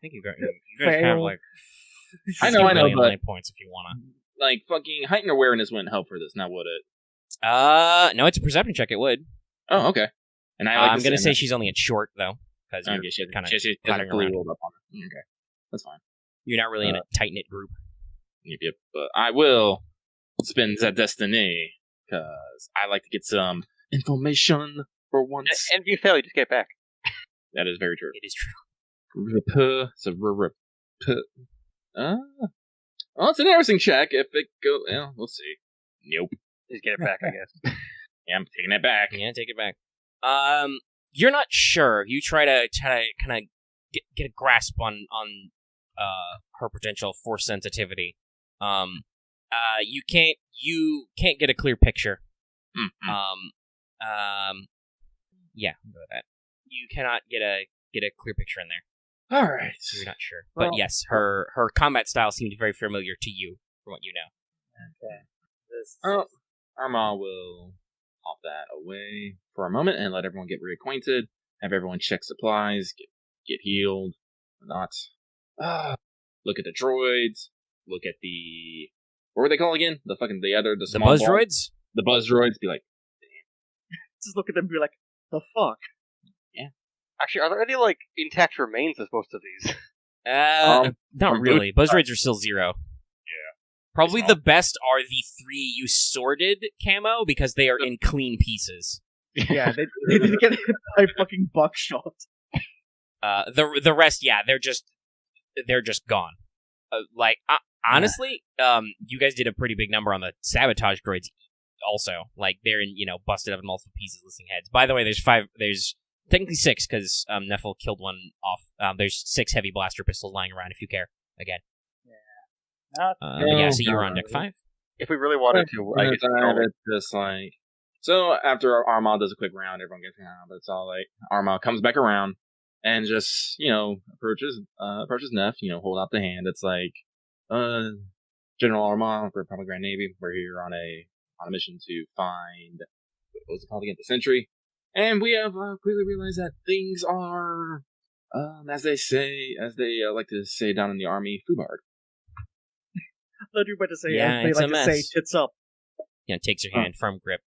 Speaker 1: think you guys have like.
Speaker 4: I know, but
Speaker 1: points if you wanna.
Speaker 4: Like fucking heightened awareness wouldn't help for this, now would it?
Speaker 1: No, it's a perception check. It would.
Speaker 4: Oh, okay. And
Speaker 1: I'm gonna say she's only at short though, because you're kind of clattering around.
Speaker 4: Rolled up on her. Okay, that's fine.
Speaker 1: You're not really in a tight knit group.
Speaker 4: Yep. But I will spend that destiny because I like to get some information for once.
Speaker 2: And if you fail, you just get back.
Speaker 4: That is very true.
Speaker 1: It is true.
Speaker 4: Well, it's an interesting check. If it goes, we'll see. Nope.
Speaker 2: Just get it back, I guess.
Speaker 4: Yeah, I'm taking it back.
Speaker 1: Yeah, take it back. You're not sure. You try to kind of get a grasp on her potential force sensitivity. You can't get a clear picture.
Speaker 4: Mm-hmm.
Speaker 1: Yeah, I'll go with that. You cannot get a clear picture in there.
Speaker 4: All right.
Speaker 1: You're not sure. But yes, her combat style seemed very familiar to you, from what you know.
Speaker 3: Okay.
Speaker 4: Aramaa will pop that away for a moment and let everyone get reacquainted, have everyone check supplies, get healed, not. Look at the droids, look at the... What were they called again? The small
Speaker 1: buzz
Speaker 4: ball?
Speaker 1: droids?
Speaker 4: The buzz droids, be like,
Speaker 5: Just look at them and be like, the fuck?
Speaker 2: Actually, are there any, like, intact remains of most of these?
Speaker 1: Not really. Buzz droids are still 0.
Speaker 4: Yeah.
Speaker 1: Probably the best are the 3 you sorted, Camo, because they are in clean pieces.
Speaker 5: Yeah, they didn't get hit by fucking buckshot.
Speaker 1: The rest, yeah, they're just gone. Honestly, you guys did a pretty big number on the sabotage droids. Also, like they're busted up in multiple pieces, missing heads. By the way, there's technically 6 because Nefel killed one off. There's 6 heavy blaster pistols lying around if you care. Again.
Speaker 3: Yeah.
Speaker 1: So you're on deck 5.
Speaker 2: If we really wanted to, I guess
Speaker 4: it's just like. So after Aramaa does a quick round, everyone gets but it's all like Aramaa comes back around and just approaches Neff. Hold out the hand. It's like, General Aramaa, Republic Grand Navy. We're here on a mission to find what was it called again? The Sentry. And we have quickly realized that things are, as they like to say down in the army, foobarred.
Speaker 5: I thought you were about to say,
Speaker 1: Yeah,
Speaker 5: they
Speaker 1: it's
Speaker 5: like
Speaker 1: a
Speaker 5: to say,
Speaker 1: mess.
Speaker 5: tits up.
Speaker 1: Takes your hand, firm grip.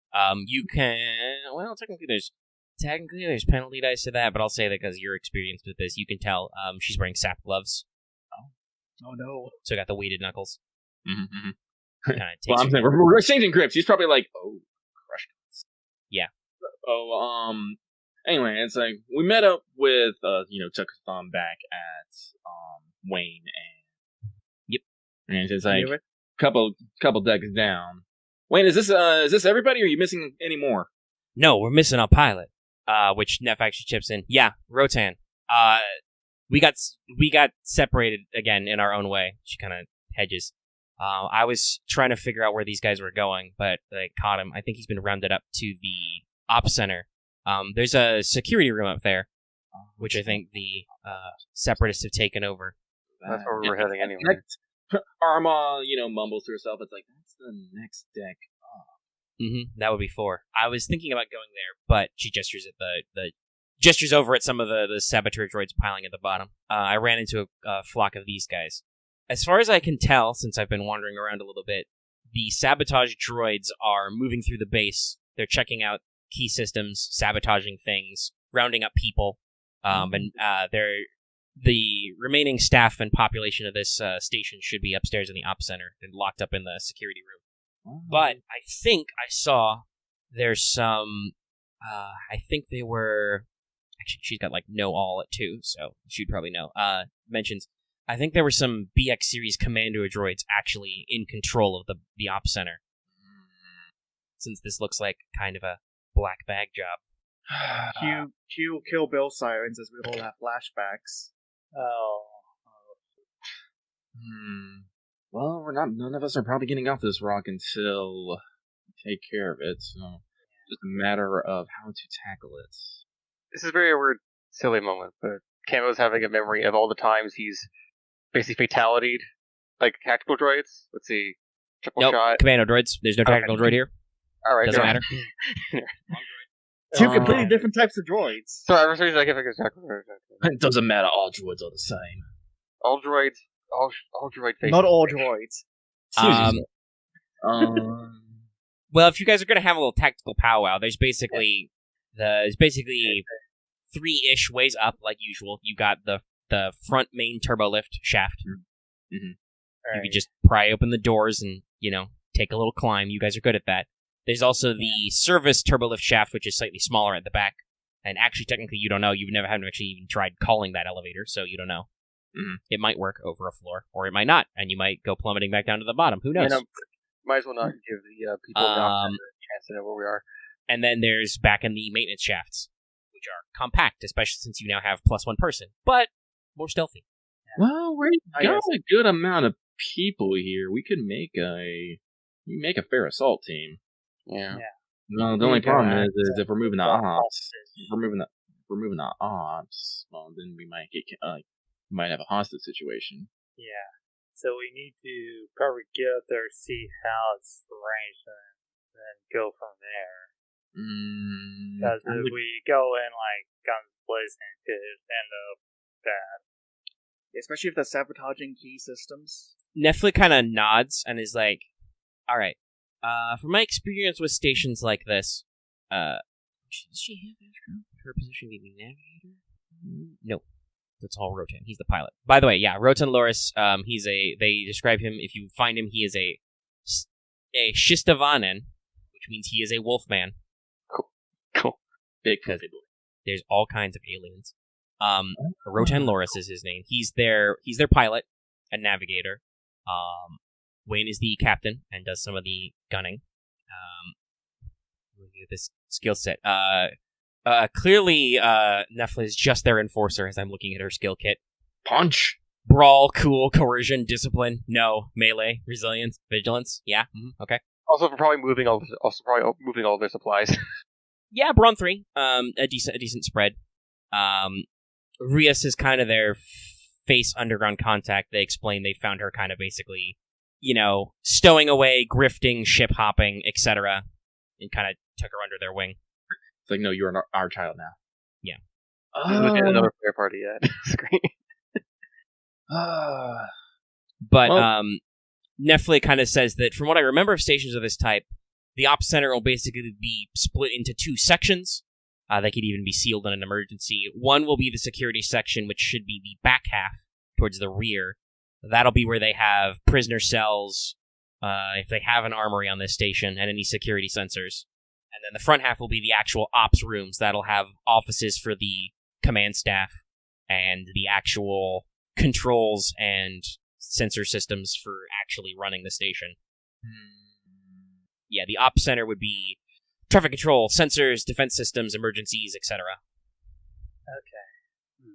Speaker 1: You can... Well, technically there's penalty dice to that, but I'll say that because you're experienced with this, you can tell she's wearing sap gloves.
Speaker 5: Oh no.
Speaker 1: So got the weighted knuckles.
Speaker 4: Mm-hmm.
Speaker 1: Kinda takes
Speaker 4: Well, I'm
Speaker 1: your
Speaker 4: saying
Speaker 1: hand.
Speaker 4: we're exchanging grips. He's probably like, oh, crush guns.
Speaker 1: Yeah.
Speaker 4: Oh, anyway, it's like, we met up with, Chuckathon back at, Wayne, and... Yep. And it's like, couple decks down. Wayne, is this everybody, or are you missing any more?
Speaker 1: No, we're missing our pilot. Which Neff actually chips in. Yeah, Rotan. We got separated again in our own way. She kind of hedges. I was trying to figure out where these guys were going, but they caught him. I think he's been rounded up to the op center. There's a security room up there, which I think the separatists have taken over.
Speaker 2: That's where we're heading anyway.
Speaker 4: Aramaa, mumbles to herself. It's like, that's the next deck.
Speaker 1: That would be 4. I was thinking about going there, but she gestures at the gestures over at some of the saboteur droids piling at the bottom. I ran into a flock of these guys. As far as I can tell, since I've been wandering around a little bit, the sabotage droids are moving through the base. They're checking out key systems, sabotaging things, rounding up people, and the remaining staff and population of this station should be upstairs in the op center and locked up in the security room. But I think I saw there's some, I think they were, actually she's got no all at 2, so she'd probably know, mentions, I think there were some BX series commando droids actually in control of the op center. Since this looks like kind of a black bag job.
Speaker 5: Cue Kill Bill sirens as we all have flashbacks.
Speaker 3: Oh.
Speaker 4: Well, none of us are probably getting off this rock until we take care of it, so just a matter of how to tackle it.
Speaker 2: This is a very weird, silly moment, but Camo's having a memory of all the times he's basically fatality'd, tactical droids. Let's see. Triple shot.
Speaker 1: Commando droids. There's no tactical droid here.
Speaker 2: Alright,
Speaker 1: doesn't matter.
Speaker 5: Two completely different types of droids.
Speaker 2: So I was reason I can't figure tactical droids.
Speaker 4: It doesn't matter, all droids are the same.
Speaker 2: All droids, all droid faces.
Speaker 5: Not all droids.
Speaker 1: Well, if you guys are going to have a little tactical powwow, there's basically 3-ish ways up, like usual. You got the front main turbo lift shaft.
Speaker 2: Right.
Speaker 1: You could just pry open the doors and, take a little climb. You guys are good at that. There's also the service turbo lift shaft, which is slightly smaller at the back. And actually, technically, you don't know. You've never actually even tried calling that elevator, so you don't know. It might work over a floor, or it might not, and you might go plummeting back down to the bottom. Who knows?
Speaker 2: Might as well not give the people a chance to know where we are.
Speaker 1: And then there's back in the maintenance shafts, which are compact, especially since you now have +1 person, but more stealthy.
Speaker 4: Well, we got a good amount of people here. We could make a fair assault team.
Speaker 2: Yeah.
Speaker 4: No, the only problem is if we're moving the ops, well, then we might have a hostage situation.
Speaker 3: Yeah. So we need to probably get up there, see how it's arranged, and then go from there. Because if we go in guns blazing, it could end up bad.
Speaker 5: Especially if they're sabotaging key systems.
Speaker 1: Netflix kind of nods and is like, alright, from my experience with stations like this, does she have her position being navigator? No. That's all Rotan. He's the pilot. By the way, yeah, Rotan Loris, they describe him, if you find him, he is a Shistavanen, which means he is a wolfman.
Speaker 2: Cool.
Speaker 4: Big
Speaker 1: because there's all kinds of aliens. Rotan Loris is his name. He's their pilot and navigator. Wayne is the captain and does some of the gunning. Looking at this skill set. Clearly, Nephilim is just their enforcer as I'm looking at her skill kit.
Speaker 4: Punch!
Speaker 1: Brawl, cool, coercion, discipline, no, melee, resilience, vigilance, yeah, okay.
Speaker 2: Also, for probably moving all their supplies.
Speaker 1: Yeah, Brawn 3, a decent spread. Rias is kind of their face underground contact. They explain they found her kind of basically, stowing away, grifting, ship hopping, etc., and kind of took her under their wing.
Speaker 4: It's like, no, you're our child now.
Speaker 1: Yeah.
Speaker 2: Look at another player party at screen.
Speaker 1: But
Speaker 4: Well-
Speaker 1: Nefli kind of says that from what I remember of stations of this type, the Ops Center will basically be split into 2 sections. They could even be sealed in an emergency. One will be the security section, which should be the back half towards the rear. That'll be where they have prisoner cells, if they have an armory on this station, and any security sensors. And then the front half will be the actual ops rooms. That'll have offices for the command staff and the actual controls and sensor systems for actually running the station. Yeah, the ops center would be traffic control, sensors, defense systems, emergencies, etc.
Speaker 3: Okay.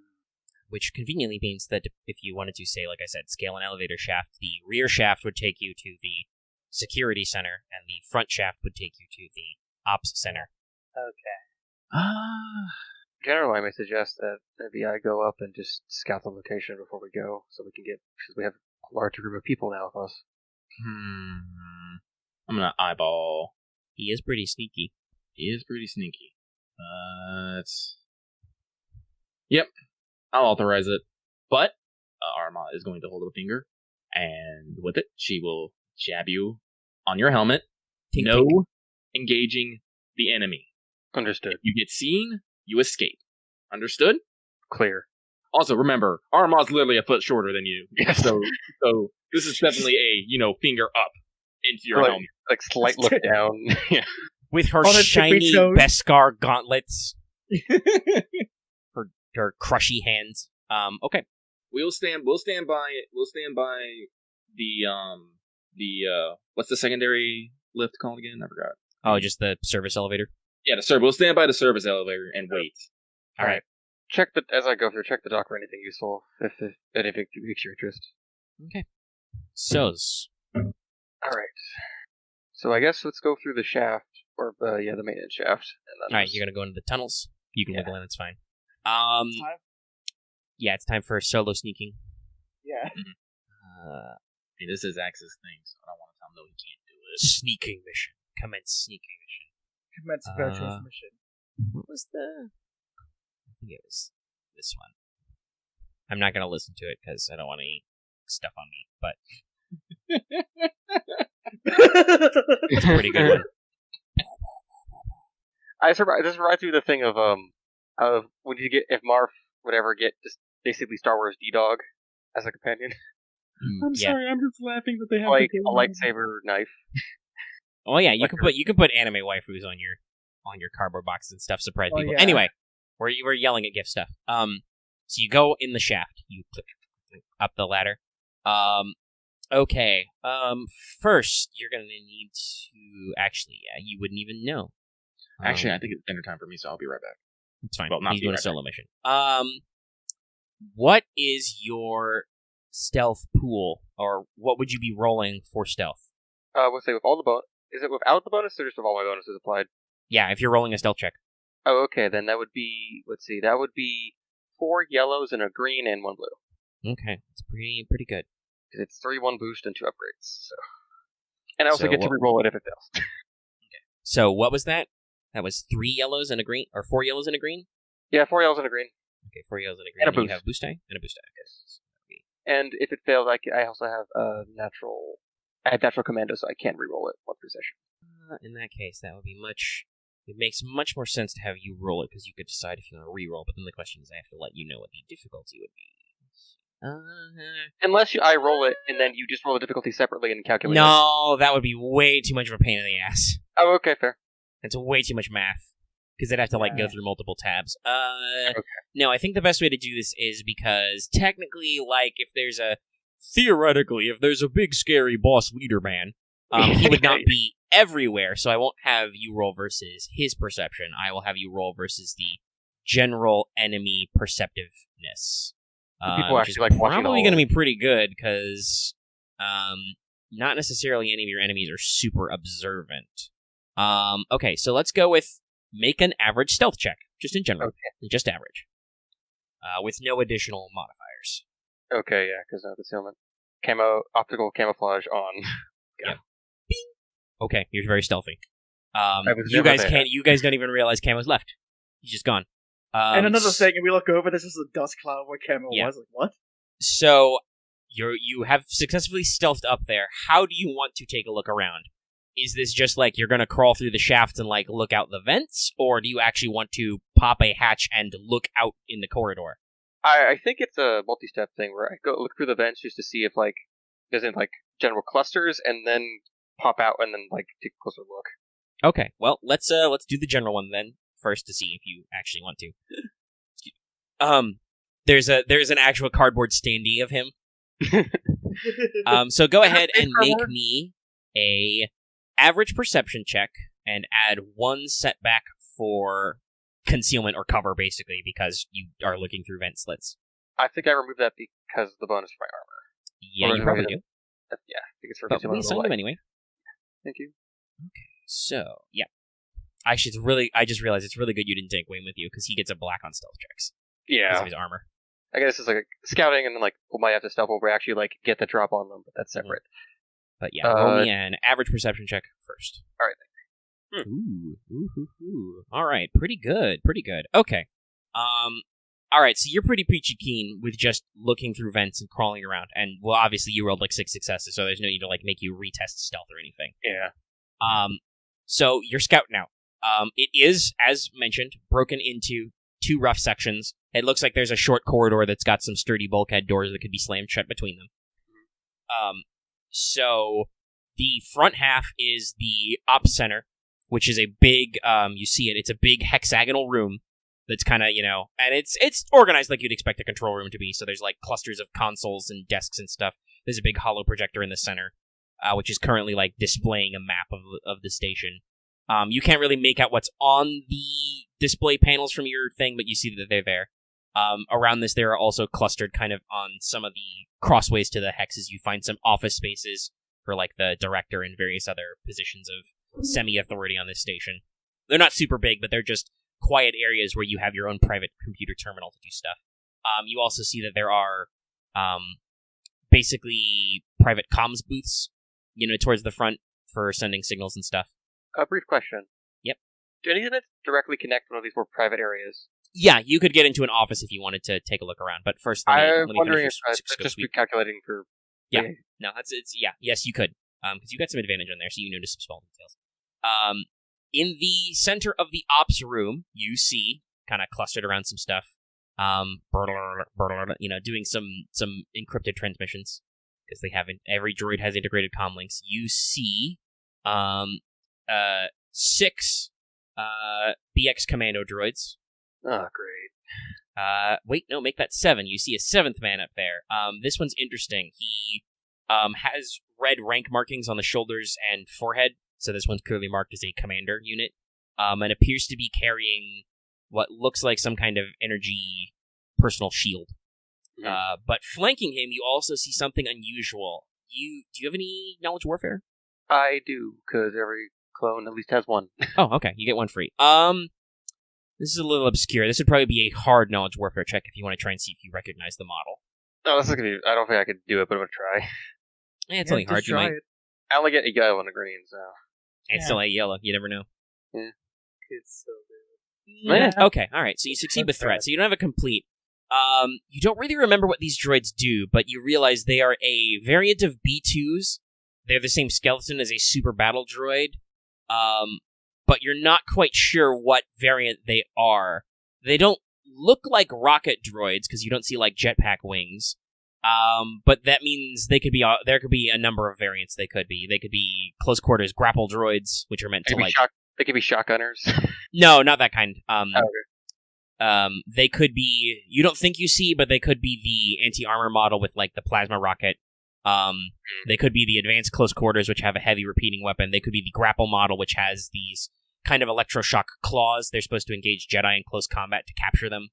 Speaker 1: Which conveniently means that if you wanted to, say, like I said, scale an elevator shaft, the rear shaft would take you to the security center, and the front shaft would take you to the ops center.
Speaker 3: Okay.
Speaker 2: Generally, I may suggest that maybe I go up and just scout the location before we go, so we can get, because we have a larger group of people now with us.
Speaker 4: I'm gonna eyeball.
Speaker 1: He is pretty sneaky.
Speaker 4: Yep, I'll authorize it. But Aramaa is going to hold up a finger, and with it, she will jab you on your helmet.
Speaker 1: Tink,
Speaker 4: no
Speaker 1: tink.
Speaker 4: engaging the enemy.
Speaker 2: Understood.
Speaker 4: If you get seen, you escape. Understood?
Speaker 2: Clear.
Speaker 4: Also, remember, Aramaa's literally a foot shorter than you.
Speaker 2: Yes.
Speaker 4: So this is definitely a, finger up into your
Speaker 2: Like-
Speaker 4: helmet.
Speaker 2: Like, slight look down. Yeah.
Speaker 1: With her
Speaker 5: On a tippy
Speaker 1: shiny
Speaker 5: toes.
Speaker 1: Beskar gauntlets. her crushy hands. Okay.
Speaker 4: We'll stand by the what's the secondary lift called again? I forgot.
Speaker 1: Oh, just the service elevator?
Speaker 4: Yeah, we'll stand by the service elevator and wait.
Speaker 1: All right.
Speaker 2: As I go through, check the dock for anything useful, if anything piques your interest.
Speaker 1: Okay. So,
Speaker 2: Alright. So I guess let's go through the shaft, or, the maintenance shaft. And then
Speaker 1: alright, you're gonna go into the tunnels. You can
Speaker 2: Yeah.
Speaker 1: wiggle in, it's fine.
Speaker 5: Time?
Speaker 1: Yeah, it's time for solo sneaking.
Speaker 5: Yeah.
Speaker 4: Hey, this is Axe's thing, so I don't want to tell him no, he can't do it.
Speaker 1: Sneaking mission. Commence sneaking mission.
Speaker 5: Commence virtuous mission.
Speaker 1: What was the... I think it was this one. I'm not gonna listen to it, because I don't want any stuff on me, but it's a pretty good one.
Speaker 2: I just right through the thing of when you get, if Marth would ever get just basically Star Wars D-Dog as a companion.
Speaker 1: Yeah.
Speaker 4: I'm just laughing that they have
Speaker 2: Like a lightsaber knife.
Speaker 1: Oh yeah, you can put anime waifus on your cardboard boxes and stuff. Surprise
Speaker 5: Oh,
Speaker 1: people.
Speaker 5: yeah.
Speaker 1: Anyway, we're yelling at gift stuff. So you go in the shaft. You click up the ladder. Okay. First you're gonna need to actually. Yeah, you wouldn't even know.
Speaker 4: Actually, I think it's dinner time for me, so I'll be right back.
Speaker 1: It's fine.
Speaker 4: Well, not
Speaker 1: He's doing a
Speaker 4: right
Speaker 1: solo mission. What is your stealth pool, or what would you be rolling for stealth?
Speaker 2: We'll say with all the is it without the bonus or just with all my bonuses applied?
Speaker 1: Yeah, if you're rolling a stealth check.
Speaker 2: Oh, okay, then that would be, that would be 4 yellows and a green and 1 blue.
Speaker 1: Okay, it's pretty good.
Speaker 2: It's 3-1 boost and 2 upgrades, so. And I also
Speaker 1: So
Speaker 2: get to
Speaker 1: what-
Speaker 2: reroll it if it fails.
Speaker 1: So what was that? That was 3 yellows and a green, or 4 yellows and a green?
Speaker 2: Yeah, 4 yellows and a green.
Speaker 1: Okay, 4 yellows and a green.
Speaker 2: And a
Speaker 1: You
Speaker 2: boost.
Speaker 1: have boost die and a boost die.
Speaker 2: Yes. And if it fails, I also have natural. I have natural commando, so I can't reroll it one per session.
Speaker 1: In that case, that would be much. It makes much more sense to have you roll it because you could decide if you want to re-roll. But then the question is, I have to let you know what the difficulty would be.
Speaker 2: Unless I roll it and then you just roll the difficulty separately and calculate it.
Speaker 1: No, that would be way too much of a pain in the ass.
Speaker 2: Oh, okay, fair.
Speaker 1: It's way too much math because they'd have to go
Speaker 5: Yeah.
Speaker 1: through multiple tabs. No, I think the best way to do this is because technically, if there's a big scary boss leader man, he would not be everywhere. So I won't have you roll versus his perception. I will have you roll versus the general enemy perceptiveness.
Speaker 2: People
Speaker 1: Which is
Speaker 2: actually like watching
Speaker 1: probably
Speaker 2: all-
Speaker 1: going to be pretty good because not necessarily any of your enemies are super observant. Okay, so let's go with make an average stealth check, just in general, just average, with no additional modifiers.
Speaker 2: Okay, yeah, because no concealment. Optical camouflage on.
Speaker 1: Okay, you're very stealthy.
Speaker 2: was
Speaker 1: You
Speaker 2: never
Speaker 1: guys
Speaker 2: there.
Speaker 1: can't. You guys don't even realize Camo's left. He's just gone.
Speaker 5: And another thing, and we look over, there's just a dust cloud where Camo
Speaker 1: Yeah.
Speaker 5: was. Like, what?
Speaker 1: So you have successfully stealthed up there. How do you want to take a look around? Is this just like you're gonna crawl through the shafts and like look out the vents, or do you actually want to pop a hatch and look out in the corridor?
Speaker 2: I think it's a multi-step thing where I go look through the vents just to see if like there's any like general clusters, and then pop out and then like take a closer look.
Speaker 1: Okay, well let's do the general one then first to see if you actually want to. There's an actual cardboard standee of him. So go ahead and make me a average perception check and add 1 setback for concealment or cover, basically, because you are looking through vent slits.
Speaker 2: I think I removed that because of the bonus for my armor.
Speaker 1: Yeah,
Speaker 2: Or
Speaker 1: you probably
Speaker 2: maybe
Speaker 1: do.
Speaker 2: Yeah, I think it's for
Speaker 1: But
Speaker 2: concealment
Speaker 1: we
Speaker 2: of the
Speaker 1: assigned
Speaker 2: light.
Speaker 1: them anyway.
Speaker 2: Thank you.
Speaker 1: So, yeah. I just realized it's really good you didn't take Wayne with you, because he gets a black on stealth checks because
Speaker 2: Yeah.
Speaker 1: of his armor.
Speaker 2: I guess it's like scouting, and then like we might have to stealth where we actually like get the drop on them, but that's separate.
Speaker 1: But yeah, roll me an average perception check first.
Speaker 2: All right.
Speaker 1: Ooh. All right, pretty good. Okay. All right, so you're pretty peachy keen with just looking through vents and crawling around, and well, obviously you rolled like 6 successes, so there's no need to like make you retest stealth or anything.
Speaker 2: Yeah.
Speaker 1: So you're scouting out. It is, as mentioned, broken into 2 rough sections. It looks like there's a short corridor that's got some sturdy bulkhead doors that could be slammed shut between them. So the front half is the ops center, which is a big, you see it, it's a big hexagonal room that's kind of, and it's organized like you'd expect a control room to be. So there's like clusters of consoles and desks and stuff. There's a big hollow projector in the center, which is currently like displaying a map of the station. You can't really make out what's on the display panels from your thing, but you see that they're there. Around this, there are also clustered kind of on some of the crossways to the hexes. You find some office spaces for like the director and various other positions of semi-authority on this station. They're not super big, but they're just quiet areas where you have your own private computer terminal to do stuff. You also see that there are basically private comms booths, towards the front for sending signals and stuff.
Speaker 2: A brief question.
Speaker 1: Yep.
Speaker 2: Do any of them directly connect one of these more private areas?
Speaker 1: Yeah, you could get into an office if you wanted to take a look around, but first,
Speaker 2: I'm
Speaker 1: let me
Speaker 2: wondering
Speaker 1: finish
Speaker 2: if
Speaker 1: your
Speaker 2: just
Speaker 1: sweep.
Speaker 2: recalculating for.
Speaker 1: Yeah. No, yes, you could, because you got some advantage on there, so you notice some small details. In the center of the ops room, you see, kind of clustered around some stuff, doing some encrypted transmissions, because every droid has integrated comm links. You see, 6 BX commando droids.
Speaker 2: Oh, great.
Speaker 1: Wait, no, make that 7. You see a 7th man up there. This one's interesting. He has red rank markings on the shoulders and forehead, so this one's clearly marked as a commander unit, and appears to be carrying what looks like some kind of energy personal shield. But flanking him, you also see something unusual. Do you have any knowledge warfare?
Speaker 2: I do, because every clone at least has one.
Speaker 1: Oh, okay, you get 1 free. This is a little obscure. This would probably be a hard knowledge warfare check if you want to try and see if you recognize the model.
Speaker 2: No, this is gonna be. I don't think I could do it, but I'm gonna try.
Speaker 1: It's only hard. You might.
Speaker 2: I only get a yellow and a green, so.
Speaker 1: It's still a yellow. You never know.
Speaker 3: It's so good.
Speaker 2: Yeah.
Speaker 1: Okay, all right. So you succeed with threat. So you don't have a complete. You don't really remember what these droids do, but you realize they are a variant of B2s. They're the same skeleton as a super battle droid. But you're not quite sure what variant they are. They don't look like rocket droids because you don't see like jetpack wings. But that means there could be a number of variants. They could be close quarters grapple droids, which are meant to like.
Speaker 2: They could be shotgunners.
Speaker 1: No, not that kind.
Speaker 2: Okay.
Speaker 1: They could be. You don't think you see, but they could be the anti-armor model with like the plasma rocket. They could be the advanced close quarters, which have a heavy repeating weapon. They could be the grapple model, which has these kind of electroshock claws. They're supposed to engage Jedi in close combat to capture them.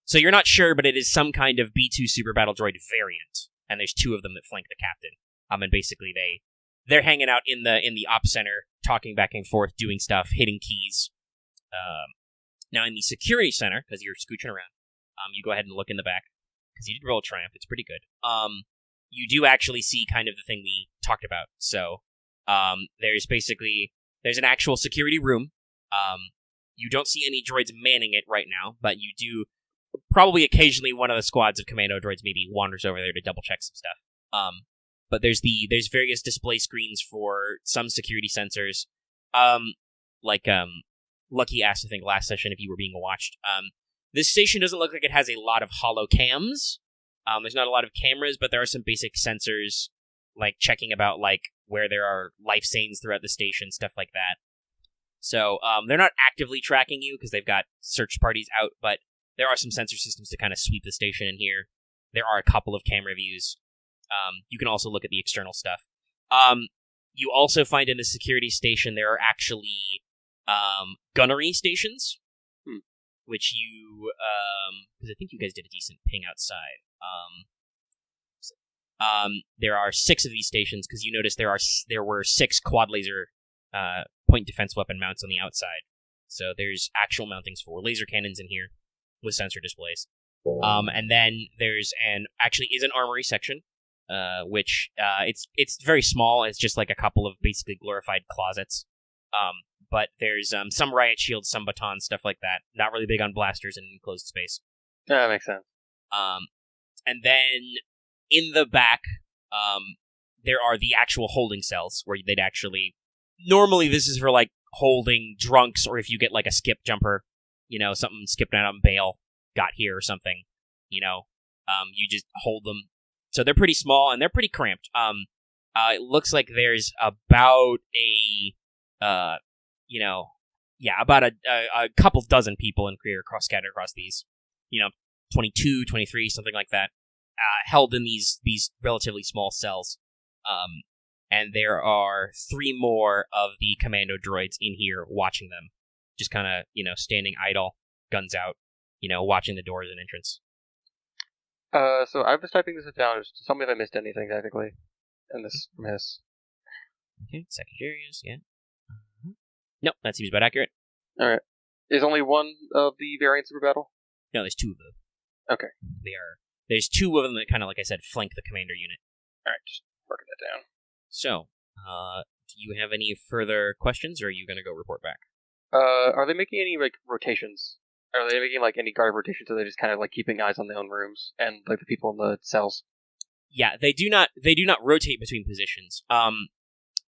Speaker 1: So you're not sure, but it is some kind of B2 super battle droid variant, and there's 2 of them that flank the captain. And basically they're hanging out in the ops center, talking back and forth, doing stuff, hitting keys. Now in the security center, because you're scooching around, you go ahead and look in the back, because you did roll a triumph. It's pretty good. You do actually see kind of the thing we talked about. So there's There's an actual security room. You don't see any droids manning it right now, but you do probably occasionally one of the squads of commando droids maybe wanders over there to double check some stuff. But there's various display screens for some security sensors. Lucky asked, I think, last session if you were being watched. This station doesn't look like it has a lot of holo cams. There's not a lot of cameras, but there are some basic sensors, like checking about like where there are life signs throughout the station, stuff like that. So they're not actively tracking you because they've got search parties out, but there are some sensor systems to kind of sweep the station in here. There are a couple of camera views. You can also look at the external stuff. You also find in the security station there are actually gunnery stations, which you, because I think you guys did a decent ping outside. There are 6 of these stations because you notice there were 6 quad laser point defense weapon mounts on the outside. So there's actual mountings for laser cannons in here with sensor displays. And then there's an armory section, which it's very small. It's just like a couple of basically glorified closets. But there's some riot shields, some batons, stuff like that. Not really big on blasters in enclosed space.
Speaker 2: Yeah, that makes sense.
Speaker 1: And then in the back, there are the actual holding cells where they'd actually... Normally this is for like holding drunks, or if you get like a skip jumper, something skipped out on bail, got here or something, you just hold them. So they're pretty small and they're pretty cramped. It looks like there's about about a couple dozen people in career scattered across these, 22, 23, something like that, held in these relatively small cells. And there are 3 more of the commando droids in here watching them, just kind of, standing idle, guns out, watching the doors and entrance.
Speaker 2: So I was typing this down. Just tell me if I missed anything, technically, in this miss.
Speaker 1: Okay, second areas, yeah. Nope, that seems about accurate.
Speaker 2: Alright. Is only one of the variants of battle?
Speaker 1: No, there's 2 of them.
Speaker 2: Okay.
Speaker 1: There's 2 of them that kind of, like I said, flank the commander unit.
Speaker 2: Alright, just working that down.
Speaker 1: So, do you have any further questions, or are you going to go report back?
Speaker 2: Are they making any, rotations? Are they making, any guard rotations, or are they just kind of, keeping eyes on their own rooms, and, the people in the cells?
Speaker 1: Yeah, they do not rotate between positions.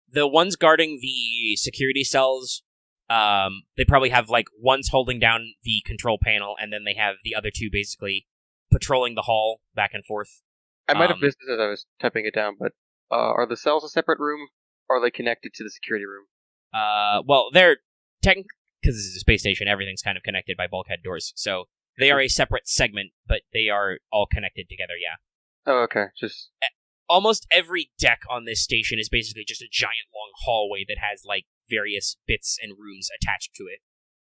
Speaker 1: The ones guarding the security cells, they probably have, one's holding down the control panel, and then they have the other 2 basically patrolling the hall back and forth.
Speaker 2: I might have missed it as I was typing it down, but are the cells a separate room, or are they connected to the security room?
Speaker 1: Well, they're technically, because this is a space station, everything's kind of connected by bulkhead doors, so they are a separate segment, but they are all connected together, yeah.
Speaker 2: Oh, okay, just...
Speaker 1: Almost every deck on this station is basically just a giant long hallway that has, various bits and rooms attached to it.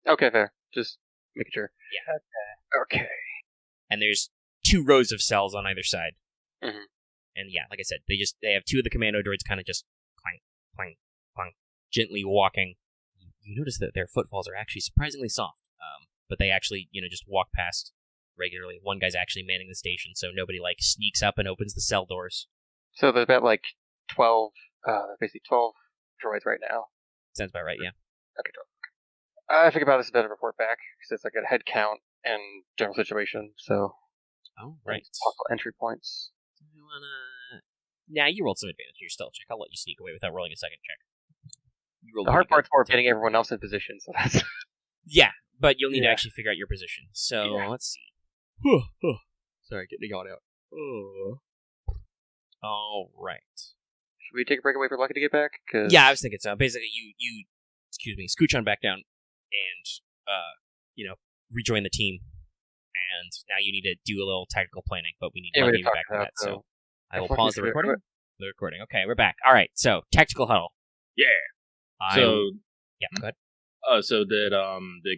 Speaker 2: Okay, fair. Just making sure.
Speaker 1: Yeah.
Speaker 2: Okay.
Speaker 1: And there's 2 rows of cells on either side.
Speaker 2: Mm-hmm.
Speaker 1: And yeah, like I said, they have 2 of the commando droids kind of just clank, clank, clank, gently walking. You notice that their footfalls are actually surprisingly soft, but they actually, just walk past regularly. One guy's actually manning the station, so nobody, sneaks up and opens the cell doors.
Speaker 2: So there's about, 12, basically 12 droids right now.
Speaker 1: Sounds about right, yeah.
Speaker 2: Okay, 12. I think about this a better report back, because it's, a head count and general situation, so...
Speaker 1: Oh, right.
Speaker 2: Possible entry points.
Speaker 1: You wanna... Nah, you rolled some advantage to your stealth check. I'll let you sneak away without rolling a second check.
Speaker 2: The hard part's more getting everyone else in position, so that's...
Speaker 1: Yeah, but you'll need to actually figure out your position. So, let's see. Sorry, getting the yawn out. All right.
Speaker 2: Should we take a break away for Lucky to get back? Cause...
Speaker 1: Yeah, I was thinking so. Basically, you scooch on back down and, rejoin the team. And now you need to do a little tactical planning, but we need Lucky back for that. So I will pause the recording. The recording. Okay, we're back. All right, so tactical huddle.
Speaker 4: Yeah.
Speaker 1: Yeah, go ahead.
Speaker 4: So did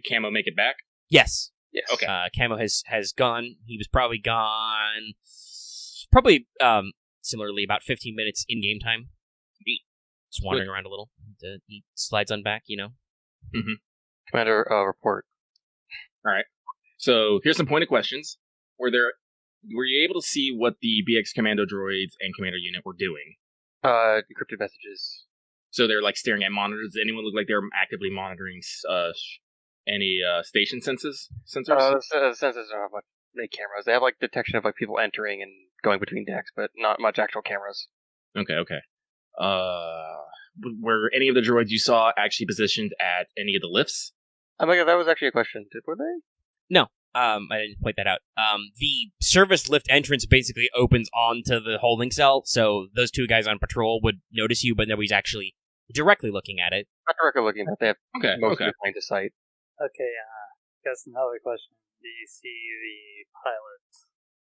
Speaker 4: Camo make it back?
Speaker 1: Yes.
Speaker 2: Yes.
Speaker 4: Okay.
Speaker 1: Camo has gone. He was probably gone. Similarly, about 15 minutes in game time. Just wandering around a little. He slides on back,
Speaker 4: Mm-hmm.
Speaker 2: Commander, report.
Speaker 4: All right. So here's some pointed questions. Were you able to see what the BX Commando droids and Commander unit were doing?
Speaker 2: Encrypted messages.
Speaker 4: So they're like staring at monitors. Does anyone look like they're actively monitoring any station sensors?
Speaker 2: The sensors don't have much cameras. They have like detection of like people entering and going between decks, but not much actual cameras.
Speaker 4: Okay. Were any of the droids you saw actually positioned at any of the lifts?
Speaker 2: Oh my god, that was actually a question. Were they?
Speaker 1: No. I didn't point that out. The service lift entrance basically opens onto the holding cell, so those two guys on patrol would notice you, but nobody's actually directly looking at it.
Speaker 2: Not directly looking at it. They have most of
Speaker 4: Okay.
Speaker 2: the planes of sight.
Speaker 3: Okay, guess another question. Do you see the pilot?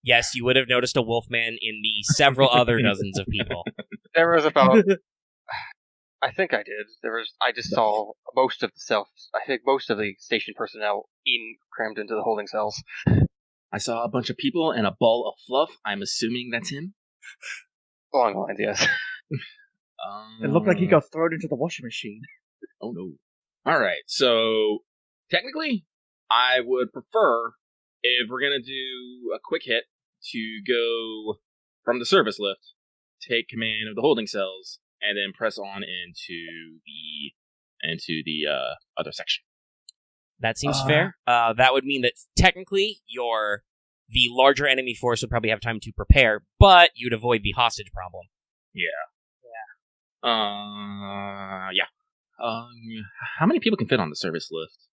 Speaker 1: Yes, you would have noticed a Wolfman in the several other dozens of people.
Speaker 2: There was about... I think I did. I just saw most of the station personnel crammed into the holding cells.
Speaker 4: I saw a bunch of people and a ball of fluff. I'm assuming that's him.
Speaker 2: Along the lines, yes.
Speaker 5: It looked like he got thrown into the washing machine.
Speaker 4: Oh no. Alright, so technically, I would prefer, if we're gonna do a quick hit, to go from the service lift, take command of the holding cells, and then press on into the other section.
Speaker 1: That seems fair. That would mean that technically the larger enemy force would probably have time to prepare, but you'd avoid the hostage problem.
Speaker 4: How many people can fit on the service lift?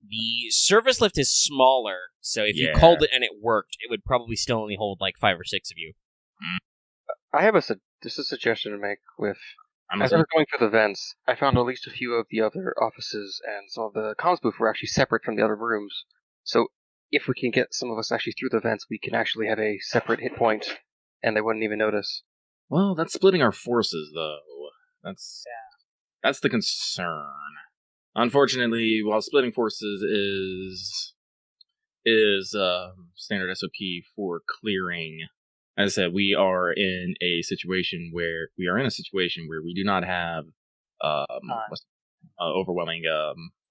Speaker 1: The service lift is smaller, so if you
Speaker 4: Yeah.
Speaker 1: called it and it worked, it would probably still only hold like 5 or 6 of you.
Speaker 2: I have just a suggestion to make with...
Speaker 4: I'm
Speaker 2: As I was going through the vents, I found at least a few of the other offices and some of the comms booth were actually separate from the other rooms. So if we can get some of us actually through the vents, we can actually have a separate hit point, and they wouldn't even notice.
Speaker 4: Well, that's splitting our forces, though. That's the concern. Unfortunately, while splitting forces is standard SOP for clearing, as I said, we are in a situation where we do not have overwhelming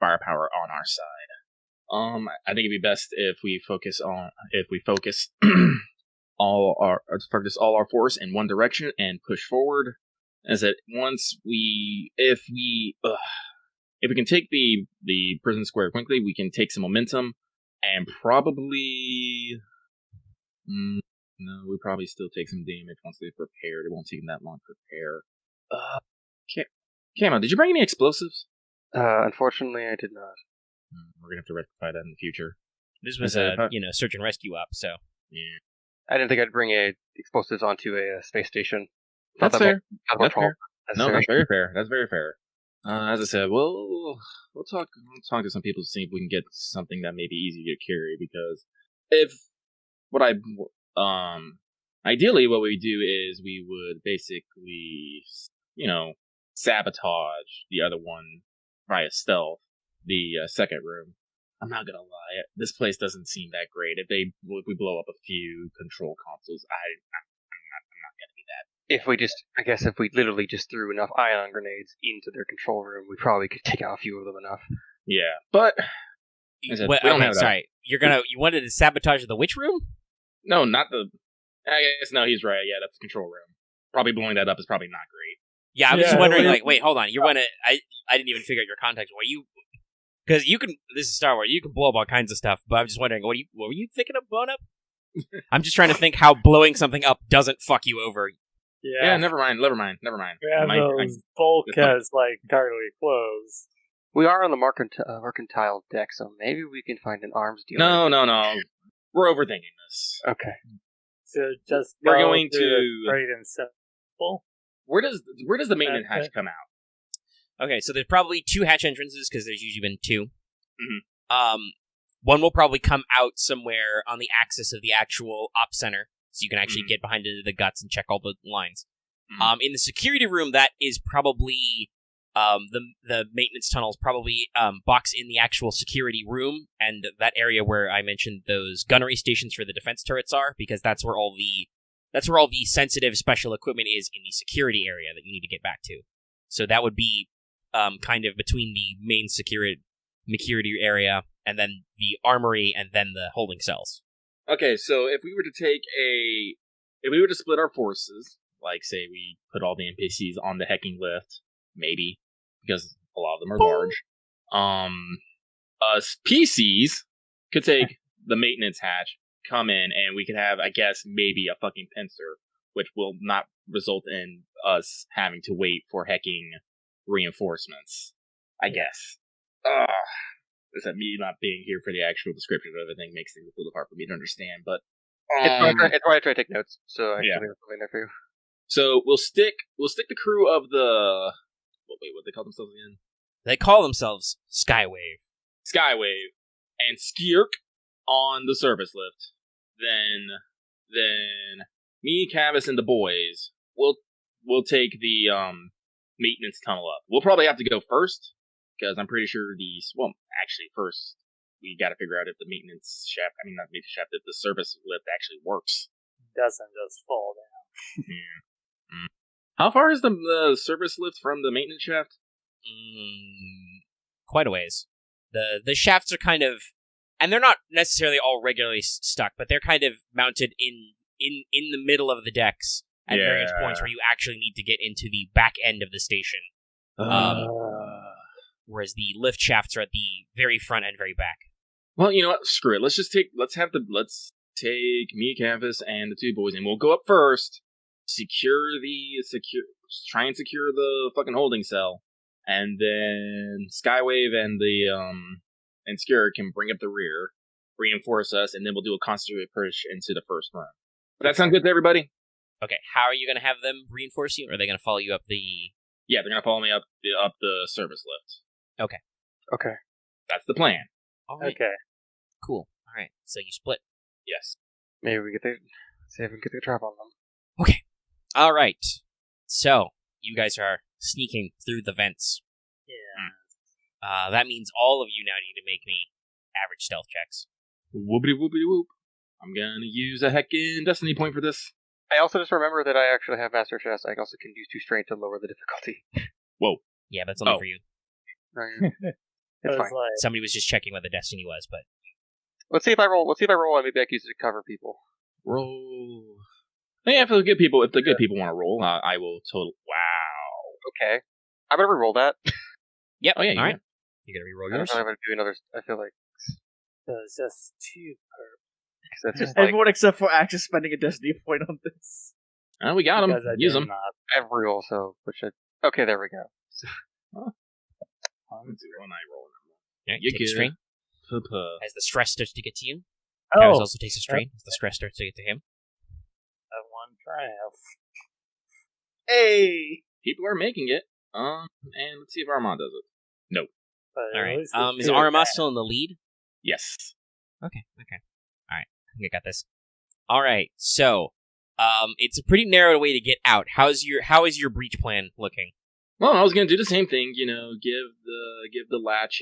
Speaker 4: firepower on our side. I think it'd be best if we focus all our force in one direction and push forward. As that if we can take the prison square quickly, we can take some momentum and probably we probably still take some damage once they've prepared. It won't take them that long to prepare. Camo, did you bring any explosives?
Speaker 2: Unfortunately, I did not.
Speaker 4: We're gonna have to rectify that in the future.
Speaker 1: This was a search and rescue op, so
Speaker 2: Yeah. I didn't think I'd bring explosives onto a space station.
Speaker 4: That's fair.
Speaker 2: That's fair.
Speaker 4: No, that's very fair. That's very fair. As I said, we'll talk to some people to see if we can get something that may be easy to carry. Because ideally what we do is we would basically, sabotage the other one via stealth, the second room. I'm not gonna lie, this place doesn't seem that great. If we blow up a few control consoles, I'm not gonna be that.
Speaker 2: If we literally just threw enough ion grenades into their control room, we probably could take out a few of them enough.
Speaker 4: Yeah, but we don't have that.
Speaker 1: Sorry, you wanted to sabotage the witch room?
Speaker 4: No, not the. I guess no, he's right. Yeah, that's the control room. Probably blowing that up is probably not great.
Speaker 1: Yeah, I'm just wondering. Like, wait, hold on. I didn't even figure out your context. Because you can. This is Star Wars. You can blow up all kinds of stuff. But I'm just wondering, what were you thinking of blowing up? I'm just trying to think how blowing something up doesn't fuck you over.
Speaker 3: Yeah,
Speaker 4: never mind.
Speaker 3: We have those bulkheads like entirely closed.
Speaker 2: We are on the mercantile deck, so maybe we can find an arms dealer.
Speaker 4: No. We're overthinking this.
Speaker 2: Okay.
Speaker 3: So just
Speaker 4: We're going to
Speaker 3: trade and simple.
Speaker 4: Where does the maintenance hatch come out?
Speaker 1: Okay, so there's probably 2 hatch entrances because there's usually been 2.
Speaker 4: Mm-hmm.
Speaker 1: One will probably come out somewhere on the axis of the actual op center, so you can actually get behind into the guts and check all the lines.
Speaker 4: Mm-hmm.
Speaker 1: In the security room, that is probably the maintenance tunnels probably box in the actual security room, and that area where I mentioned those gunnery stations for the defense turrets are, because that's where all the sensitive special equipment is in the security area that you need to get back to. So that would be kind of between the main security area and then the armory and then the holding cells.
Speaker 4: Okay, so if we were to split our forces, like say we put all the NPCs on the hacking lift, maybe, because a lot of them are large. Us PCs could take the maintenance hatch, come in, and we could have, I guess, maybe a fucking pincer, which will not result in us having to wait for hecking reinforcements, I guess. Is that me not being here for the actual description of everything makes things a little hard for me to understand, but
Speaker 2: It's why I try to take notes, so I
Speaker 4: Yeah.
Speaker 2: can something there for you.
Speaker 4: so we'll stick the crew of the what they call themselves again?
Speaker 1: They call themselves Skywave.
Speaker 4: Skywave and Skirk on the service lift. Then me, Kavis, and the boys we'll take the maintenance tunnel up. We'll probably have to go first because I'm pretty sure first we got to figure out if the maintenance shaft, not maintenance shaft, if the service lift actually works.
Speaker 3: Doesn't just fall down.
Speaker 4: How far is the service lift from the maintenance shaft?
Speaker 1: Quite a ways. The shafts are kind of, and they're not necessarily all regularly stuck, but they're kind of mounted in the middle of the decks at various points where you actually need to get into the back end of the station. Whereas the lift shafts are at the very front and very back.
Speaker 4: Well, you know what? Screw it. Let's take me, Kavis, and the two boys, and we'll go up first. Try and secure the fucking holding cell, and then Skywave and and Skirk can bring up the rear, reinforce us, and then we'll do a concentrated push into the first run. Does that sound good to everybody?
Speaker 1: Okay, how are you going to have them reinforce you? Or are they going to follow you up the...
Speaker 4: Yeah, they're going to follow me up the service lift.
Speaker 2: Okay.
Speaker 4: That's the plan.
Speaker 1: All right.
Speaker 3: Okay.
Speaker 1: Cool. All right, so you split.
Speaker 4: Yes.
Speaker 2: Maybe we see if we can get the trap on them.
Speaker 1: Okay. All right. So, you guys are sneaking through the vents.
Speaker 3: Yeah.
Speaker 1: That means all of you now need to make me average stealth checks.
Speaker 4: Whoopity whoopity whoop. I'm going to use a heckin' destiny point for this.
Speaker 2: I also just remember that I actually have Master Chess. I also can use 2 strength to lower the difficulty.
Speaker 4: Whoa.
Speaker 1: Yeah, but it's only
Speaker 4: Oh.
Speaker 1: for you.
Speaker 2: Right.
Speaker 3: I
Speaker 2: It's
Speaker 3: was
Speaker 2: fine.
Speaker 3: like,
Speaker 1: Somebody was just checking what the destiny was, but...
Speaker 2: Let's see if I roll and maybe I can use it to cover people.
Speaker 4: Roll. Yeah, if the good people want to roll, I will total. Wow.
Speaker 2: Okay. I'm gonna re-roll that.
Speaker 1: Yep,
Speaker 4: Oh, yeah, you
Speaker 1: all right.
Speaker 4: can.
Speaker 1: You gotta reroll
Speaker 2: I don't
Speaker 1: yours?
Speaker 2: know if I'm gonna do another. I feel like
Speaker 3: it was just too perfect.
Speaker 2: that's just like
Speaker 5: Everyone except for actually spending a destiny point on this.
Speaker 4: Oh, we got them.
Speaker 3: Because I
Speaker 4: Use
Speaker 3: did
Speaker 4: them.
Speaker 3: not.
Speaker 2: every roll. So okay, there we go.
Speaker 4: Let's see, when I roll them.
Speaker 1: Yeah,
Speaker 4: You
Speaker 1: take a
Speaker 4: good.
Speaker 1: strain.
Speaker 4: Puh-puh.
Speaker 1: As the stress starts to get to you,
Speaker 3: Oh,
Speaker 1: Kavis also takes a strain as the stress starts to get to him.
Speaker 3: that one triumph.
Speaker 5: Hey!
Speaker 4: People are making it. And let's see if Aramaa does it.
Speaker 3: But
Speaker 1: All
Speaker 3: at
Speaker 1: right.
Speaker 3: least it's
Speaker 1: Is
Speaker 3: two
Speaker 1: Aramaa
Speaker 3: advantage.
Speaker 1: still in the lead?
Speaker 4: Yes.
Speaker 1: Okay. All right. I think I got this. All right. So, it's a pretty narrow way to get out. How is your breach plan looking?
Speaker 4: Well, I was gonna do the same thing. Give the latch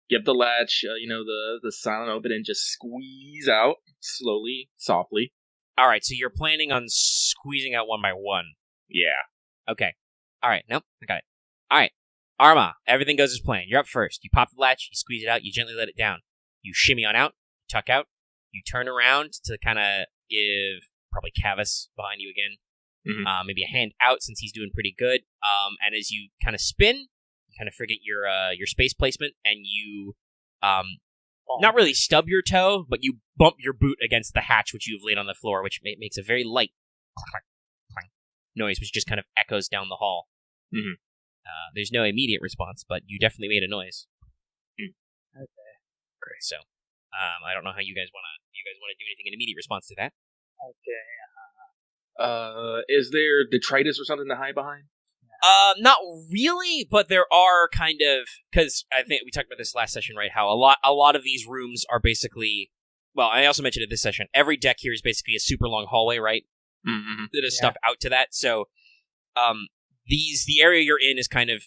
Speaker 4: the silent open and just squeeze out slowly, softly.
Speaker 1: All right. So you're planning on squeezing out one by one.
Speaker 4: Yeah.
Speaker 1: Okay. All right. Nope. I got it. All right. Aramaa, everything goes as planned. You're up first. You pop the latch. You squeeze it out. You gently let it down. You shimmy on out. Tuck out. You turn around to kind of give probably Kavis behind you again.
Speaker 4: Mhm.
Speaker 1: Maybe a hand out since he's doing pretty good. And as you kind of spin, you kind of forget your space placement, and you not really stub your toe, but you bump your boot against the hatch which you've laid on the floor, which makes a very light clank, clank noise, which just kind of echoes down the hall.
Speaker 4: Mhm.
Speaker 1: There's no immediate response, but you definitely made a noise.
Speaker 3: Okay.
Speaker 1: Great. So, I don't know how you guys want to do anything in immediate response to that.
Speaker 3: Okay.
Speaker 4: Is there detritus or something to hide behind?
Speaker 1: Not really, but there are kind of, because I think we talked about this last session, right? How a lot of these rooms are basically, well, I also mentioned it this session. Every deck here is basically a super long hallway, right?
Speaker 4: Mm-hmm.
Speaker 1: There's stuff out to that. So, the area you're in is kind of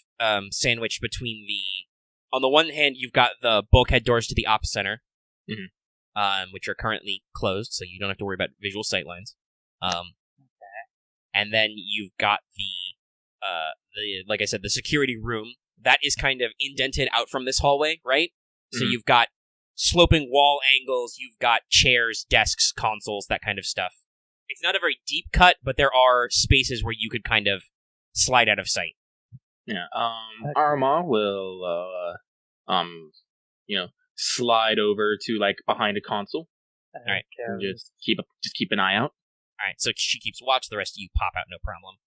Speaker 1: sandwiched between on the one hand, you've got the bulkhead doors to the op center, which are currently closed, so you don't have to worry about visual sightlines. And then you've got the like I said, the security room that is kind of indented out from this hallway, right? So you've got sloping wall angles, you've got chairs, desks, consoles, that kind of stuff. It's not a very deep cut, but there are spaces where you could kind of slide out of sight.
Speaker 4: Yeah.
Speaker 3: Okay.
Speaker 4: Aramaa will, slide over to like behind a console.
Speaker 1: Alright,
Speaker 4: And just keep an eye out.
Speaker 1: All right, so she keeps watch. The rest of you pop out, no problem.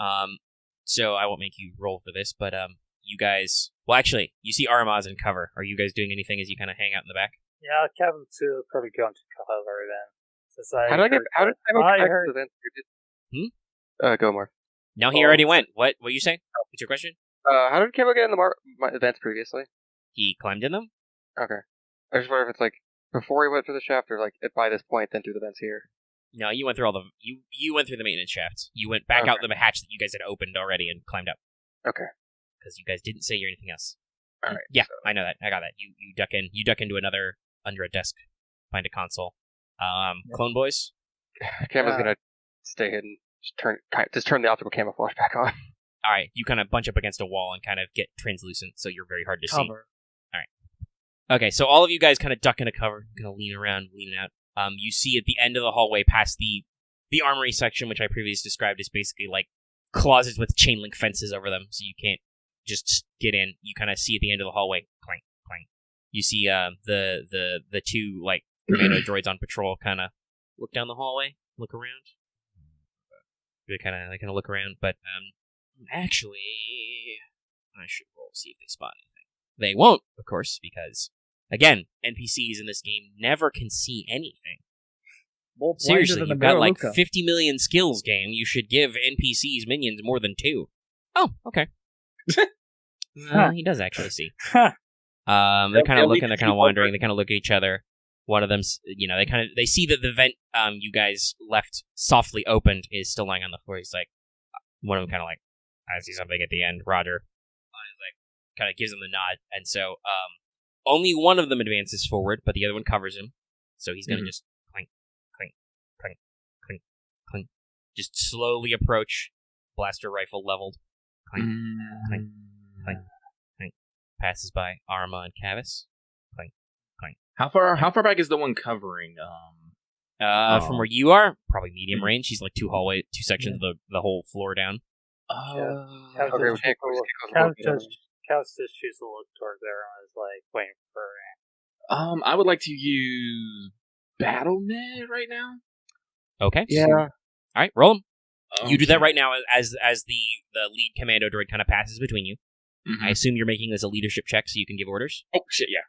Speaker 3: Okay.
Speaker 1: So I won't make you roll for this, but you guys. Well, actually, you see Aramaa's in cover. Are you guys doing anything as you kind of hang out in the back?
Speaker 3: Yeah, Captain too probably going to cover then. Since
Speaker 2: How did I
Speaker 3: heard-
Speaker 2: Go, Marth.
Speaker 1: No, he already went. What you say? What's your question?
Speaker 2: How did Camo get in the events previously?
Speaker 1: He climbed in them?
Speaker 2: Okay. I just wonder if it's like before he went through the shaft, or like by this point, then through the vents here.
Speaker 1: No, you went through all the you went through the maintenance shafts. You went back out the hatch that you guys had opened already and climbed up.
Speaker 2: Okay.
Speaker 1: Because you guys didn't say anything else.
Speaker 2: All right.
Speaker 1: Yeah, I know that. I got that. You duck in. You duck into under a desk, find a console. Clone boys.
Speaker 2: Camo's gonna stay hidden. Just turn the optical camouflage back on.
Speaker 1: All right, you kind of bunch up against a wall and kind of get translucent, so you're very hard to see. Okay, so all of you guys kind of duck into cover, kind of lean out. You see at the end of the hallway, past the armory section, which I previously described as basically like closets with chain link fences over them, so you can't just get in. You kind of see at the end of the hallway, clank, clank. You see the two like commando droids on patrol, kind of look down the hallway, look around. They kind of look around, but actually, I should roll see if they spot anything. They won't, of course, because. Again, NPCs in this game never can see anything. Seriously, you've got like 50 million skills game. You should give NPCs minions more than 2. Oh, okay. He does actually see. They're kind of looking, they're kind of wandering, they kind of look at each other. One of them, they see that the vent you guys left softly opened is still lying on the floor. He's like, one of them kind of like, I see something at the end, Roger. He's like, kind of gives him the nod, and so, only one of them advances forward, but the other one covers him. So he's going to just clink, clink, clink, clink, clink. Just slowly approach, blaster rifle leveled. Clink, clink, clink, clink. Passes by Aramaa and Kavis. Clink, clink.
Speaker 4: How far back is the one covering?
Speaker 1: From where you are, probably medium range. He's like 2 sections of the whole floor down.
Speaker 3: Cavis just chooses to look towards there and is like waiting for.
Speaker 4: I would like to use Battle Med right now.
Speaker 1: Okay.
Speaker 2: Yeah.
Speaker 1: All right, roll him. You do that right now as the lead commando droid kind of passes between you. Mm-hmm. I assume you're making this a leadership check so you can give orders.
Speaker 4: Oh shit! Yeah.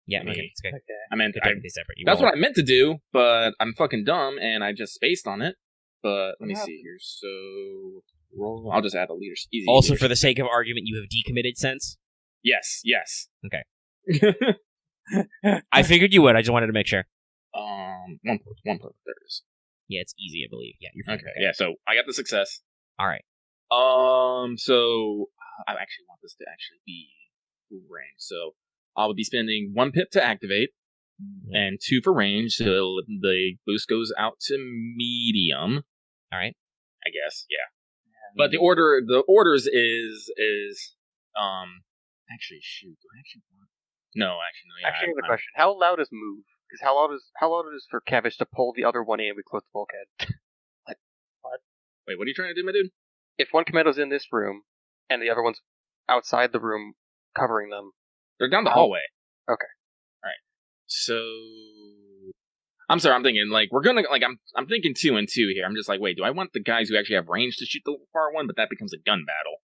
Speaker 1: Yeah. Okay. It's okay.
Speaker 4: I meant
Speaker 1: separate.
Speaker 4: That's what I meant to do, but I'm fucking dumb and I just spaced on it. But let me see here. So. Roll. I'll just add a leadership.
Speaker 1: Also, for the sake of argument, you have decommitted sense?
Speaker 4: Yes.
Speaker 1: Okay. I figured you would. I just wanted to make sure.
Speaker 4: One point. There it is.
Speaker 1: Yeah, it's easy, I believe. Yeah, you're
Speaker 4: okay. Yeah, so I got the success.
Speaker 1: All right.
Speaker 4: So I actually want this to actually be full range. So I will be spending 1 pip to activate and 2 for range. So the boost goes out to medium.
Speaker 1: All right.
Speaker 4: I guess. Yeah. But the orders is actually shoot. Do I actually want? No, actually no. Yeah,
Speaker 2: actually, the question: how loud is move? Because how loud it is for Kavis to pull the other one in with close to bulkhead?
Speaker 4: What? Wait, what are you trying to do, my dude?
Speaker 2: If one commando's in this room and the other one's outside the room covering them,
Speaker 4: they're down the hallway.
Speaker 2: Okay.
Speaker 4: All right. So I'm sorry. I'm thinking like we're gonna like I'm thinking 2 and 2 here. I'm just like, wait, do I want the guys who actually have range to shoot the far one? But that becomes a gun battle.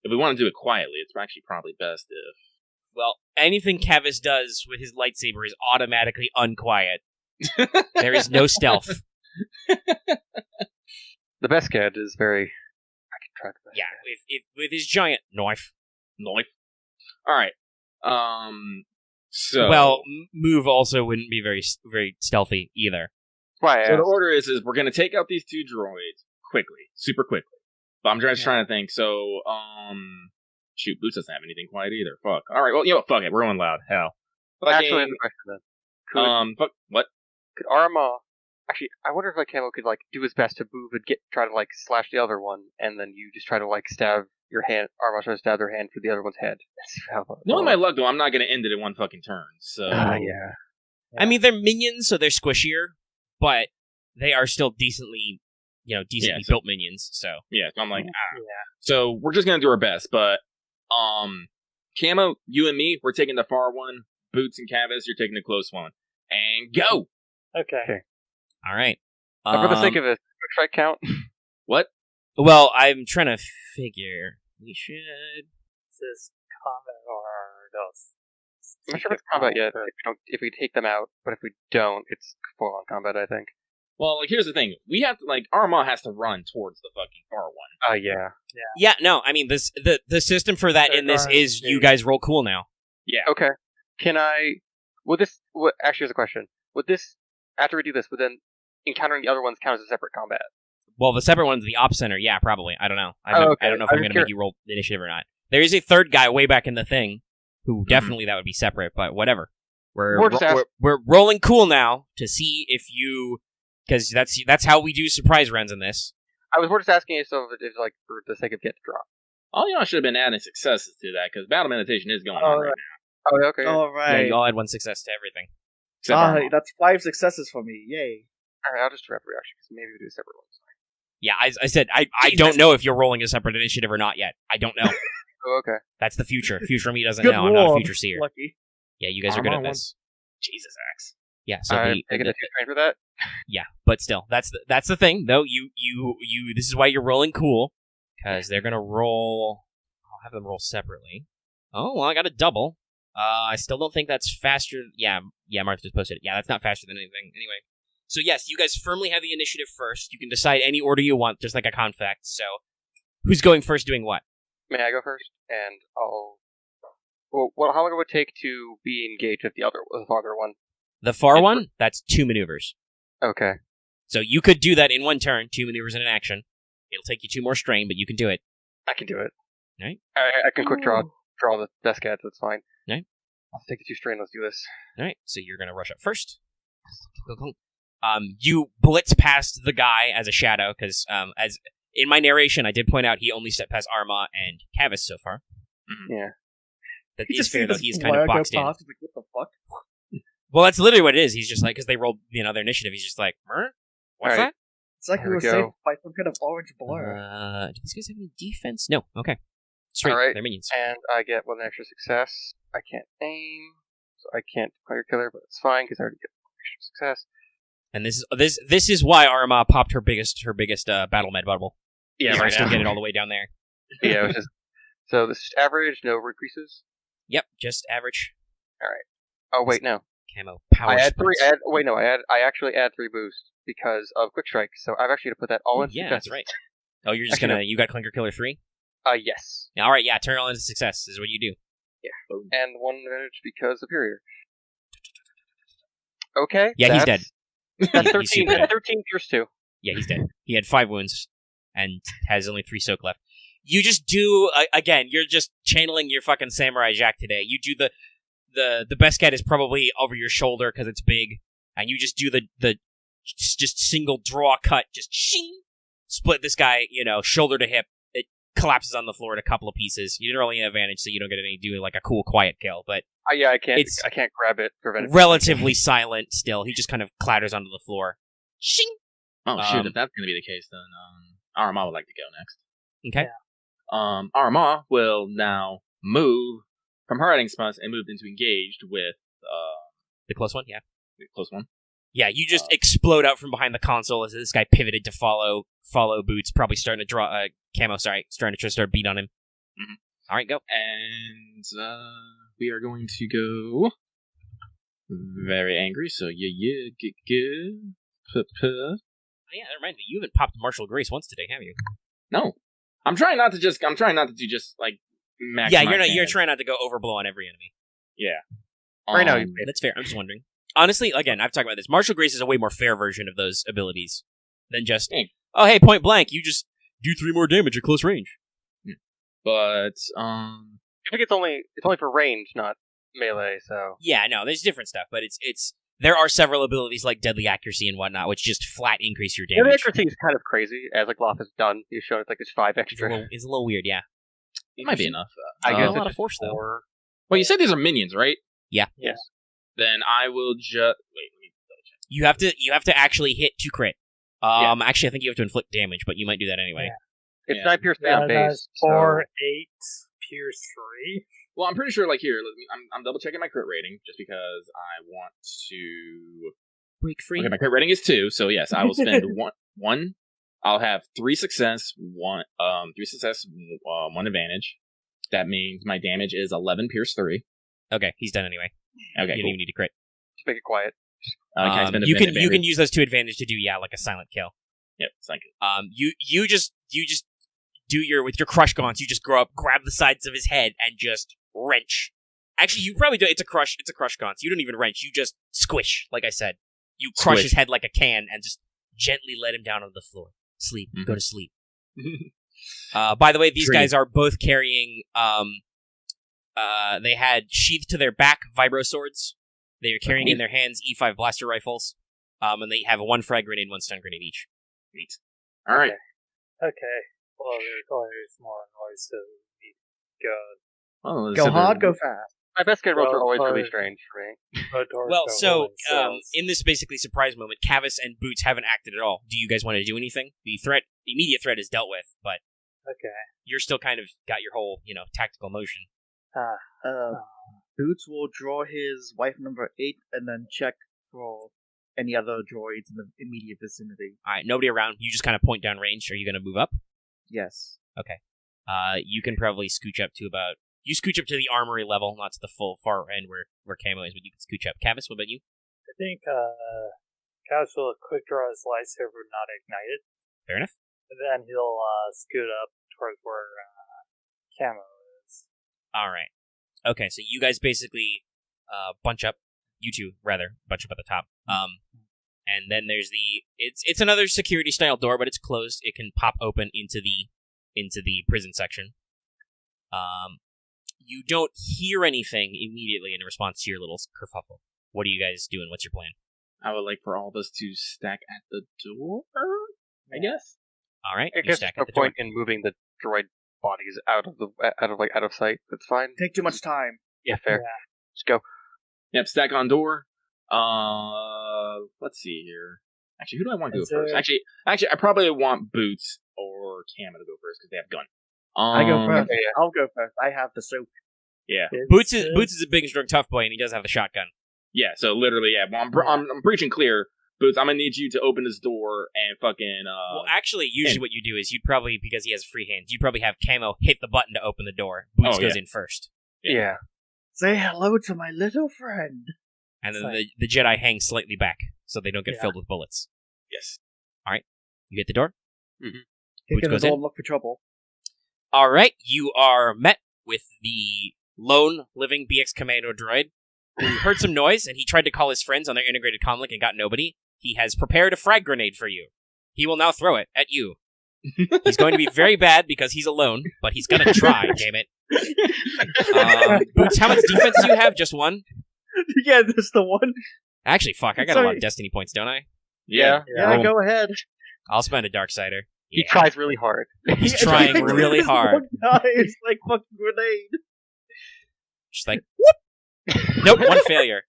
Speaker 4: If we want to do it quietly, it's actually probably best if.
Speaker 1: Well, anything Kavis does with his lightsaber is automatically unquiet. There is no stealth.
Speaker 2: The best kid is very. I can try the best.
Speaker 1: Yeah, with his giant knife.
Speaker 4: All right. So
Speaker 1: well, move also wouldn't be very very stealthy either.
Speaker 2: Why?
Speaker 4: So the order is we're gonna take out these 2 droids quickly, super quickly. But I'm just trying to think. So shoot, Boots doesn't have anything quiet either. Fuck. All right. Well, you know what? Fuck it. We're going loud. Hell.
Speaker 2: Actually, the question then.
Speaker 4: Fuck. What?
Speaker 2: Could Aramaa? Actually, I wonder if Camo could like do his best to move and try to like slash the other one, and then you just try to like stab your hand. Aramaa tries to stab their hand through the other one's head.
Speaker 4: Knowing my luck, though, I'm not going to end it in 1 fucking turn. So
Speaker 2: yeah.
Speaker 1: I mean, they're minions, so they're squishier, but they are still decently decently
Speaker 4: so-
Speaker 1: built minions. So
Speaker 4: Yeah, so I'm like,
Speaker 3: Yeah.
Speaker 4: So we're just gonna do our best, but Camo, you and me, we're taking the far one. Boots and Kavis, you're taking the close one. And go!
Speaker 3: Okay.
Speaker 1: all right.
Speaker 2: But for the sake of it, quick strike count.
Speaker 4: What?
Speaker 1: Well, I'm trying to figure. We should.
Speaker 3: Is this combat or those?
Speaker 2: I'm not sure if it's combat yet. If we take them out, but if we don't, it's full on combat. I think.
Speaker 4: Well, here's the thing. We have to, Aramaa has to run towards the fucking far one.
Speaker 2: Yeah.
Speaker 1: Yeah, no. I mean, the system for that in this is you guys roll cool now.
Speaker 4: Yeah.
Speaker 2: Okay. Can I? Actually, here's a question. Would this, after we do this, would then encountering the other ones count as a separate combat?
Speaker 1: Well, the separate one's the op center. Yeah, probably. I don't know. I don't know if I'm going to make you roll the initiative or not. There is a third guy way back in the thing who definitely that would be separate, but whatever. We're rolling cool now to see if you, because that's how we do surprise runs in this.
Speaker 2: I was more just asking if for the sake of get to drop.
Speaker 4: All y'all should have been adding successes to that, because battle meditation is going on right now.
Speaker 2: Oh, okay.
Speaker 5: All
Speaker 1: Yeah,
Speaker 5: right.
Speaker 1: you all had one success to everything.
Speaker 4: Except Aramaa.
Speaker 5: That's 5 successes for me. Yay.
Speaker 2: All right, I'll just drop reaction because maybe we do separate ones.
Speaker 1: Yeah, I said I don't know if you're rolling a separate initiative or not yet. I don't know.
Speaker 2: Oh, okay.
Speaker 1: That's the future. Future me doesn't
Speaker 5: Good
Speaker 1: know. I'm not a
Speaker 5: lord.
Speaker 1: future seer.
Speaker 5: Lucky.
Speaker 1: Yeah, you guys are good at this.
Speaker 4: Jesus, Axe.
Speaker 1: Yeah, so
Speaker 2: I'm taking a 2 train for that.
Speaker 1: yeah, but still, that's the thing though. You this is why you're rolling cool, because they're gonna roll. I'll have them roll separately. Oh well, I got a double. I still don't think that's faster. Yeah, Marth just posted it. Yeah, that's not faster than anything. Anyway, so yes, you guys firmly have the initiative first. You can decide any order you want, just like a conflict. So, who's going first, doing what?
Speaker 2: May I go first? And I'll. Well, how long it would take to be engaged with the farther one?
Speaker 1: The far one, that's 2 maneuvers.
Speaker 2: Okay.
Speaker 1: So you could do that in one turn, 2 maneuvers in an action. It'll take you 2 more strain, but you can do it.
Speaker 2: I can do it.
Speaker 1: Right.
Speaker 2: I can quick draw the desk ads. That's fine.
Speaker 1: Right.
Speaker 2: I'll take the 2 strain. Let's do this.
Speaker 1: All right, so you're going to rush up first. You blitz past the guy as a shadow, because as in my narration, I did point out he only stepped past Aramaa and Kavis so far.
Speaker 2: Mm-hmm. Yeah.
Speaker 1: That
Speaker 5: You
Speaker 1: is
Speaker 5: just
Speaker 1: fair,
Speaker 5: see
Speaker 1: though.
Speaker 5: this
Speaker 1: He's kind of
Speaker 5: flare go
Speaker 1: boxed in.
Speaker 5: past, like, what the fuck?
Speaker 1: Well, that's literally what it is. He's just like, because they rolled, their initiative. He's just like, what's
Speaker 2: All right.
Speaker 1: that?
Speaker 5: It's like
Speaker 2: There
Speaker 5: we
Speaker 2: we
Speaker 5: were
Speaker 2: go.
Speaker 5: saved by some kind of orange blur.
Speaker 1: Do these guys have any defense? No. Okay. Straight.
Speaker 2: All right.
Speaker 1: They're minions.
Speaker 2: And I get 1 extra success. I can't aim, so I can't fire killer, but it's fine because I already get 1 extra success.
Speaker 1: And this is why Aramaa popped her biggest battle med bubble.
Speaker 2: Yeah,
Speaker 1: You're
Speaker 2: right
Speaker 1: still
Speaker 2: now.
Speaker 1: get it all the way down there.
Speaker 2: Yeah, it was just so this is average, no increases.
Speaker 1: Yep, just average
Speaker 2: Oh wait, no.
Speaker 1: camo power.
Speaker 2: I add 3.
Speaker 1: sprints.
Speaker 2: I actually add 3 boosts because of quick strike. So I've actually put that all into
Speaker 1: Yeah,
Speaker 2: success.
Speaker 1: that's right. Oh, you're just
Speaker 2: Actually,
Speaker 1: gonna. You got Clinker Killer 3.
Speaker 2: Yes.
Speaker 1: All right, yeah. Turn it all into success. This is what you do.
Speaker 2: Yeah, and 1 advantage because superior. Okay.
Speaker 1: Yeah, he's dead.
Speaker 2: That's
Speaker 1: He's
Speaker 2: 13.
Speaker 1: super
Speaker 2: That's
Speaker 1: dead.
Speaker 2: 13 pierce 2.
Speaker 1: Yeah, he's dead. He had 5 wounds and has only 3 soak left. You just do again. You're just channeling your fucking Samurai Jack today. You do the best get is probably over your shoulder because it's big, and you just do the just single draw cut, just shing, split this guy, shoulder to hip. It collapses on the floor in a couple of pieces. You didn't really have advantage, so you don't get any do like a cool quiet kill, but
Speaker 2: Yeah, I can't.
Speaker 1: It's
Speaker 2: I can't grab it. Prevent it.
Speaker 1: relatively silent still. He just kind of clatters onto the floor. Shing.
Speaker 4: Oh, shoot, if that's going to be the case, then Aramaa would like to go next.
Speaker 1: Okay.
Speaker 4: Aramaa will now move from her hiding spots and move into engaged with
Speaker 1: The close one, yeah.
Speaker 4: the close one.
Speaker 1: Yeah, you just explode out from behind the console as this guy pivoted to follow Boots, probably starting to draw Camo, starting to start beat on him.
Speaker 4: Mhm.
Speaker 1: All right, go.
Speaker 4: And we are going to go very angry, so
Speaker 1: Oh, yeah, never mind. You haven't popped Martial Grace once today, have you?
Speaker 4: No. I'm trying not to do just like max.
Speaker 1: Yeah, you're trying not to go overblow on every enemy.
Speaker 4: Yeah.
Speaker 2: Right now, you
Speaker 1: That's fair. I'm just wondering. Honestly, again, I've talked about this. Martial Grace is a way more fair version of those abilities than just,
Speaker 4: Hey.
Speaker 1: oh, hey, point blank, you just do 3 more damage at close range.
Speaker 4: But
Speaker 2: I think it's only for range, not melee. So
Speaker 1: Yeah, no, there's different stuff, but it's there are several abilities like Deadly Accuracy and whatnot, which just flat increase your
Speaker 2: the
Speaker 1: damage.
Speaker 2: accuracy is kind of crazy, as like Loth has done. He's shown it's like it's 5
Speaker 1: It's
Speaker 2: extra.
Speaker 1: a little weird, yeah.
Speaker 4: it might be enough.
Speaker 2: I
Speaker 1: Not
Speaker 2: guess
Speaker 1: a lot
Speaker 2: it's
Speaker 1: of force, though.
Speaker 2: 4.
Speaker 4: Well, you said these are minions, right?
Speaker 1: Yeah.
Speaker 2: Yes.
Speaker 4: Then I will just wait. Let me double check.
Speaker 1: You have to actually hit to crit. Actually, I think you have to inflict damage, but you might do that anyway.
Speaker 2: It's 9 pierce 3 on base.
Speaker 3: That's 4, 8, pierce 3.
Speaker 4: Well, I'm pretty sure, like, here, I'm double-checking my crit rating, just because I want to...
Speaker 1: Break free?
Speaker 4: Okay, my crit rating is 2, so yes, I will spend one. I'll have 3 success, 1 advantage. That means my damage is 11 pierce 3.
Speaker 1: Okay, he's done anyway.
Speaker 4: Okay,
Speaker 1: you don't even need to crit.
Speaker 2: Just make it quiet.
Speaker 4: Can I spend a
Speaker 1: you
Speaker 4: advantage?
Speaker 1: can use those 2 advantage to do like a silent kill.
Speaker 4: Yep, thank you.
Speaker 1: You just do with your crush gaunts. You just go up, grab the sides of his head, and just wrench. Actually, you probably do. It's a crush gaunts. You don't even wrench. You just squish. Like I said, you crush his head like a can and just gently let him down on the floor. Sleep. Go to sleep. By the way, these guys are both carrying. They had sheathed to their back vibro swords. They are carrying in their hands E5 blaster rifles. And they have 1 frag grenade, 1 stun grenade each.
Speaker 4: Neat. All right.
Speaker 3: Okay. Well, there's more noise, so we need to go.
Speaker 5: Go hard, go fast.
Speaker 2: My best kid rolls are always really strange for me.
Speaker 1: Well, so, in this basically surprise moment, Kavis and Boots haven't acted at all. Do you guys want to do anything? The immediate threat is dealt with, but you're still kind of got your whole, tactical motion.
Speaker 5: Boots will draw his wife number 8 and then check for any other droids in the immediate vicinity.
Speaker 1: Alright, nobody around. You just kind of point down range. Are you going to move up?
Speaker 5: Yes.
Speaker 1: Okay. You can probably scooch up to about... You scooch up to the armory level, not to the full far end where Camo is, but you can scooch up. Kavis, what about you?
Speaker 3: I think Kavis will quick draw his lightsaber, not ignite it.
Speaker 1: Fair enough.
Speaker 3: And then he'll scoot up towards where Camo is.
Speaker 1: Alright. Okay, so you guys basically bunch up. You two, rather, bunch up at the top. And then there's it's another security style door, but it's closed. It can pop open into the prison section. You don't hear anything immediately in response to your little kerfuffle. What are you guys doing? What's your plan?
Speaker 4: I would like for all of us to stack at the door, I guess.
Speaker 1: All right,
Speaker 2: I guess there's no point in moving the droid bodies out of sight. That's fine.
Speaker 5: Take too much time.
Speaker 2: Yeah, fair. Let's go.
Speaker 4: Yep, stack on door. Let's see here. Actually, who do I want to go first? Actually, I probably want Boots or Camo to go first because they have gun.
Speaker 5: I go first. Okay, yeah. I'll go first. I have the soap.
Speaker 4: Yeah.
Speaker 1: Boots is a big and strong tough boy, and he does have the shotgun.
Speaker 4: Yeah, so literally, yeah. Well, I'm preaching clear. Boots, I'm gonna need you to open this door and fucking.
Speaker 1: Well, actually, usually what you do is you'd probably, because he has a free hand, you'd probably have Camo hit the button to open the door. Boots goes in first.
Speaker 2: Yeah.
Speaker 5: Say hello to my little friend.
Speaker 1: And then the Jedi hang slightly back so they don't get filled with bullets.
Speaker 4: Yes.
Speaker 1: All right. You hit the door.
Speaker 5: Mm-hmm. Boots goes in. Look for trouble.
Speaker 1: All right. You are met with the lone living BX Commando droid who heard some noise and he tried to call his friends on their integrated comlink and got nobody. He has prepared a frag grenade for you. He will now throw it at you. He's going to be very bad because he's alone, but he's going to try, damn it. Boots, how much defense do you have? Just 1?
Speaker 5: Yeah, just the 1.
Speaker 1: Actually, fuck, I got a lot of Destiny points, don't I?
Speaker 2: Yeah,
Speaker 5: go ahead.
Speaker 1: I'll spend a Darksider.
Speaker 2: He tries really hard.
Speaker 1: He's trying really hard.
Speaker 5: It's like fucking grenade.
Speaker 1: Just like, whoop! Nope, 1 failure.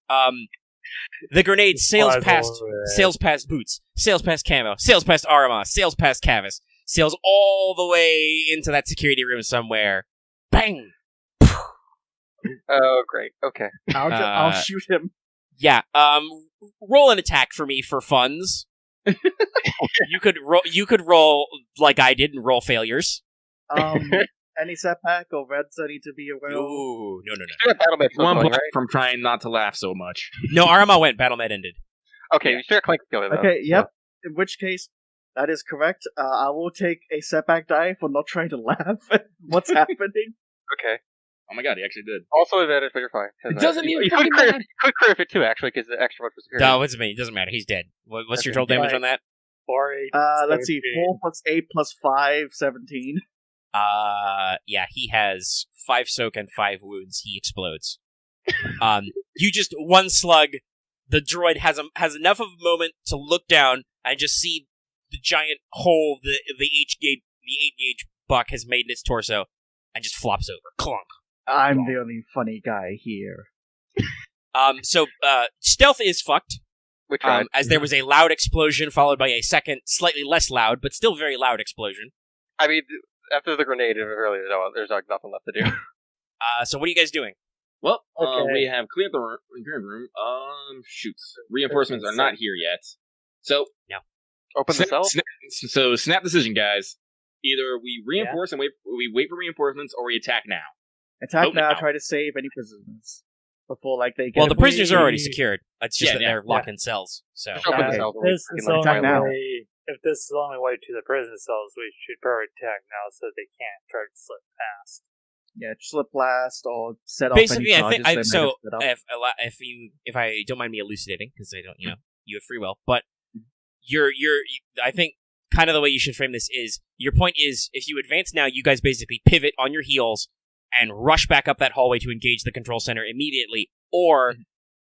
Speaker 1: The grenade sails past Boots, sails past Camo, sails past Aramaa, sails past Kavis, sails all the way into that security room somewhere. Bang!
Speaker 2: Oh, great. Okay.
Speaker 5: I'll shoot him.
Speaker 1: Yeah. Roll an attack for me for funds. You could roll like I did and roll failures.
Speaker 5: Any setback or reds I need to be aware of?
Speaker 1: Ooh, no.
Speaker 4: One point from trying not to laugh so much.
Speaker 1: No, Aramaa went. Battle Med ended.
Speaker 2: Okay, you still got Clank together, though.
Speaker 5: Okay, yep. In which case, that is correct. I will take a setback die for not trying to laugh at what's happening.
Speaker 2: Okay.
Speaker 4: Oh my god, he actually did.
Speaker 2: Also advantage, but you're fine.
Speaker 4: It doesn't even
Speaker 2: you could crit if it too, actually, because the extra one was superior.
Speaker 1: No, it doesn't matter. He's dead. What's your total damage on that?
Speaker 3: 4, 8,
Speaker 5: let's see. 4 plus 8 plus 5, 17.
Speaker 1: Yeah, he has 5 soak and 5 wounds. He explodes. You just 1 slug. The droid has enough of a moment to look down and just see the giant hole the 8-gauge buck has made in its torso, and just flops over. Clunk.
Speaker 5: I'm the only funny guy here.
Speaker 1: So stealth is fucked.
Speaker 2: We tried.
Speaker 1: As there was a loud explosion followed by a second, slightly less loud, but still very loud explosion.
Speaker 2: I mean, after the grenade, really, there's like nothing left to do.
Speaker 1: So what are you guys doing?
Speaker 4: Well,
Speaker 3: Okay.
Speaker 4: we have cleared the room. Shoots. Reinforcements are not here yet. So,
Speaker 2: Open the cell?
Speaker 4: snap decision, guys. Either we reinforce and wait for reinforcements, or we attack now.
Speaker 5: Attack
Speaker 4: Oh,
Speaker 5: now,
Speaker 4: no.
Speaker 5: try to save any prisoners. Before, like, they get
Speaker 1: Well, the prisoners are already
Speaker 5: away.
Speaker 1: secured. It's just that they're locked in cells. So
Speaker 2: Just open the
Speaker 5: Okay.
Speaker 2: cell.
Speaker 3: This is the
Speaker 5: attack
Speaker 3: only
Speaker 5: now.
Speaker 3: way. If this is the only way to the prison cells, we should probably attack now so they can't try to slip past.
Speaker 5: Yeah, slip blast or set off
Speaker 1: basically,
Speaker 5: any
Speaker 1: I think
Speaker 5: charges they might have set up.
Speaker 1: if I don't mind me elucidating, because I don't, you have free will, but you're I think kind of the way you should frame this is your point is if you advance now, you guys basically pivot on your heels and rush back up that hallway to engage the control center immediately, or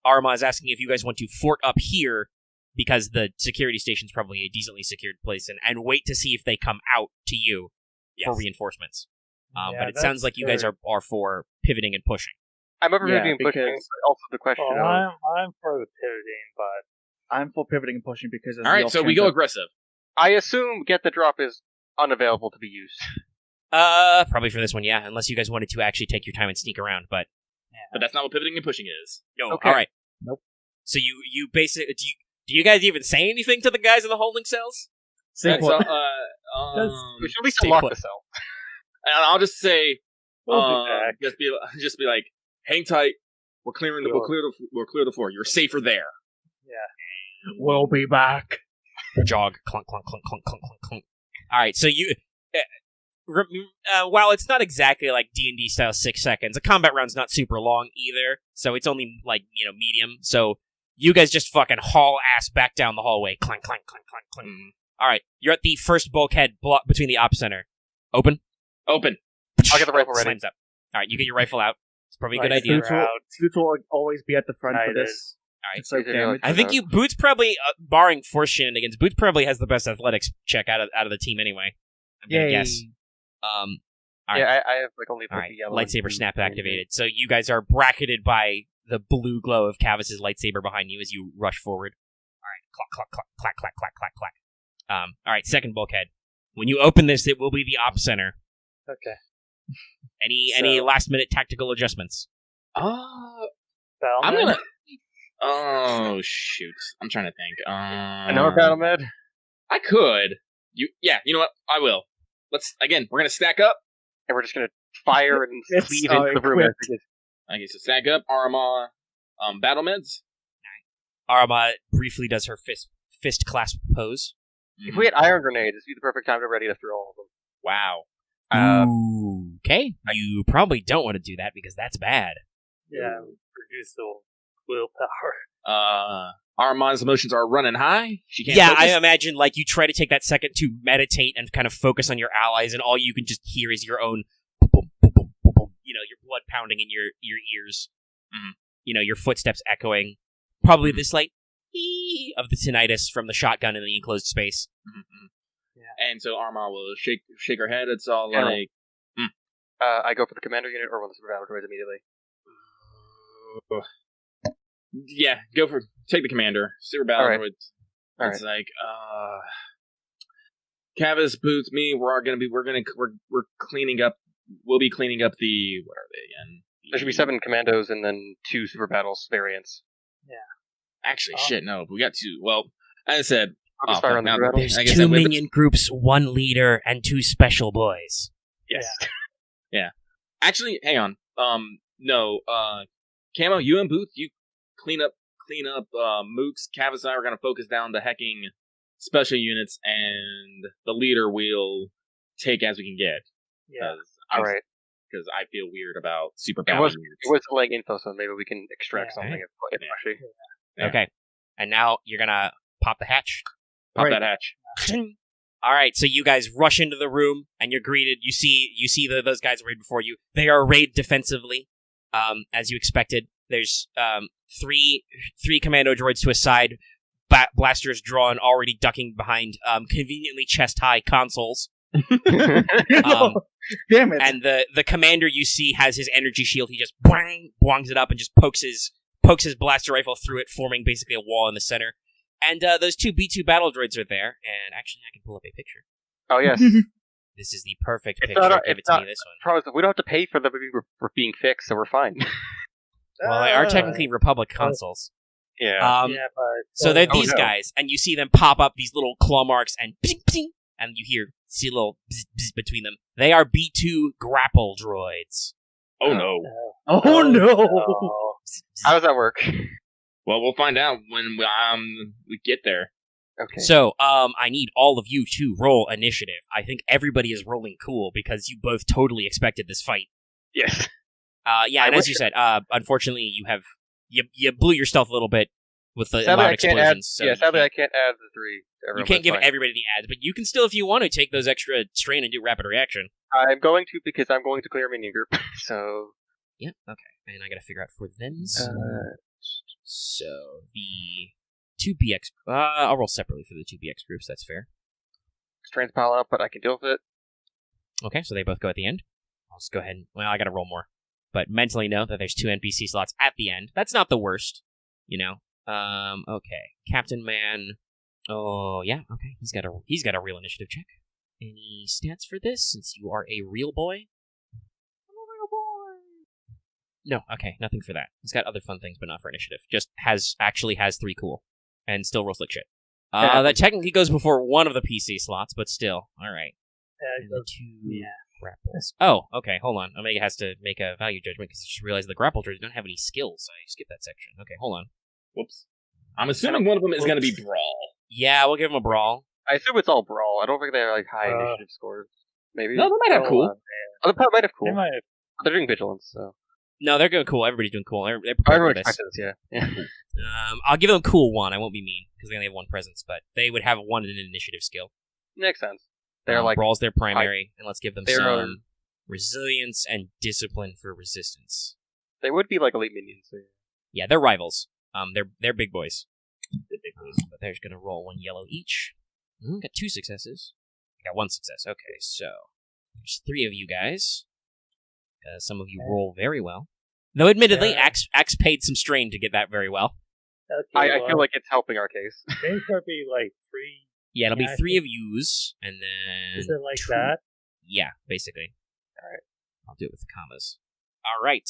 Speaker 1: Aramaa is asking if you guys want to fort up here because the security station's probably a decently secured place, and wait to see if they come out to you for reinforcements. But it sounds like you guys are for pivoting and pushing.
Speaker 2: I'm over
Speaker 5: Yeah,
Speaker 2: being pushing,
Speaker 5: because-
Speaker 2: but also the question
Speaker 3: Well,
Speaker 2: of...
Speaker 3: I'm for the pivoting, but
Speaker 5: I'm for pivoting and pushing because there's
Speaker 4: All
Speaker 5: the
Speaker 4: right, so
Speaker 5: off
Speaker 4: we
Speaker 5: chance
Speaker 4: go
Speaker 5: that-
Speaker 4: aggressive.
Speaker 2: I assume get the drop is unavailable to be used.
Speaker 1: Probably for this one, yeah, unless you guys wanted to actually take your time and sneak around, but
Speaker 4: But that's not what pivoting and pushing is.
Speaker 1: no.
Speaker 2: Okay.
Speaker 1: All right.
Speaker 5: Nope.
Speaker 1: So you basically do you guys even say anything to the guys in the holding cells?
Speaker 5: Stay
Speaker 4: And
Speaker 5: put.
Speaker 4: so,
Speaker 2: We should at least
Speaker 1: Stay
Speaker 2: unlock
Speaker 1: put.
Speaker 2: the cell.
Speaker 4: and I'll just say,
Speaker 3: we'll be back.
Speaker 4: just be like, hang tight. We'll clear the floor. You're safer there.
Speaker 5: We'll be back.
Speaker 1: Jog, clunk, clunk, clunk, clunk, clunk, clunk, clunk. All right, so you, while it's not exactly like D&D style 6 seconds, a combat round's not super long either, so it's only like medium. So you guys just fucking haul ass back down the hallway, clank, clank, clank, clank, clank. All right, you're at the first bulkhead between the op center. Open.
Speaker 2: I'll get the rifle ready.
Speaker 1: Slams up. All right, you get your rifle out. It's probably a good
Speaker 3: Nice.
Speaker 1: idea.
Speaker 5: Scoots will always be at the front for
Speaker 3: United.
Speaker 5: this.
Speaker 1: All right.
Speaker 5: To soak damage.
Speaker 1: I think Boots probably, barring force shenanigans, Boots probably has the best athletics check out of the team anyway. I'm gonna
Speaker 5: Yay.
Speaker 1: guess. All right.
Speaker 2: Yeah, I have like only
Speaker 1: All
Speaker 2: like,
Speaker 1: right,
Speaker 2: the yellow.
Speaker 1: lightsaber
Speaker 2: and
Speaker 1: snap
Speaker 2: green.
Speaker 1: activated. So you guys are bracketed by the blue glow of Kavis's lightsaber behind you as you rush forward. All right, clack, clack, clack, clack, clack, clack, clack, clack. All right, second bulkhead. When you open this, it will be the op center.
Speaker 3: Okay.
Speaker 1: Any last minute tactical adjustments?
Speaker 4: I'm
Speaker 3: Battleman?
Speaker 4: gonna. Oh shoot! I'm trying to think.
Speaker 2: Another battle med?
Speaker 4: I could. You know what? I will. We're gonna stack up.
Speaker 2: And we're just gonna fire and
Speaker 5: It's
Speaker 2: leave into the room.
Speaker 5: equipped.
Speaker 4: Okay, so stack up. Aramaa, battle meds.
Speaker 1: Aramaa briefly does her fist clasp pose.
Speaker 2: If we had iron grenades, it'd be the perfect time to ready to throw all of them.
Speaker 4: Wow.
Speaker 1: Okay, you probably don't want to do that because that's bad.
Speaker 3: Yeah, reduce the willpower.
Speaker 4: Aramaa's emotions are running high. She can't.
Speaker 1: Yeah,
Speaker 4: focus.
Speaker 1: I imagine like you try to take that second to meditate and kind of focus on your allies, and all you can just hear is your own, boom, boom, boom, boom, boom, boom, your blood pounding in your ears. Your footsteps echoing. Probably the slight ee of the tinnitus from the shotgun in the enclosed space.
Speaker 4: And so Aramaa will shake her head. It's all
Speaker 2: General.
Speaker 4: like,
Speaker 2: I go for the commander unit or one of the super battle droids immediately.
Speaker 4: yeah, take the commander. Super battle
Speaker 2: All right.
Speaker 4: droids.
Speaker 2: All
Speaker 4: It's like, Kavis, Boots, me. We're cleaning up. We'll be cleaning up the, what are they again?
Speaker 2: There should be 7 commandos and then 2 super battles variants.
Speaker 4: Actually, shit, no. We got 2. Well, as I said,
Speaker 2: I'll just fire on the super battles.
Speaker 1: There's
Speaker 4: I guess
Speaker 1: 2
Speaker 4: I whip it.
Speaker 1: minion groups, 1 leader, and 2 special boys.
Speaker 4: yes. Yeah. Actually, hang on. No. Camo, you and Booth, you clean up. Mooks, Kavis and I are going to focus down the hecking special units, and the leader will take as we can get.
Speaker 3: Yeah.
Speaker 2: Alright.
Speaker 4: Because I feel weird about super
Speaker 2: It
Speaker 4: battle
Speaker 2: was
Speaker 4: units.
Speaker 2: It was delaying info, so maybe we can extract
Speaker 3: Yeah.
Speaker 2: something if actually.
Speaker 4: Yeah.
Speaker 1: Okay, and now you're gonna pop the hatch.
Speaker 4: Pop
Speaker 5: Right.
Speaker 4: that hatch.
Speaker 1: All right, so you guys rush into the room, and you're greeted. You see those guys arrayed before you. They are arrayed defensively, as you expected. There's three commando droids to a side, blasters drawn, already ducking behind conveniently chest-high consoles.
Speaker 5: Damn it!
Speaker 1: And the commander you see has his energy shield. He just boings it up and just pokes his blaster rifle through it, forming basically a wall in the center. And those two B2 battle droids are there, and actually I can pull up a picture.
Speaker 2: Oh, yes.
Speaker 1: This is the perfect
Speaker 2: It's
Speaker 1: picture.
Speaker 2: not-
Speaker 1: Give
Speaker 2: it's
Speaker 1: it to
Speaker 2: not-
Speaker 1: me, this one.
Speaker 2: Promise that we don't have to pay for them for being fixed, so we're fine.
Speaker 1: Well, they are technically Republic consoles.
Speaker 2: Yeah.
Speaker 3: but
Speaker 1: So they're
Speaker 2: Oh,
Speaker 1: these
Speaker 2: no.
Speaker 1: guys, and you see them pop up these little claw marks, and ping, ping, and you see a little bzz, bzz between them. They are B2 grapple droids.
Speaker 4: Oh no.
Speaker 5: Oh no!
Speaker 1: Bzz, bzz.
Speaker 2: How does that work?
Speaker 4: Well, we'll find out when we get there.
Speaker 2: Okay.
Speaker 1: So, I need all of you to roll initiative. I think everybody is rolling cool because you both totally expected this fight.
Speaker 2: Yes.
Speaker 1: Yeah, and as you said, unfortunately, you blew your stealth a little bit with the
Speaker 2: Sadly,
Speaker 1: loud
Speaker 2: I can't add.
Speaker 1: explosions. So
Speaker 2: Sadly, I can't add the 3.
Speaker 1: you can't give everybody the ads, but you can still, if you want to, take those extra strain and do rapid reaction.
Speaker 2: I'm going to because I'm going to clear a minion group. So.
Speaker 1: Yeah, okay. And I gotta figure out for them. So, the 2BX... I'll roll separately for the 2BX groups, that's fair.
Speaker 2: Strain's piling up, but I can deal with it.
Speaker 1: Okay, so they both go at the end. I'll just go ahead and... Well, I gotta roll more. But mentally know that there's 2 NPC slots at the end. That's not the worst, you know. Okay. Captain Man... Oh, yeah, okay. He's got a real initiative check. Any stats for this, since you are a real boy? I'm a real boy! No, okay, nothing for that. He's got other fun things, but not for initiative. Just actually has 3 cool. And still rolls like shit. That technically goes before one of the PC slots, but still. Alright. And the 2 grapples. Oh, okay, hold on. Omega has to make a value judgment because he just realized the grapple droids don't have any skills. I skipped that section. Okay, hold on.
Speaker 4: Whoops. I'm assuming one of them is going to be Brawl.
Speaker 1: Yeah, we'll give him a brawl.
Speaker 2: I assume it's all brawl. I don't think they have high initiative scores. Maybe.
Speaker 4: No, they might have cool.
Speaker 2: Oh, they might have cool.
Speaker 3: They might have
Speaker 2: They're doing vigilance, so.
Speaker 1: No, they're going cool. Everybody's doing cool. They're prepared
Speaker 2: Everyone
Speaker 1: for this.
Speaker 2: expected this, yeah.
Speaker 1: I'll give them cool 1. I won't be mean because they only have 1 presence, but they would have 1 in an initiative skill.
Speaker 2: Makes sense. They're like.
Speaker 1: Brawl's their primary, and let's give them
Speaker 2: they're,
Speaker 1: some resilience and discipline for resistance.
Speaker 2: They would be like elite minions. So
Speaker 1: Yeah, they're rivals. They're big boys. But they're just gonna roll 1 yellow each. Got 2 successes. I got 1 success. Okay, so there's 3 of you guys. Some of you roll very well. Though, admittedly, Axe paid some strain to get that very well.
Speaker 3: Okay,
Speaker 2: I feel like it's helping our case.
Speaker 3: maybe there'll be like 3.
Speaker 1: Yeah, it'll be
Speaker 3: I
Speaker 1: 3
Speaker 3: think-
Speaker 1: of yous, and then...
Speaker 3: Is it like
Speaker 1: 2
Speaker 3: that?
Speaker 1: Yeah, basically.
Speaker 2: Alright.
Speaker 1: I'll do it with the commas. Alright.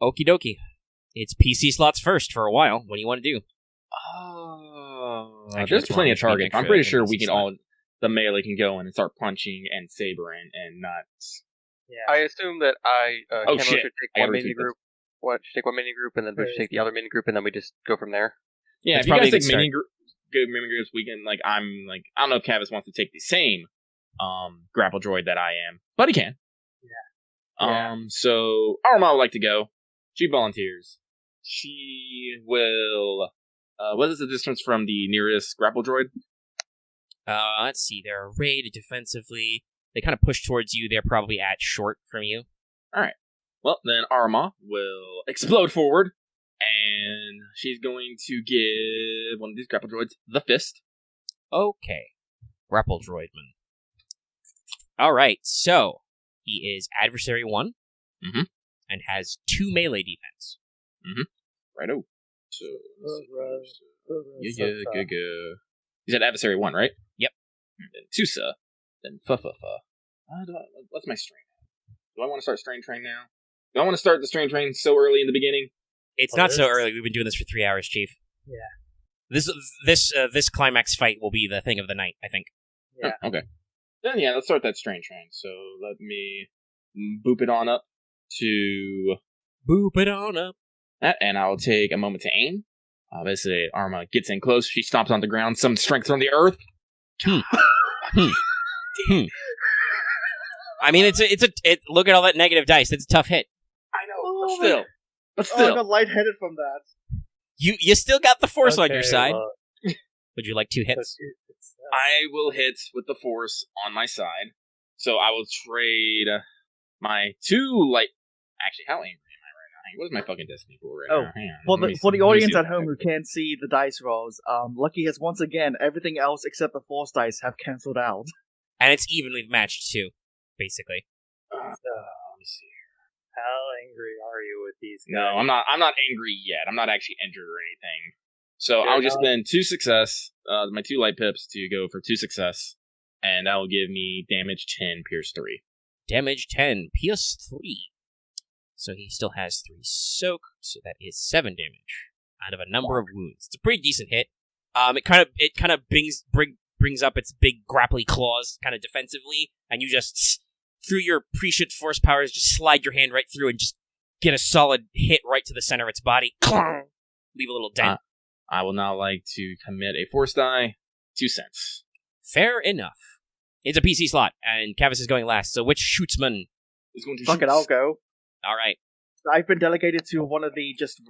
Speaker 1: Okie dokie. It's PC slots first for a while. What do you want to do?
Speaker 4: Oh,
Speaker 1: Actually,
Speaker 4: there's
Speaker 1: that's
Speaker 4: plenty
Speaker 1: wrong.
Speaker 4: of targets. I'm
Speaker 1: Extra
Speaker 4: pretty sure
Speaker 1: NPC
Speaker 4: we can
Speaker 1: slot.
Speaker 4: all the melee can go in and start punching and sabering and not.
Speaker 3: Yeah.
Speaker 2: I assume that
Speaker 4: Oh,
Speaker 2: Camo
Speaker 4: shit.
Speaker 2: should take
Speaker 4: I
Speaker 2: one
Speaker 4: gotta
Speaker 2: mini
Speaker 4: retweet
Speaker 2: group. What? Should take one mini group, and then we should take the other mini group, and then we just go from there.
Speaker 4: Yeah,
Speaker 1: That's
Speaker 4: if you
Speaker 1: probably
Speaker 4: guys
Speaker 1: a
Speaker 4: take
Speaker 1: good
Speaker 4: mini groups, we can I don't know if Kavis wants to take the same grapple droid that I am, but he can.
Speaker 3: Yeah.
Speaker 4: So Aramaa would like to go. She volunteers. She will. What is the distance from the nearest grapple droid?
Speaker 1: Let's see. They're arrayed defensively. They kind of push towards you. They're probably at short from you.
Speaker 4: Well, then Aramaa will explode forward, and she's going to give one of these grapple droids the fist.
Speaker 1: Okay. Grapple droidman. Alright, so he is adversary 1.
Speaker 4: Mhm.
Speaker 1: And has 2 melee defense.
Speaker 4: Righto. So, yeah. He's at adversary 1, right?
Speaker 1: Yep.
Speaker 4: Then Tusa. Then Fa. What's my strain? Do I want to start strain train now? Do I want to start the strain train so early in the beginning?
Speaker 1: It's
Speaker 3: Well,
Speaker 1: not so
Speaker 3: this-
Speaker 1: early. We've been doing this for 3 hours, Chief.
Speaker 3: Yeah.
Speaker 1: This climax fight will be the thing of the night, I think.
Speaker 3: Yeah.
Speaker 4: Oh, okay. Then yeah, let's start that strain train. So let me boop it on up to
Speaker 1: Boop it on up.
Speaker 4: that, and I'll take a moment to aim. Obviously, Aramaa gets in close. She stomps on the ground. Some strength from the earth.
Speaker 1: I mean, look at all that negative dice. It's a tough hit.
Speaker 4: I know,
Speaker 5: Oh,
Speaker 4: but still.
Speaker 5: Oh, I got lightheaded from that.
Speaker 1: You still got the force on your
Speaker 3: Okay,
Speaker 1: side.
Speaker 3: well,
Speaker 1: Would you like 2 hits?
Speaker 4: I will hit with the force on my side. So I will trade my 2 light. Actually, how angry am I right now? What is my fucking destiny pool right
Speaker 5: Oh,
Speaker 4: now? Hang on.
Speaker 5: For
Speaker 4: Let me
Speaker 5: the
Speaker 4: see
Speaker 5: audience
Speaker 4: what
Speaker 5: at home who can't see the dice rolls, Lucky has once again everything else except the force dice have cancelled out.
Speaker 1: And it's evenly matched, too, basically.
Speaker 4: let me see.
Speaker 3: How angry are you with these guys?
Speaker 4: No, I'm not angry yet. I'm not actually injured or anything. So
Speaker 3: Fair
Speaker 4: I'll just
Speaker 3: enough.
Speaker 4: spend 2 success, my 2 light pips to go for 2 success, and that will give me damage 10, pierce 3.
Speaker 1: Damage 10, pierce 3. So he still has 3 soak, so that is 7 damage out of a number of wounds. It's a pretty decent hit. It kind of brings up its big grapply claws kind of defensively, and you just, through your prescient force powers, just slide your hand right through and just get a solid hit right to the center of its body. Leave a little dent.
Speaker 4: I will now like to commit a force die, 2 cents.
Speaker 1: Fair enough. It's a PC slot, and Kavis is going last, so which shootsman?
Speaker 4: Is going to
Speaker 5: Fuck
Speaker 4: shoot.
Speaker 5: it, I'll go.
Speaker 1: Alright.
Speaker 5: I've been delegated to one of the just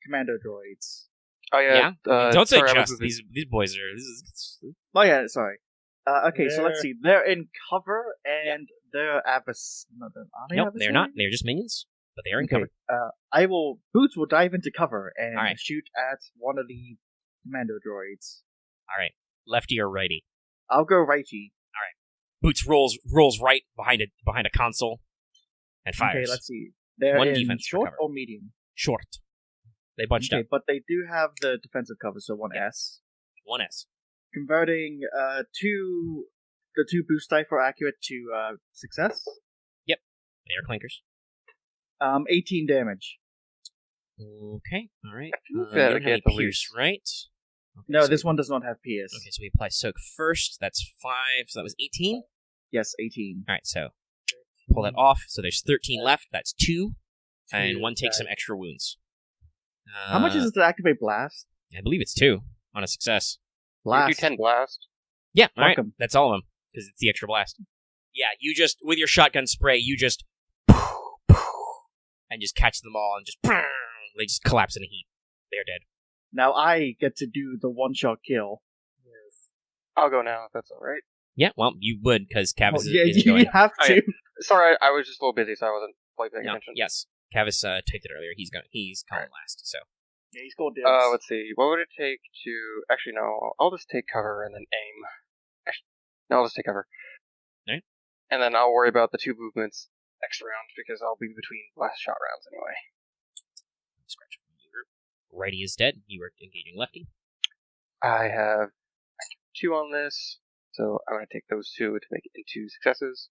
Speaker 5: commando droids.
Speaker 2: Oh yeah.
Speaker 1: Don't say
Speaker 2: sorry, I was
Speaker 1: just.
Speaker 2: moving.
Speaker 1: These boys are... This is,
Speaker 5: Oh yeah, sorry. Okay, so let's
Speaker 3: They're-
Speaker 5: see. They're in cover and they're advers. No, are they
Speaker 1: nope, they're not.
Speaker 5: adversaries?
Speaker 1: They're just minions, but they are in
Speaker 5: Okay,
Speaker 1: cover.
Speaker 5: Boots will dive into cover and
Speaker 1: Alright.
Speaker 5: shoot at one of the commando droids.
Speaker 1: Alright. Lefty or righty?
Speaker 5: I'll go righty.
Speaker 1: Boots rolls right behind a console and fires.
Speaker 5: Okay, let's see. They're
Speaker 1: One
Speaker 5: in
Speaker 1: defense for
Speaker 5: short
Speaker 1: cover.
Speaker 5: or medium.
Speaker 1: Short. They bunched
Speaker 5: Okay,
Speaker 1: up.
Speaker 5: but they do have the defensive cover, so 1S.
Speaker 1: 1S.
Speaker 5: Converting the 2 boost die for accurate to success.
Speaker 1: They are clankers.
Speaker 5: 18 damage.
Speaker 1: Okay, alright.
Speaker 2: think
Speaker 1: You
Speaker 2: that
Speaker 1: don't have any
Speaker 2: gets the
Speaker 1: pierce, right? Okay,
Speaker 5: No,
Speaker 1: so-
Speaker 5: this one does not have PS.
Speaker 1: Okay, so we apply soak first. That's 5, so that was 18.
Speaker 5: Yes, 18.
Speaker 1: Alright, so pull that off. So there's 13 left. That's 2. And
Speaker 3: Two,
Speaker 1: 1 takes
Speaker 3: okay.
Speaker 1: some extra wounds.
Speaker 5: How much is it to activate blast?
Speaker 1: I believe it's 2 on a success.
Speaker 2: You do
Speaker 5: Blast.
Speaker 2: 10 blast.
Speaker 1: Yeah,
Speaker 5: Fuck
Speaker 1: alright.
Speaker 5: 'em.
Speaker 1: That's all of them. Because it's the extra blast. Yeah, you just, with your shotgun spray, you just and just catch them all and just they just collapse in a heap. They're dead.
Speaker 5: Now I get to do the one-shot kill.
Speaker 3: Yes.
Speaker 2: I'll go now if that's alright.
Speaker 1: Yeah, well, you would, because Kavis
Speaker 5: yeah,
Speaker 1: is
Speaker 5: you
Speaker 1: going.
Speaker 5: have
Speaker 2: Oh,
Speaker 5: to.
Speaker 2: yeah. Sorry, I was just a little busy, so I wasn't quite paying
Speaker 1: No,
Speaker 2: attention.
Speaker 1: yes. Kavis typed it earlier. He's calling last, so.
Speaker 5: Yeah, he's called dibs.
Speaker 2: Let's see. What would it take to... Actually, no. I'll just take cover and then aim. Actually, no, I'll just take cover.
Speaker 1: Alright.
Speaker 2: And then I'll worry about the 2 movements next round, because I'll be between last shot rounds anyway.
Speaker 1: Scratch from the group. Righty is dead. You were engaging lefty.
Speaker 2: I have 2 on this, so I'm going to take those 2 to make it into successes.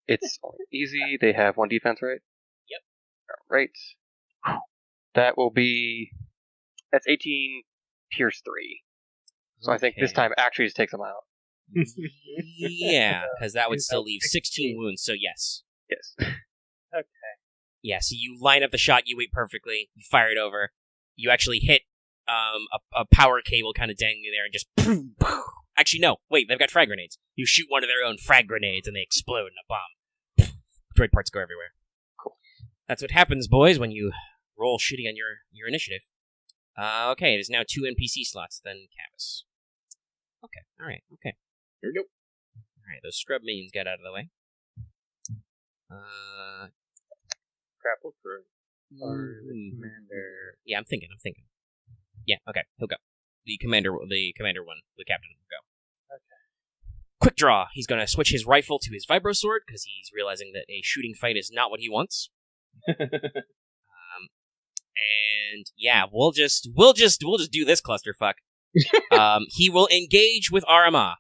Speaker 2: It's easy. They have 1 defense, right?
Speaker 1: Yep.
Speaker 2: Alright. That will be... That's 18 pierce 3. So I think this
Speaker 1: Okay.
Speaker 2: time actually just takes them out.
Speaker 1: Yeah, because that would
Speaker 3: Is
Speaker 1: still
Speaker 3: that
Speaker 1: leave
Speaker 3: 16?
Speaker 1: 16 wounds, so yes.
Speaker 2: Yes.
Speaker 3: Okay.
Speaker 1: Yeah, so you line up the shot, you wait perfectly, you fire it over. You actually hit a power cable kind of dangling there and just... Actually, no. Wait, they've got frag grenades. You shoot one of their own frag grenades and they explode in a bomb. Droid parts go everywhere.
Speaker 2: Cool.
Speaker 1: That's what happens, boys, when you roll shitty on your initiative. Okay, there's now 2 NPC slots, then Kavis. Okay, alright, okay.
Speaker 4: Here we go.
Speaker 1: Alright, those scrub minions got out of the way.
Speaker 3: Grapple through.
Speaker 1: Commander. Yeah, I'm thinking. Yeah, okay, he'll go. The commander one, the captain will go.
Speaker 3: Okay.
Speaker 1: Quick draw. He's gonna switch his rifle to his vibro sword because he's realizing that a shooting fight is not what he wants. And yeah, we'll just do this clusterfuck. He will engage with Aramaa.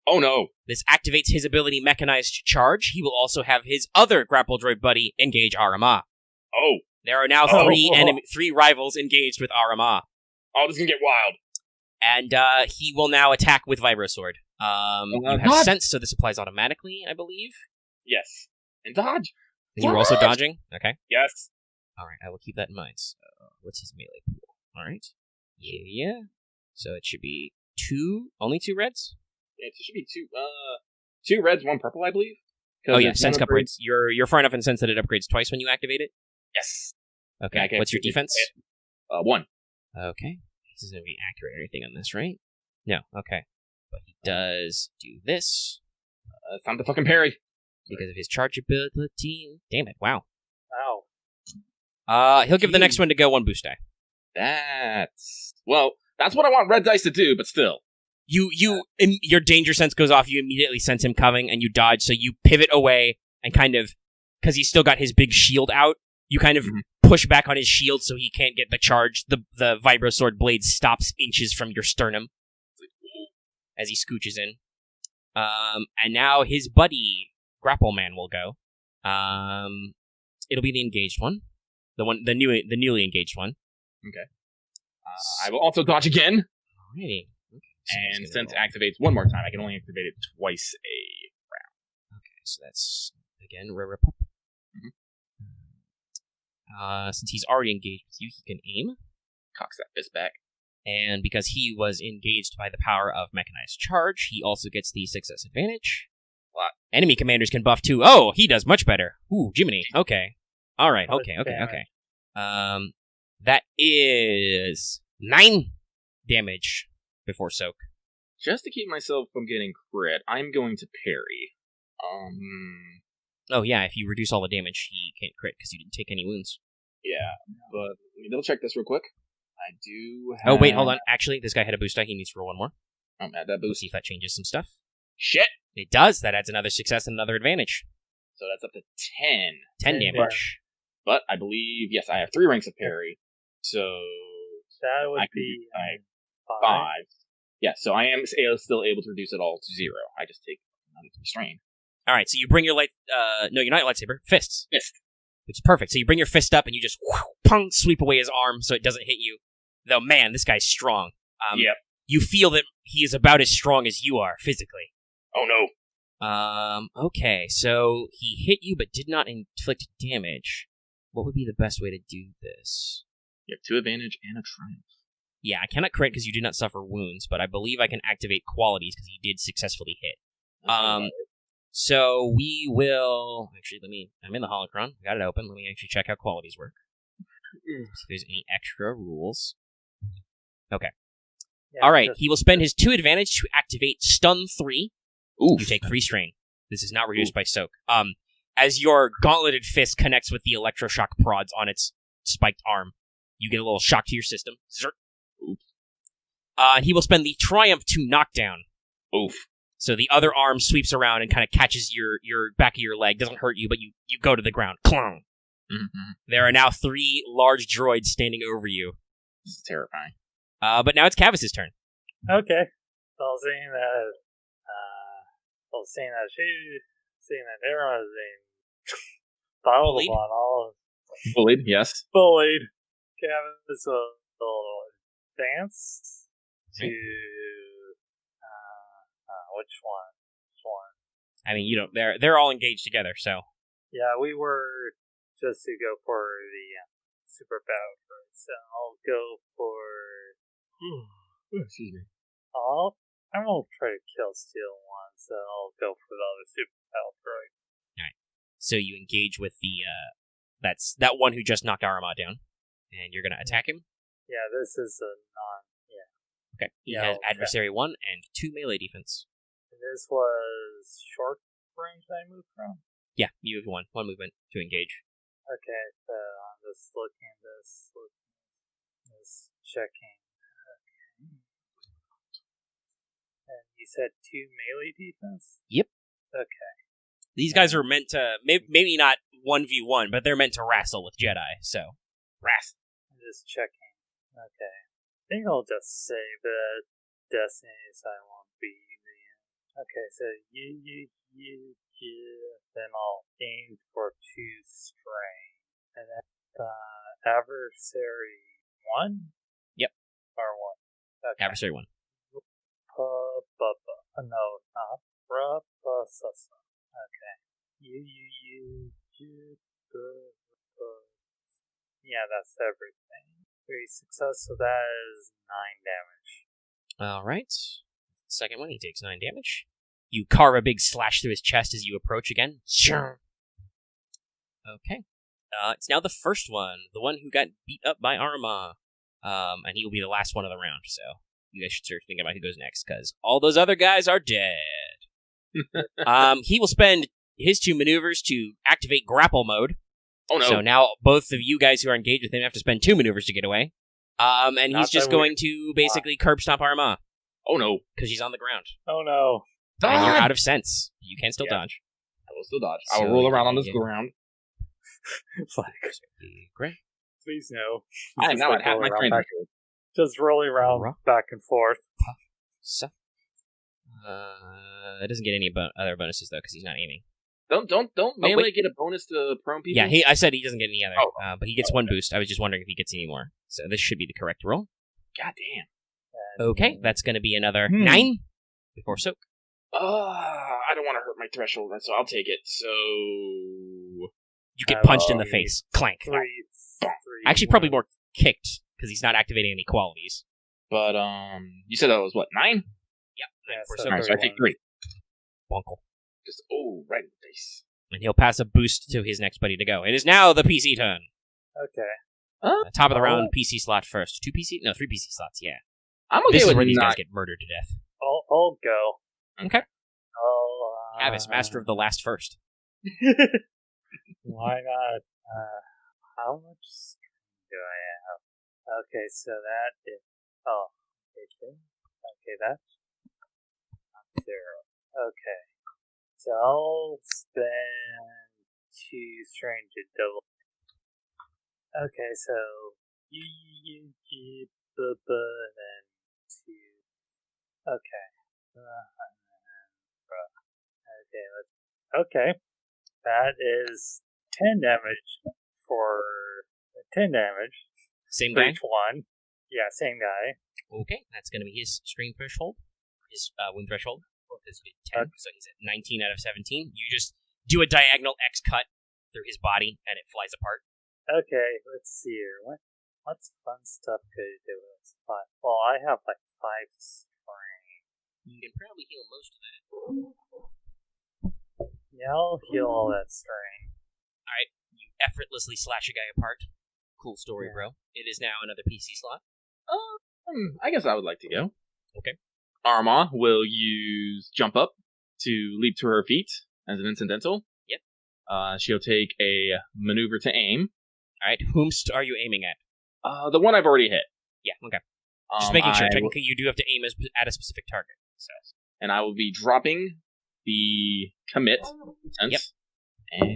Speaker 4: Oh no.
Speaker 1: This activates his ability Mechanized Charge. He will also have his other grapple droid buddy engage Aramaa.
Speaker 4: Oh.
Speaker 1: There are now
Speaker 3: Oh.
Speaker 1: three rivals engaged with Aramaa.
Speaker 4: Oh, this is gonna get wild.
Speaker 1: And he will now attack with Vibrosword. You have
Speaker 4: God.
Speaker 1: sense, so this applies automatically, I believe.
Speaker 4: Yes. And dodge.
Speaker 1: And you're also
Speaker 4: Dodge!
Speaker 1: dodging? Okay.
Speaker 4: Yes.
Speaker 1: Alright, I will keep that in mind. So, what's his melee pool? Alright. Yeah. So it should be only two reds?
Speaker 4: It should be 2 reds, 1 purple, I believe. 'Cause
Speaker 1: Oh yeah,
Speaker 4: it's
Speaker 1: sense
Speaker 4: one upgrade-
Speaker 1: upgrades. You're far enough in sense that it upgrades twice when you activate it?
Speaker 4: Yes.
Speaker 1: Okay.
Speaker 4: Yeah, I get
Speaker 1: What's your
Speaker 4: 2
Speaker 1: defense?
Speaker 4: 1.
Speaker 1: Okay. This isn't going to be accurate or anything on this, right? No, okay. But he does do this
Speaker 4: It's time to fucking parry.
Speaker 1: because of his charge ability. Damn it, wow.
Speaker 3: Ow.
Speaker 1: He'll give the next one to go 1 boost die.
Speaker 4: That's what I want red dice to do, but still.
Speaker 1: Your danger sense goes off, you immediately sense him coming, and you dodge, so you pivot away, and kind of, because he's still got his big shield out, you kind of push back on his shield so he can't get the charge. The vibro sword blade stops inches from your sternum as he scooches in. And now his buddy Grapple Man will go. It'll be the engaged one, the newly engaged one.
Speaker 4: Okay. I will also dodge again.
Speaker 1: Alrighty. Okay, so
Speaker 4: And since it activates one more time, I can only activate it twice a round.
Speaker 1: Okay, so that's again rip. Since he's already engaged with you, he can aim.
Speaker 4: Cocks that fist back.
Speaker 1: And because he was engaged by the power of mechanized charge, he also gets the success advantage.
Speaker 4: What?
Speaker 1: Enemy commanders can buff too. Oh, he does much better. Ooh, Jiminy. Okay. All right. Okay. That is 9 damage before soak.
Speaker 4: Just to keep myself from getting crit, I'm going to parry.
Speaker 1: Oh yeah, if you reduce all the damage, he can't crit because you didn't take any wounds.
Speaker 4: Yeah, but let me double check this real quick. I do have...
Speaker 1: Oh wait, hold on. Actually, this guy had a boost die. He needs to roll one more.
Speaker 4: I'm at that
Speaker 1: We'll
Speaker 4: boost.
Speaker 1: see if that changes some stuff.
Speaker 4: Shit!
Speaker 1: It does. That adds another success and another advantage.
Speaker 4: So that's up to 10.
Speaker 1: 10 damage.
Speaker 4: But I believe, yes, I have 3 ranks of parry. So
Speaker 3: That would
Speaker 4: I could
Speaker 3: be
Speaker 4: do 5. Yeah, so I am still able to reduce it all to 0. I just take another 3 strain.
Speaker 1: All right, so you bring your no, you're not your lightsaber. Fists.
Speaker 4: Fist.
Speaker 1: Which is perfect. So you bring your fist up and you just pung, sweep away his arm so it doesn't hit you. Though, man, this guy's strong.
Speaker 4: Yep.
Speaker 1: You feel that he is about as strong as you are physically.
Speaker 4: Oh no.
Speaker 1: Okay, so he hit you but did not inflict damage. What would be the best way to do this?
Speaker 4: You have 2 advantage and a triumph.
Speaker 1: Yeah, I cannot crit because you did not suffer wounds, but I believe I can activate qualities because he did successfully hit. So we will... Actually, I'm in the holocron. I got it open. Let me actually check how qualities work. See if there's any extra rules. Okay.
Speaker 3: Yeah,
Speaker 1: Alright, he will spend his 2 advantage to activate Stun 3.
Speaker 4: Oof.
Speaker 1: You take 3 strain. This is not reduced by soak. As your gauntleted fist connects with the electroshock prods on its spiked arm, you get a little shock to your system. Zert. And he will spend the Triumph to knockdown.
Speaker 4: Oof.
Speaker 1: So the other arm sweeps around and kind of catches your back of your leg. Doesn't hurt you, but you go to the ground. Clong.
Speaker 4: Mm-hmm.
Speaker 1: There are now 3 large droids standing over you.
Speaker 4: This is terrifying.
Speaker 1: But now it's Kavis' turn.
Speaker 3: Okay. So seeing that Aramaa is being bottled
Speaker 1: Bullied?
Speaker 3: upon all
Speaker 4: Bullied, yes.
Speaker 3: bullied, Kavis will advance to which one?
Speaker 1: I mean, you don't. They're all engaged together, so
Speaker 3: Yeah, we were just to go for the super battle droid, so I'll go for.
Speaker 4: Excuse me.
Speaker 3: I'm gonna try to kill Steel one, so I'll go for the other super battle droid.
Speaker 1: so you engage with the that one who just knocked Aramaa down, and you're gonna attack him.
Speaker 3: Yeah, this is a non. Yeah,
Speaker 1: Okay. He
Speaker 3: Yeah,
Speaker 1: has
Speaker 3: okay.
Speaker 1: adversary 1 and 2 melee defense.
Speaker 3: this was short range I moved from.
Speaker 1: Yeah, you have one movement to engage.
Speaker 3: Okay, so I'm just looking at this, checking. Okay. And you said 2 melee defense?
Speaker 1: Yep.
Speaker 3: Okay.
Speaker 1: These guys are meant to maybe not 1v1, but they're meant to wrestle with Jedi. So wrestle.
Speaker 3: I'm just checking. Okay. I think I'll just save the Destiny so I won't be the. Okay, so you. Then I'll aim for 2 strain. And then adversary 1?
Speaker 1: Yep.
Speaker 3: Or 1? Okay.
Speaker 1: Adversary 1.
Speaker 3: No, not Rapasasa. Okay. Yeah, that's everything. 3 success, so that is 9 damage.
Speaker 1: All right. Second one, he takes 9 damage. You carve a big slash through his chest as you approach again. Okay. It's now the first one, the one who got beat up by Aramaa. And he will be the last one of the round, so you guys should start thinking about who goes next, because all those other guys are dead. He will spend his 2 maneuvers to activate grapple mode.
Speaker 4: Oh no.
Speaker 1: So now both of you guys who are engaged with him have to spend 2 maneuvers to get away. And
Speaker 3: Not
Speaker 1: he's just
Speaker 3: that
Speaker 1: going to basically curb stomp Aramaa,
Speaker 4: Oh no.
Speaker 1: because she's on the ground.
Speaker 3: Oh no.
Speaker 1: And you're
Speaker 4: Dodge!
Speaker 1: out of sense. You can still
Speaker 3: Yeah.
Speaker 1: dodge.
Speaker 4: I will still dodge.
Speaker 1: So,
Speaker 4: I will roll around on this
Speaker 1: yeah.
Speaker 4: ground.
Speaker 3: It's like,
Speaker 1: Great.
Speaker 3: Please no.
Speaker 4: I am now at half my
Speaker 3: rolling
Speaker 4: train
Speaker 3: around back-
Speaker 4: threshold.
Speaker 3: Just rolling around back and forth.
Speaker 1: So, it doesn't get any other bonuses though because he's not aiming.
Speaker 4: Don't melee get a bonus to prone people?
Speaker 1: Yeah, I said he doesn't get any other,
Speaker 4: Oh.
Speaker 1: but he gets one boost. I was just wondering if he gets any more. So this should be the correct roll.
Speaker 4: God damn.
Speaker 1: Okay, that's going to be another 9 before soak.
Speaker 4: I don't want to hurt my threshold, so I'll take it. So
Speaker 1: You get punched in the face. Clank.
Speaker 3: Three,
Speaker 1: Actually, probably more kicked because he's not activating any qualities.
Speaker 4: But you said that was what, 9?
Speaker 1: Yeah,
Speaker 3: Yeah,
Speaker 1: so
Speaker 4: Alright, so I take 3.
Speaker 1: Bonkle.
Speaker 4: Just right in the face.
Speaker 1: And he'll pass a boost to his next buddy to go. It is now the PC turn.
Speaker 3: Okay.
Speaker 1: Top of the round, PC slot first. 3 PC slots, yeah.
Speaker 4: I'm okay
Speaker 1: This is
Speaker 4: with
Speaker 1: where these
Speaker 4: not.
Speaker 1: guys get murdered to death.
Speaker 3: I'll go.
Speaker 1: Okay.
Speaker 3: I'll,
Speaker 1: Kavis, master of the last first.
Speaker 3: Why not? How much string do I have? Okay, so that is... Oh, okay, that's 0. Okay. So I'll spend 2 string to double. Okay, so you then 2. Okay. Okay. That is 10 damage for 10 damage.
Speaker 1: Same
Speaker 3: For
Speaker 1: guy?
Speaker 3: each one. Yeah, same guy.
Speaker 1: Okay, that's going to be his strain threshold. His wound threshold. Because you did 10, so he's at 19 out of 17. You just do a diagonal X cut through his body, and it flies apart.
Speaker 3: Okay, let's see here. What's fun stuff could I do with this? Well, I have like 5 strain.
Speaker 1: You can probably heal most of that.
Speaker 3: Yeah, I'll heal all that strain.
Speaker 1: Alright, you effortlessly slash a guy apart. Cool story, bro. It is now another PC slot.
Speaker 4: I guess I would like to go.
Speaker 1: Okay.
Speaker 4: Aramaa will use jump up to leap to her feet as an incidental.
Speaker 1: Yep.
Speaker 4: She'll take a maneuver to aim.
Speaker 1: Alright, whomst are you aiming at?
Speaker 4: The one I've already hit.
Speaker 1: Yeah, okay. Just making sure. Technically, you do have to aim at a specific target. So.
Speaker 4: And I will be dropping the commit. Sense.
Speaker 1: Yep.
Speaker 4: And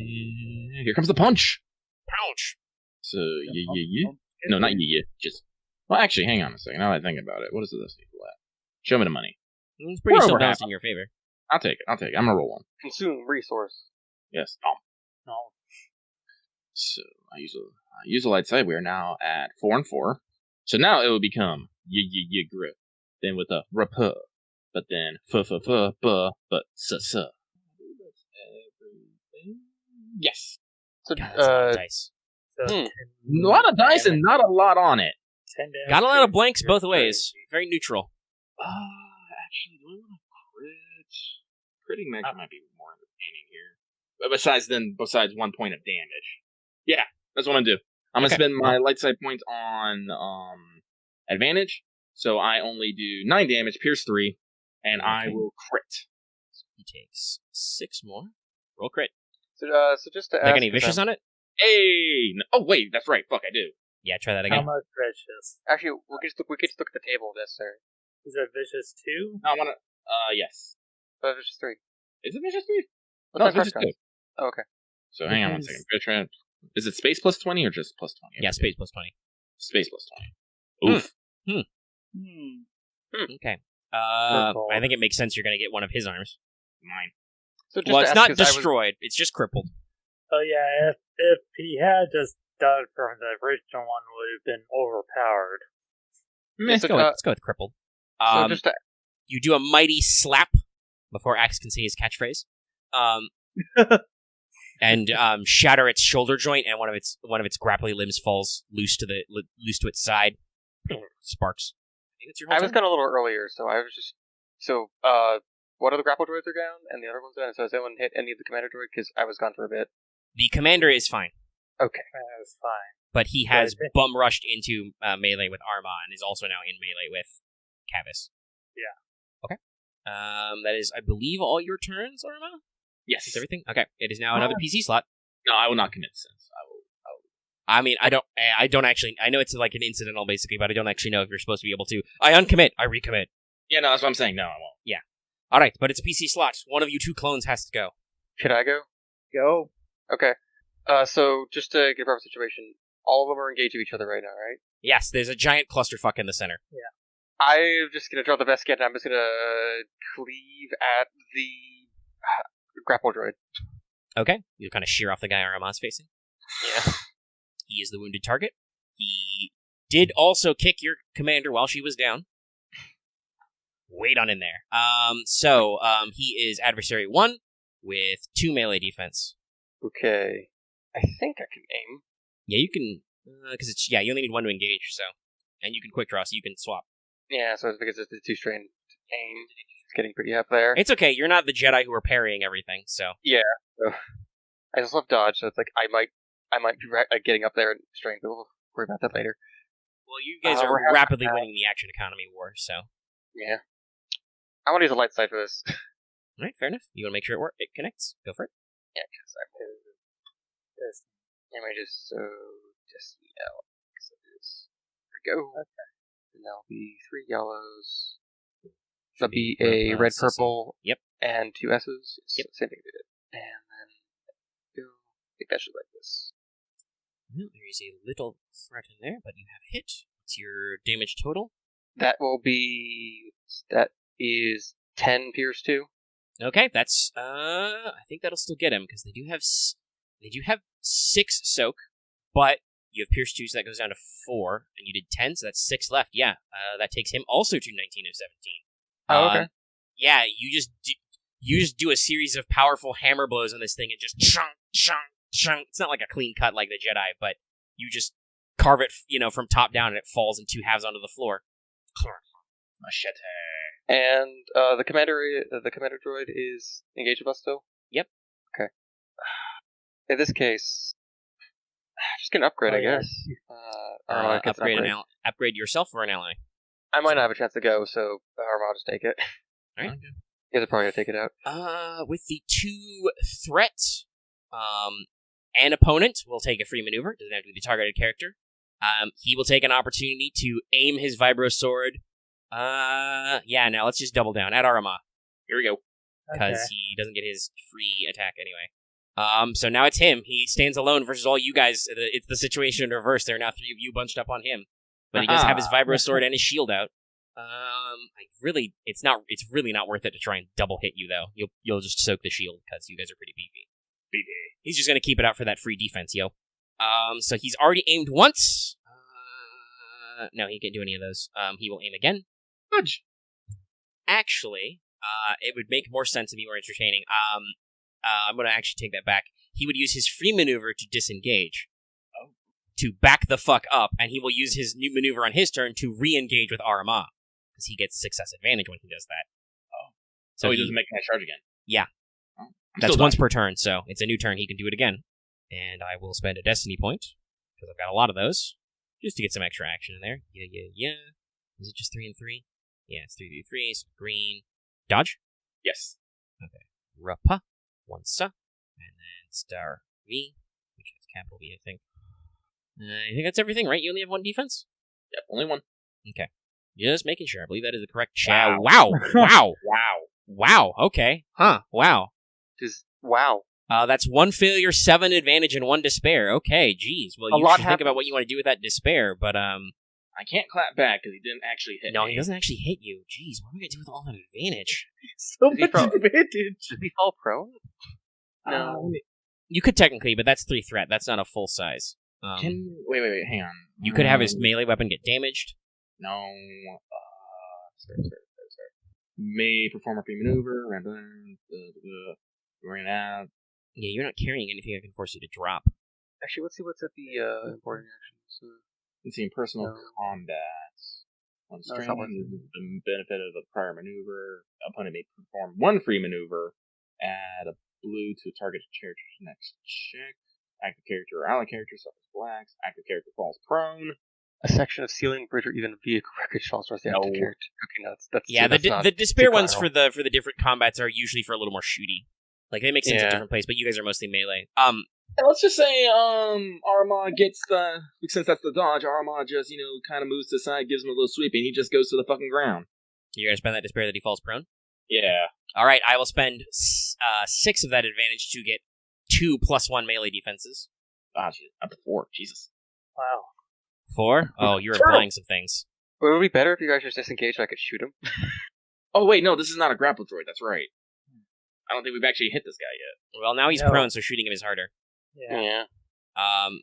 Speaker 4: here comes the punch.
Speaker 1: Pouch!
Speaker 4: So, yeah. No, not yeah. Just. Well, actually, hang on a second. Now that I think about it, what is this equal at? Show me the money.
Speaker 1: It's pretty
Speaker 4: We're
Speaker 1: still
Speaker 4: over
Speaker 1: balanced
Speaker 4: half.
Speaker 1: in your favor.
Speaker 4: I'll take it. I'm gonna roll one.
Speaker 2: Consume resource.
Speaker 4: Yes.
Speaker 3: No.
Speaker 4: So I use a light side. We are now at 4 and 4. So now it will become grip. Then with a rapa, but then but s. Yes.
Speaker 2: So,
Speaker 1: God, that's a lot of dice.
Speaker 3: So 10
Speaker 4: A lot of dice and not a lot on it.
Speaker 3: 10 damage.
Speaker 1: Got a lot of blanks both
Speaker 3: You're
Speaker 1: ways.
Speaker 3: crazy.
Speaker 1: Very neutral.
Speaker 4: Actually, do I want to crit? Critting magic might be more entertaining here. But besides 1 point of damage. Yeah, that's what I'm gonna do. I'm gonna spend my light side points on advantage. So I only do 9 damage, pierce 3, and I will crit.
Speaker 1: So he takes 6 more. Roll crit.
Speaker 2: So just to
Speaker 1: Like
Speaker 2: ask...
Speaker 1: any vicious on it?
Speaker 4: Hey! Oh wait, that's right. Fuck, I do.
Speaker 1: Yeah, try that
Speaker 3: How
Speaker 1: again.
Speaker 3: much vicious?
Speaker 2: Actually, we could just look at the table if necessary.
Speaker 3: Is it vicious 2?
Speaker 4: No, I wanna. Yes.
Speaker 2: But it's just 3.
Speaker 4: Is it vicious 3?
Speaker 2: What's
Speaker 4: No,
Speaker 2: my
Speaker 4: it's vicious
Speaker 2: first
Speaker 4: 2.
Speaker 2: Oh, okay.
Speaker 4: So hang on one second. Is it space plus 20 or just plus 20?
Speaker 1: Yeah, space plus 20.
Speaker 4: Space plus 20. Oof.
Speaker 1: Okay.
Speaker 3: Crippled.
Speaker 1: I think it makes sense you're going to get one of his arms.
Speaker 4: Mine.
Speaker 2: So just
Speaker 1: Well,
Speaker 2: to
Speaker 1: it's
Speaker 2: ask,
Speaker 1: not
Speaker 2: 'cause I was-
Speaker 1: destroyed. It's just crippled.
Speaker 3: Oh yeah, if he had just done from the original one, would have been overpowered.
Speaker 1: Let's
Speaker 2: so,
Speaker 1: go with crippled.
Speaker 2: so just to...
Speaker 1: You do a mighty slap before Axe can say his catchphrase. And shatter its shoulder joint, and one of its grappling limbs falls loose to its side. Sparks. I think that's your whole
Speaker 2: I was
Speaker 1: turn?
Speaker 2: gone a little earlier, so I was just... So, what other grapple droids are down, and the other ones down? So has anyone hit any of the commander droid? Because I was gone for a bit.
Speaker 1: The commander is fine,
Speaker 2: Okay.
Speaker 3: That was fine.
Speaker 1: but he has
Speaker 3: Okay.
Speaker 1: bum rushed into melee with Aramaa and is also now in melee with Kavis.
Speaker 3: Yeah.
Speaker 1: Okay. That is, I believe, all your turns, Aramaa?
Speaker 4: Yes.
Speaker 1: Is everything? Okay. It is now another PC slot.
Speaker 4: No, I will not commit since.
Speaker 1: I mean, I don't actually, I know it's like an incidental basically, but I don't actually know if you're supposed to be able to. I uncommit, I recommit.
Speaker 4: Yeah, no, that's what I'm saying. No, I won't.
Speaker 1: Alright, but it's a PC slot. One of you 2 clones has to go.
Speaker 2: Should I go?
Speaker 5: Go.
Speaker 2: Okay. So, just to get a proper situation, All of them are engaged with each other right now, right?
Speaker 1: Yes, there's a giant clusterfuck in the center.
Speaker 2: I'm just gonna draw the best and I'm just gonna cleave at the grapple droid.
Speaker 1: Okay, you kind of shear off the guy Aramaa's facing.
Speaker 2: Yeah.
Speaker 1: He is the wounded target. He did also kick your commander while she was down. Wait on in there. He is adversary 1 with 2 melee defense.
Speaker 2: Okay. I think I can aim.
Speaker 1: Yeah, you can, because you only need 1 to engage, so. And you can quick draw, so you can swap.
Speaker 2: Yeah, so it's because it's the 2-strain aim. It's getting pretty up there.
Speaker 1: It's okay, you're not the Jedi who are parrying everything, so.
Speaker 2: Yeah. So I just love dodge, so it's like I might be getting up there and strain, but we'll worry about that later.
Speaker 1: Well, you guys are rapidly winning the action economy war, so.
Speaker 2: Yeah. I want to use a light side for this.
Speaker 1: Alright, fair enough. You want to make sure it connects? Go for it.
Speaker 2: Yeah, because I'm pissed. Anyway, just yell. So this. There we go. Okay. And there'll be 3 yellows. There'll be a red, purple,
Speaker 1: yep,
Speaker 2: and 2 S's.
Speaker 1: Yep.
Speaker 2: Same thing we did. And then go. I think that should like this.
Speaker 1: Well, there is a little threat in there, but you have hit. What's your damage total?
Speaker 2: That is 10 Pierce 2.
Speaker 1: Okay, that's I think that'll still get him because they do have 6 soak, but you have Pierce 2, so that goes down to 4, and you did 10, so that's 6 left. Yeah, that takes him also to 19 of 17.
Speaker 2: Oh, okay.
Speaker 1: Yeah, you just do a series of powerful hammer blows on this thing and just chunk, chunk, chunk. It's not like a clean cut like the Jedi, but you just carve it, from top down, and it falls in 2 halves onto the floor.
Speaker 4: Machete.
Speaker 2: And the commander droid is engaged with us still?
Speaker 1: Yep.
Speaker 2: Okay. In this case, just get an upgrade, I guess.
Speaker 1: Upgrade yourself or an ally?
Speaker 2: I might not have a chance to go, so Aramaa just take it.
Speaker 1: All right.
Speaker 2: You guys are probably gonna take it out.
Speaker 1: With the 2 threat, an opponent will take a free maneuver. Doesn't have to be the targeted character. He will take an opportunity to aim his vibro sword. Now let's just double down at Aramaa. Here we go. Because he doesn't get his free attack anyway. So now it's him. He stands alone versus all you guys. It's the situation in reverse. There are now 3 of you bunched up on him. But he does have his vibro sword and his shield out. It's really not worth it to try and double hit you though. You'll just soak the shield because you guys are pretty beefy. He's just gonna keep it out for that free defense, yo. So he's already aimed once. No, he can't do any of those. He will aim again.
Speaker 4: Fudge.
Speaker 1: Actually, it would make more sense if he were entertaining. I'm gonna actually take that back. He would use his free maneuver to disengage. To back the fuck up, and he will use his new maneuver on his turn to re-engage with Aramaa. Because he gets success advantage when he does that.
Speaker 4: So he doesn't make that charge again?
Speaker 1: Yeah. That's once per turn, so it's a new turn, he can do it again. And I will spend a destiny point, because I've got a lot of those, just to get some extra action in there. Yeah. Is it just 3 and 3? Yeah, it's 3 through 3, so green. Dodge?
Speaker 4: Yes.
Speaker 1: Okay. Rapa. 1 sa. And then star V, which is capital V, I think. I think that's everything, right? You only have 1 defense?
Speaker 4: Yep, only 1.
Speaker 1: Okay. Just making sure. I believe that is the correct
Speaker 4: Wow.
Speaker 1: Wow. Okay. Huh. Wow.
Speaker 2: Just wow.
Speaker 1: That's 1 failure, 7 advantage, and 1 despair. Okay, geez. Well, you should think about what you want to do with that despair, but
Speaker 4: I can't clap back because he didn't actually hit me.
Speaker 1: No, he doesn't actually hit you. Jeez, what am I going to do with all that advantage?
Speaker 5: So much advantage.
Speaker 2: Does he fall prone? No.
Speaker 1: You could technically, but that's 3 threat. That's not a full size.
Speaker 4: Wait, hang on.
Speaker 1: You could have his melee weapon get damaged.
Speaker 4: No. Sorry. May perform a free maneuver. Ran out.
Speaker 1: Yeah, you're not carrying anything that can force you to drop.
Speaker 2: Actually, let's see what's at the important actions.
Speaker 4: Let's see, in personal combat. On strength, the benefit of a prior maneuver. Opponent may perform 1 free maneuver. Add a blue to a target character's next check. Active character or ally character suffers blacks. Active character falls prone.
Speaker 2: A section of ceiling, bridge, or even vehicle wreckage falls towards the active character. Okay, no, that's
Speaker 1: the despair ones for the different combats are usually for a little more shooty. Like they make sense in different places, but you guys are mostly melee.
Speaker 4: And let's just say Aramaa gets since that's the dodge, Aramaa just kind of moves to the side, gives him a little sweep, and he just goes to the fucking ground.
Speaker 1: You're gonna spend that despair that he falls prone?
Speaker 4: Yeah.
Speaker 1: All right, I will spend 6 of that advantage to get 2 +1 melee defenses.
Speaker 4: Ah, up to 4. Jesus.
Speaker 3: Wow.
Speaker 1: 4? Oh, you're
Speaker 2: Turtle.
Speaker 1: implying some things.
Speaker 2: But it would be better if you guys just disengaged so I could shoot him.
Speaker 4: Oh, wait, no, this is not a grapple droid. That's right. I don't think we've actually hit this guy yet.
Speaker 1: Well, now he's
Speaker 3: No.
Speaker 1: prone, so shooting him is harder.
Speaker 3: Yeah.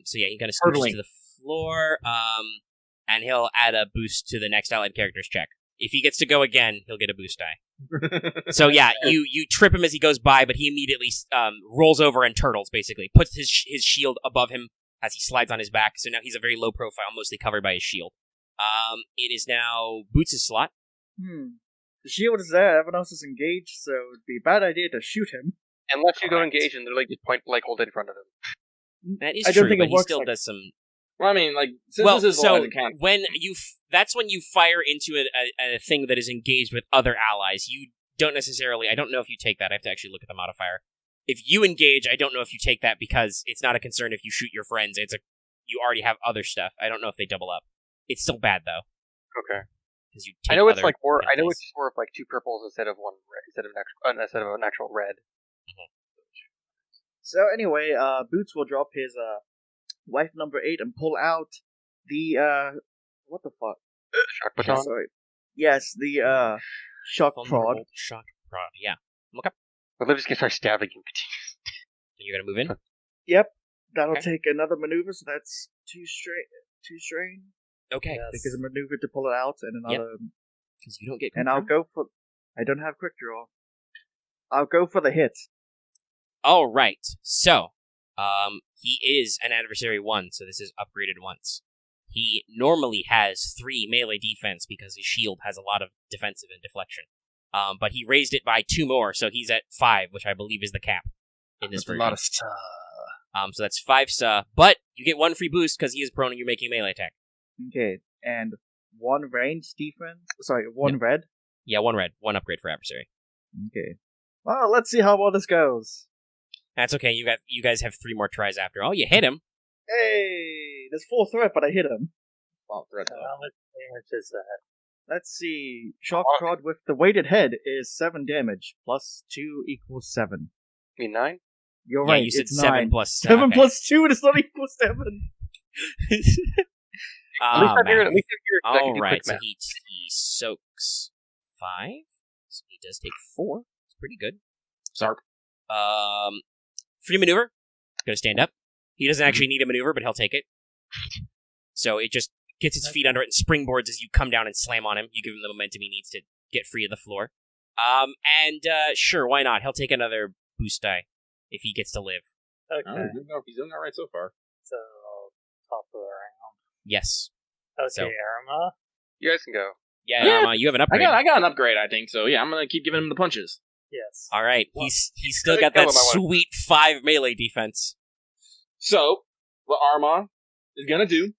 Speaker 1: So yeah, he kind of scooches
Speaker 4: Hurdling.
Speaker 1: to the floor, and he'll add a boost to the next allied character's check. If he gets to go again, he'll get a boost die. So yeah, you trip him as he goes by, but he immediately rolls over and turtles, basically. Puts his shield above him as he slides on his back, so now he's a very low profile, mostly covered by his shield. It is now Boots' slot.
Speaker 5: The shield is there, everyone else is engaged, so it'd be a bad idea to shoot him.
Speaker 2: Unless you go
Speaker 1: Correct.
Speaker 2: engage and they're like just point blank hold it in front of him.
Speaker 1: That is
Speaker 5: I don't
Speaker 1: true,
Speaker 5: think
Speaker 1: but
Speaker 5: it
Speaker 1: he
Speaker 5: works
Speaker 1: still
Speaker 5: like-
Speaker 1: does some...
Speaker 4: Well, I mean, like, since
Speaker 1: Well,
Speaker 4: this is
Speaker 1: so
Speaker 4: all account.
Speaker 1: when that's when you fire into a thing that is engaged with other allies. You don't necessarily... I don't know if you take that. I have to actually look at the modifier. If you engage, I don't know if you take that because it's not a concern if you shoot your friends. You already have other stuff. I don't know if they double up. It's still bad, though.
Speaker 2: Okay.
Speaker 1: Because you
Speaker 2: I
Speaker 1: take
Speaker 2: know it's
Speaker 1: other
Speaker 2: like more. I know
Speaker 1: penalties.
Speaker 2: it's more of like 2 purples instead of one red, instead of an actual red.
Speaker 5: So anyway, Boots will drop his wife number 8 and pull out the what the fuck?
Speaker 2: Shock baton.
Speaker 5: Sorry. Yes, the shock prod.
Speaker 1: Vulnerable shock prod. Yeah.
Speaker 2: But they're just gonna start stabbing him.
Speaker 1: You're gonna move in.
Speaker 5: Yep, that'll
Speaker 1: Okay.
Speaker 5: take another maneuver, so that's 2 strain.
Speaker 1: Okay.
Speaker 3: Yes.
Speaker 5: Because a maneuver to pull it out, and another.
Speaker 1: Because you don't get.
Speaker 5: And I'll go for. I don't have quick draw. I'll go for the hit.
Speaker 1: All right. So, he is an adversary 1, so this is upgraded once. He normally has 3 melee defense because his shield has a lot of defensive and deflection. But he raised it by 2 more, so he's at 5, which I believe is the cap in this
Speaker 4: That's a
Speaker 1: version.
Speaker 4: lot of stuff.
Speaker 1: So that's 5 but you get 1 free boost because he is prone and you're making a melee attack.
Speaker 5: Okay, and 1 range defense. Sorry, 1 red.
Speaker 1: Yeah, 1 red, 1 upgrade for adversary.
Speaker 5: Okay. Well, let's see how well this goes.
Speaker 1: That's okay. You guys have 3 more tries after. Oh, you hit him.
Speaker 5: Hey, there's 4 threat, but I hit him.
Speaker 4: Well, threat though.
Speaker 3: How much damage is that?
Speaker 5: Let's see. Shock prod with the weighted head is 7 damage, plus 2 equals 7.
Speaker 2: You mean 9?
Speaker 5: You're
Speaker 1: Yeah,
Speaker 5: right,
Speaker 1: you said
Speaker 5: it's
Speaker 1: 7
Speaker 5: 9.
Speaker 1: plus
Speaker 5: 7
Speaker 1: okay.
Speaker 5: plus 2 does not equal 7.
Speaker 2: At least
Speaker 1: Ah,
Speaker 2: I'm here.
Speaker 1: man.
Speaker 2: At least I'm here. 'Cause I can do
Speaker 1: Alright,
Speaker 2: quick
Speaker 1: so
Speaker 2: math.
Speaker 1: he soaks 5. So he does take 4. It's pretty good.
Speaker 4: Sarp.
Speaker 1: Free maneuver. Gonna stand up. He doesn't actually need a maneuver, but he'll take it. So it just gets its feet under it and springboards as you come down and slam on him. You give him the momentum he needs to get free of the floor. Sure, why not? He'll take another boost die if he gets to live.
Speaker 3: Okay.
Speaker 4: Oh, he's doing all right so far.
Speaker 3: So, top of the round.
Speaker 1: Yes.
Speaker 3: Okay,
Speaker 1: So-
Speaker 3: Aramaa.
Speaker 2: You guys can go.
Speaker 1: Yeah,
Speaker 4: Yeah.
Speaker 1: you have an
Speaker 4: I
Speaker 1: upgrade.
Speaker 4: got an upgrade, I think. So yeah, I'm gonna keep giving him the punches.
Speaker 3: Yes.
Speaker 1: All right,
Speaker 3: Well,
Speaker 1: he's still
Speaker 2: gotta
Speaker 1: got
Speaker 2: kill
Speaker 1: that
Speaker 2: him, I wanna-
Speaker 1: sweet 5 melee defense.
Speaker 4: So what Aramaa is gonna do?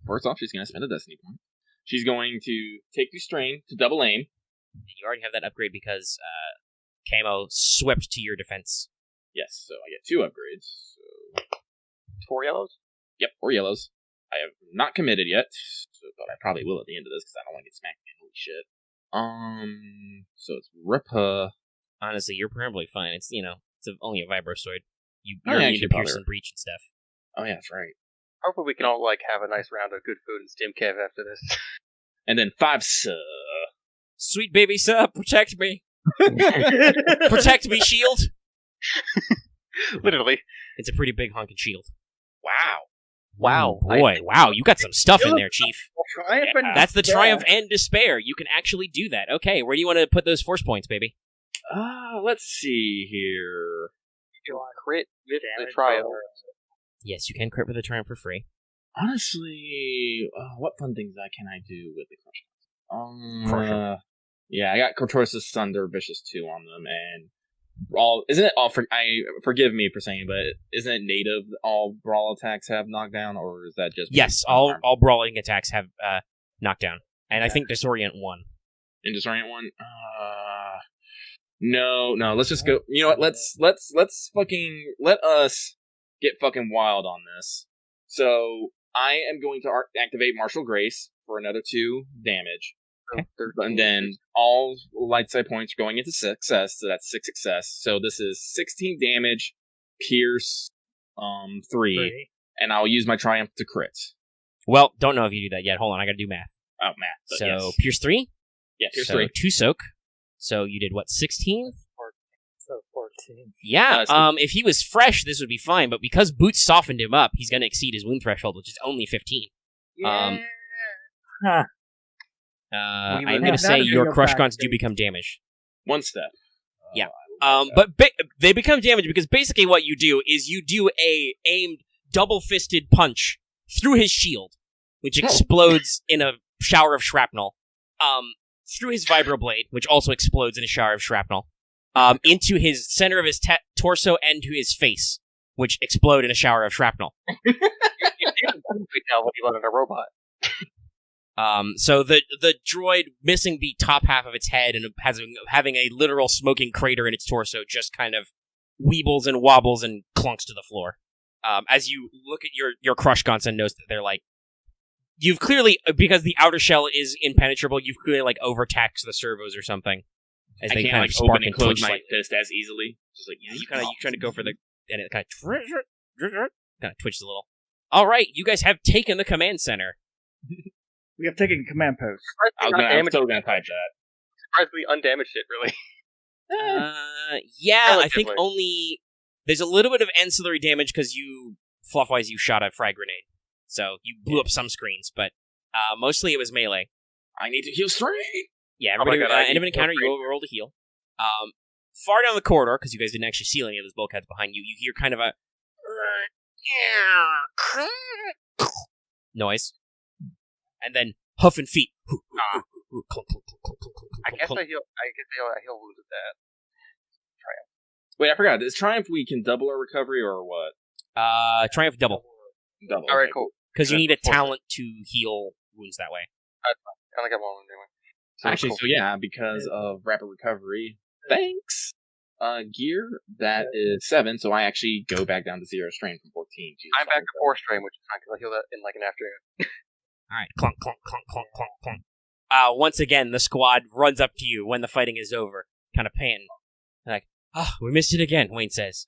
Speaker 4: First off, she's gonna spend a destiny point. She's going to take the strain to double aim.
Speaker 1: And you already have that upgrade because Camo swept to your defense.
Speaker 4: Yes, so I get 2 upgrades. So
Speaker 2: 4 yellows?
Speaker 4: yep, 4 yellows. I have not committed yet, but I probably will at the end of this because I don't want to get smacked again. Holy shit. So it's Ripa.
Speaker 1: Honestly, you're probably fine. It's only a vibrosoid.
Speaker 4: I
Speaker 1: You're immune
Speaker 4: actually
Speaker 1: to Pierce
Speaker 4: bother.
Speaker 1: and Breach and stuff.
Speaker 4: Oh yeah, that's right.
Speaker 2: Hopefully we can all like have a nice round of good food and stim Kev after this.
Speaker 4: And then 5
Speaker 1: Sweet baby sub, protect me. Protect me, shield.
Speaker 2: Literally.
Speaker 1: It's a pretty big honking shield.
Speaker 4: Wow.
Speaker 2: Wow.
Speaker 1: Ooh, boy, wow, you got some stuff in there, Chief.
Speaker 5: Triumph and
Speaker 1: That's the
Speaker 5: despair.
Speaker 1: triumph and despair. You can actually do that. Okay, where do you want to put those force points, baby?
Speaker 4: Let's see here.
Speaker 3: You want
Speaker 2: Crit with the
Speaker 3: damage
Speaker 2: trial.
Speaker 3: or-
Speaker 1: Yes, you can crit with a triumph for free.
Speaker 4: Honestly, what fun things can I do with the Crush?
Speaker 1: Crusher.
Speaker 4: Yeah, I got Cortosis Thunder Vicious 2 on them, and isn't it all forgive me for saying, but isn't it native all brawl attacks have knockdown, or is that just
Speaker 1: Yes, all brawling attacks have knockdown, and I think disorient 1.
Speaker 4: in Disorient 1? No, let's just go. You know what? Let's fucking let us get fucking wild on this. So I am going to activate Martial Grace for another 2 damage.
Speaker 1: Okay.
Speaker 4: And then all light side points are going into success, so that's 6 success. So this is 16 damage, pierce, 3, and I'll use my triumph to crit.
Speaker 1: Well, don't know if you do that yet. Hold on, I gotta do math.
Speaker 4: Oh, math. But
Speaker 1: So,
Speaker 4: yes.
Speaker 1: Pierce 3?
Speaker 4: Yeah, Pierce
Speaker 1: So
Speaker 4: 3.
Speaker 1: 2 soak. So you did what, 16?
Speaker 3: So 14.
Speaker 1: Yeah,
Speaker 4: so-
Speaker 1: if he was fresh, this would be fine, but because Boots softened him up, he's gonna exceed his wound threshold, which is only 15.
Speaker 5: Yeah.
Speaker 3: Huh.
Speaker 1: I'm
Speaker 2: would-
Speaker 1: gonna say
Speaker 5: That
Speaker 1: your
Speaker 5: video
Speaker 1: crush
Speaker 5: back,
Speaker 1: guns do
Speaker 5: dude.
Speaker 1: become damaged.
Speaker 4: One step.
Speaker 1: Yeah.
Speaker 4: I will make that.
Speaker 1: But they become damaged because basically what you do is you do a aimed double-fisted punch through his shield, which explodes in a shower of shrapnel, through his vibroblade, which also explodes in a shower of shrapnel, into his center of his torso and to his face, which explode in a shower of shrapnel.
Speaker 2: You can tell when you load in a robot.
Speaker 1: So the droid missing the top half of its head and having a literal smoking crater in its torso just kind of weebles and wobbles and clunks to the floor. As you look at your crush guns and notice that they're like, you've clearly, because the outer shell is impenetrable, you've clearly like overtaxed the servos or something. As
Speaker 4: I
Speaker 1: they
Speaker 4: can't
Speaker 1: kind
Speaker 4: like
Speaker 1: of spark
Speaker 4: open and
Speaker 1: and
Speaker 4: close
Speaker 1: twitch
Speaker 4: my
Speaker 1: like,
Speaker 4: fist as easily. Just like
Speaker 1: you trying to go for the, and it kind of twitches a little. All right, you guys have taken the command center.
Speaker 5: We have taken command post.
Speaker 4: I'm still gonna type that.
Speaker 2: Surprisingly undamaged it, really.
Speaker 1: Yeah, I think
Speaker 2: Relatively.
Speaker 1: only there's a little bit of ancillary damage because you fluffwise you shot a frag grenade, so you blew up some screens, but mostly it was melee.
Speaker 4: I need to heal straight.
Speaker 1: Yeah,
Speaker 2: Oh my
Speaker 1: everybody,
Speaker 2: God, I
Speaker 1: end of an
Speaker 2: need
Speaker 1: encounter,
Speaker 2: more
Speaker 1: you roll to heal. Far down the corridor, because you guys didn't actually see any of those bulkheads behind you, you hear kind of a noise, and then hoof and feet.
Speaker 2: I guess I heal wounds with that.
Speaker 4: Wait, I forgot. Is Triumph we can double our recovery or what?
Speaker 1: Triumph double,
Speaker 4: Double.
Speaker 2: Alright,
Speaker 4: okay.
Speaker 2: cool.
Speaker 1: because you need a
Speaker 2: Force it.
Speaker 1: talent to heal wounds that way.
Speaker 2: I only got one anyway. So
Speaker 4: Actually,
Speaker 2: cool.
Speaker 4: so yeah, because of rapid recovery. Thanks. Gear, that is 7, so I actually go back down to 0 strain from 14. Jesus,
Speaker 2: I'm back to 4 strain, which is fine because I heal that in like an afternoon.
Speaker 1: All right, clunk, clunk, clunk, clunk, clunk, clunk. Once again, the squad runs up to you when the fighting is over, kind of panting. Like, we missed it again, Wayne says.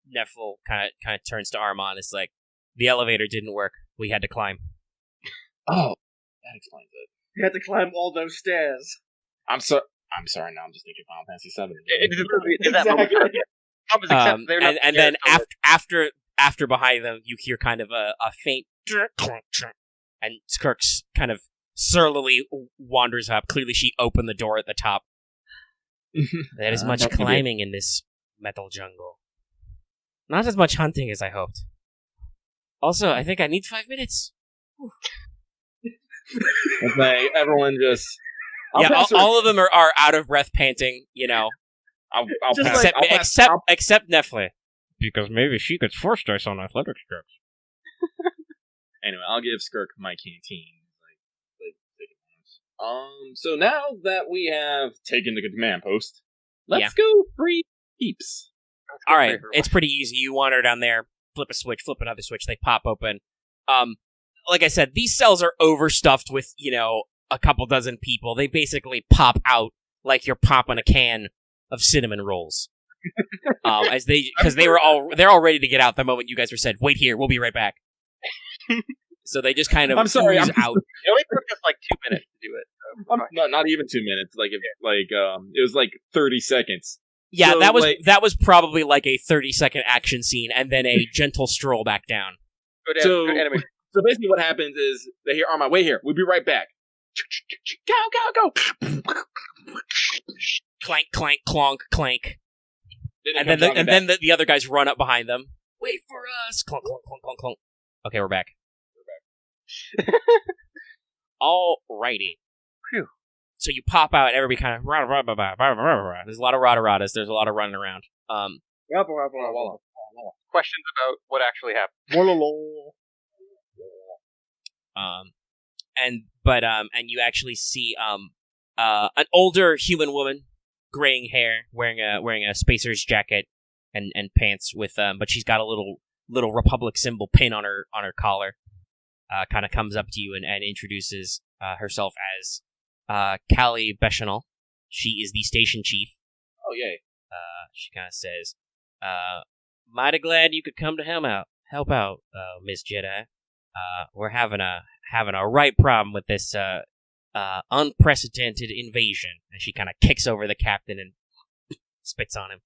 Speaker 1: Neffel kind of turns to Aramaa and is like, the elevator didn't work. We had to climb.
Speaker 4: Oh, that explains it.
Speaker 5: You had to climb all those stairs.
Speaker 4: I'm sorry. Now I'm just thinking Final Fantasy VII.
Speaker 2: It literally is that moment.
Speaker 5: Exactly.
Speaker 1: And then after behind them, you hear kind of a faint clunk, and Skirks kind of surlily wanders up. Clearly, she opened the door at the top. There is much
Speaker 4: that's good.
Speaker 1: climbing in this metal jungle. Not as much hunting as I hoped. Also, I think I need 5 minutes.
Speaker 4: It's like everyone just. I'll
Speaker 1: Yeah,
Speaker 4: pass her-
Speaker 1: all of them are out of breath, panting. You know,
Speaker 4: I'll
Speaker 5: Just
Speaker 4: pass.
Speaker 5: like-
Speaker 4: I'll pass-
Speaker 1: except Neffle, because maybe she gets force dice on athletics checks.
Speaker 4: Anyway, I'll give Skirk my canteen. So now that we have taken the command post, let's go free Heaps.
Speaker 1: All right, it's pretty easy. You wander down there, flip a switch, flip another switch. They pop open. Like I said, these cells are overstuffed with a couple dozen people. They basically pop out like you're popping a can of cinnamon rolls. Because they're all ready to get out the moment you guys were said, "Wait here, we'll be right back." So they just kind of
Speaker 4: I'm sorry,
Speaker 1: ooze
Speaker 4: I'm-
Speaker 1: out.
Speaker 2: It only took us like 2 minutes to do it. So
Speaker 4: Not even 2 minutes. It was like 30 seconds.
Speaker 1: Yeah,
Speaker 4: So,
Speaker 1: that was probably like a 30-second action scene, and then a gentle stroll back down.
Speaker 2: good,
Speaker 4: So-
Speaker 2: good animation.
Speaker 4: So basically, what happens is they hear, "On my way here. We'll be right back." Go.
Speaker 1: Clank, clank, clonk, clank.
Speaker 4: Then it
Speaker 1: And
Speaker 4: comes
Speaker 1: then
Speaker 4: on the
Speaker 1: then the other guys run up behind them. Wait for us! Clunk, clunk, clunk, clunk, clunk. Okay, we're back. Alrighty.
Speaker 2: Phew.
Speaker 1: So you pop out, and everybody kind of there's a lot of rada-radas. There's a lot of running around.
Speaker 2: Questions about what actually happened.
Speaker 1: And you actually see an older human woman, graying hair, wearing a spacer's jacket and pants with but she's got a little Republic symbol pin on her collar. Kind of comes up to you and introduces herself as Callie Bechanel. She is the station chief.
Speaker 4: Oh yay!
Speaker 1: She kind of says, "Mighty glad you could come to help out, Miss Jedi. we're having a right problem with this unprecedented invasion. And she kind of kicks over the captain and spits on him.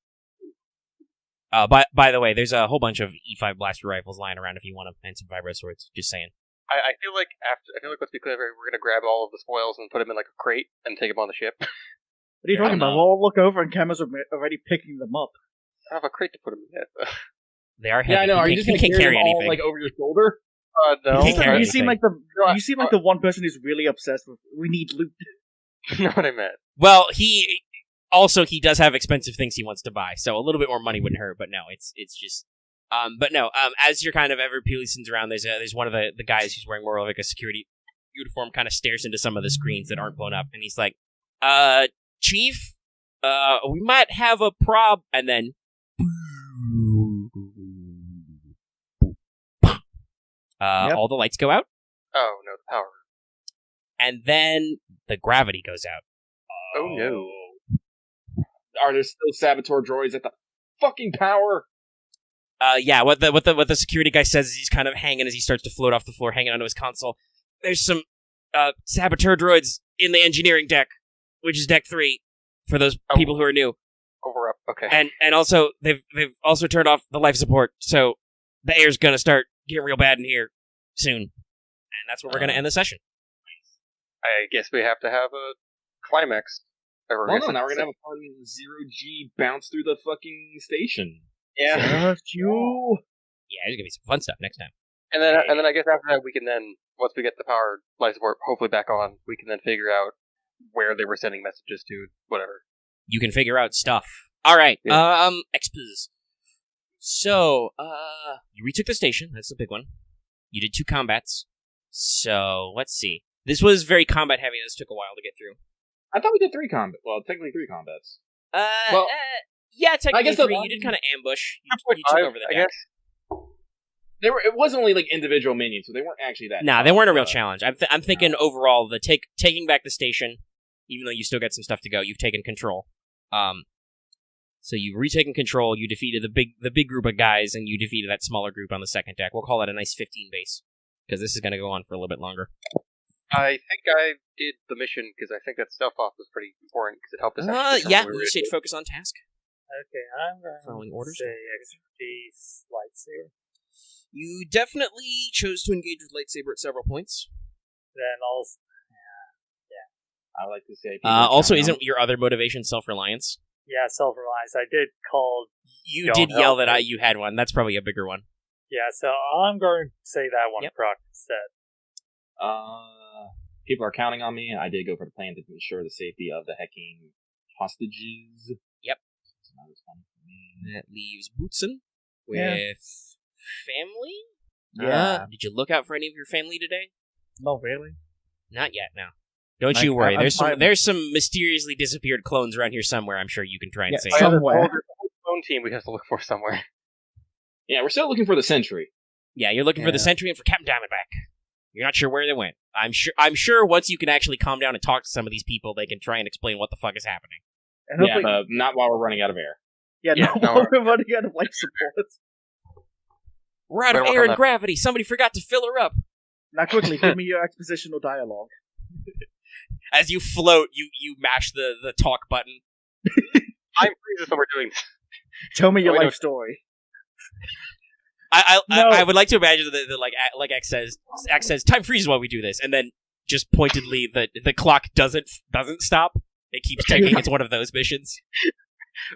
Speaker 1: By the way, there's a whole bunch of E5 blaster rifles lying around if you want them, and some vibro swords. Just saying.
Speaker 2: I feel like let's be clear, we're gonna grab all of the spoils and put them in like a crate and take them on the ship.
Speaker 5: What are you talking about? We'll look over and Camo's already picking them up.
Speaker 2: I don't have a crate to put them in yet.
Speaker 1: They are heavy.
Speaker 4: Yeah, I know. Are you just gonna carry them all,
Speaker 1: anything.
Speaker 4: like, over your shoulder?
Speaker 2: No.
Speaker 5: You seem like the one person who's really obsessed with. We need loot.
Speaker 2: You know what I meant.
Speaker 1: Well, he does have expensive things he wants to buy, so a little bit more money wouldn't hurt. But no, it's just. As you're kind of ever peeling around, there's one of the guys who's wearing more of like a security uniform, kind of stares into some of the screens that aren't blown up, and he's like, Chief, we might have a prob, and then all the lights go out.
Speaker 2: Oh no, the power.
Speaker 1: And then the gravity goes out.
Speaker 2: Oh no.
Speaker 4: Are there still saboteur droids at the fucking power?
Speaker 1: What the security guy says is he's kind of hanging as he starts to float off the floor, hanging onto his console. There's some saboteur droids in the engineering deck, which is deck 3, for those people who are new.
Speaker 2: Over up, okay.
Speaker 1: And also they've also turned off the life support, so the air's gonna start getting real bad in here soon, and that's where we're gonna end the session.
Speaker 2: I guess we have to have a climax.
Speaker 4: Well, no, now we're gonna have a fun 0G bounce through the fucking station.
Speaker 2: Yeah.
Speaker 1: Yeah, there's gonna be some fun stuff next time.
Speaker 2: And then I guess after that we can then, once we get the power life support hopefully back on, we can then figure out where they were sending messages to, whatever.
Speaker 1: You can figure out stuff. Alright,
Speaker 2: Yeah.
Speaker 1: Expos. So, you retook the station, that's the big one. You did 2 combats. So, let's see. This was very combat heavy, this took a while to get through.
Speaker 4: I thought we did 3 combats. Well, technically 3 combats.
Speaker 1: Yeah, technically
Speaker 4: I guess
Speaker 1: 3. You did kind of ambush. You took over the deck.
Speaker 4: It wasn't only like individual minions, so they weren't actually that.
Speaker 1: Nah, they weren't a real challenge. I'm thinking overall, taking back the station, even though you still got some stuff to go, you've taken control. So you've retaken control. You defeated the big group of guys, and you defeated that smaller group on the second deck. We'll call it a nice 15 base, because this is going to go on for a little bit longer.
Speaker 2: I think I did the mission because I think that stealth off was pretty important because it helped us.
Speaker 1: You stayed focused on task.
Speaker 3: Okay, I'm going
Speaker 1: Following
Speaker 3: to
Speaker 1: orders?
Speaker 3: say XP lightsaber.
Speaker 1: You definitely chose to engage with lightsaber at several points.
Speaker 3: Then also,
Speaker 4: I like to say.
Speaker 1: Also, isn't your other motivation self-reliance?
Speaker 3: yeah, self-reliance. I did call.
Speaker 1: You
Speaker 3: Don't
Speaker 1: did yell
Speaker 3: help
Speaker 1: that
Speaker 3: me.
Speaker 1: you had one. That's probably a bigger one.
Speaker 3: Yeah, so I'm going to say that one
Speaker 1: Yep.
Speaker 3: proc instead.
Speaker 4: People are counting on me. I did go for the plan to ensure the safety of the hecking hostages.
Speaker 1: Yep.
Speaker 4: So that was fun for me.
Speaker 1: That leaves Bootson with
Speaker 5: Yeah.
Speaker 1: family?
Speaker 5: Yeah.
Speaker 1: Did you look out for any of your family today?
Speaker 5: Not really.
Speaker 1: Not yet, no. Don't you worry.
Speaker 5: I'm
Speaker 1: There's
Speaker 5: fine.
Speaker 1: there's some mysteriously disappeared clones around here somewhere. I'm sure you can try and
Speaker 5: Yeah,
Speaker 1: save.
Speaker 5: some- Somewhere.
Speaker 2: There's a whole phone team we have to look for somewhere.
Speaker 4: Yeah, we're still looking for the sentry.
Speaker 1: Yeah, you're looking for the
Speaker 5: Yeah.
Speaker 1: Sentry and for Captain Diamondback. You're not sure where they went. I'm sure once you can actually calm down and talk to some of these people, they can try and explain what the fuck is happening.
Speaker 5: And
Speaker 4: Yeah,
Speaker 5: hopefully,
Speaker 4: but not while we're running out of air.
Speaker 5: yeah,
Speaker 2: Yeah,
Speaker 5: no,
Speaker 2: no.
Speaker 5: we're running out of life support.
Speaker 1: We're out of
Speaker 2: Better work
Speaker 1: air
Speaker 2: on
Speaker 1: and
Speaker 2: that.
Speaker 1: gravity. Somebody forgot to fill her up.
Speaker 5: Now, quickly, give me your expositional dialogue.
Speaker 1: As you float, you mash the talk button.
Speaker 2: I'm freezes when we're doing this.
Speaker 5: Tell me your
Speaker 2: Oh, wait,
Speaker 5: life story.
Speaker 1: I
Speaker 5: No.
Speaker 1: would like to imagine that like X says time freezes while we do this, and then just pointedly the clock doesn't stop. It keeps ticking. It's one of those missions.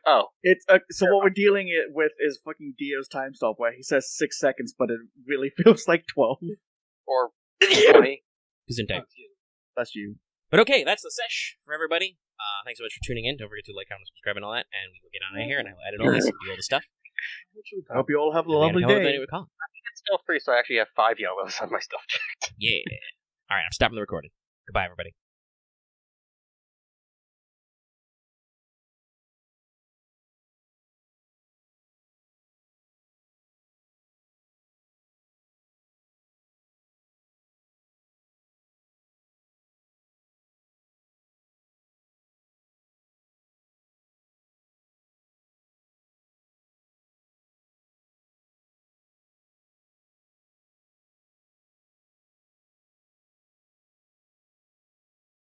Speaker 2: Oh,
Speaker 5: It's so what we're dealing with is fucking Dio's time stop, where he says 6 seconds, but it really feels like 12.
Speaker 2: or 20.
Speaker 1: Gesundheit.
Speaker 5: That's you.
Speaker 1: But okay, that's the sesh for everybody. Thanks so much for tuning in. Don't forget to like, comment, subscribe, and all that. And we will get on out of here, and I will edit all this and do all the stuff.
Speaker 5: I hope you all have a
Speaker 1: And we
Speaker 5: lovely
Speaker 1: gotta come up with
Speaker 5: day.
Speaker 1: what we call it.
Speaker 2: It's still free, so I actually have 5 yellows on my stuff.
Speaker 1: Yeah. All right, I'm stopping the recording. Goodbye, everybody.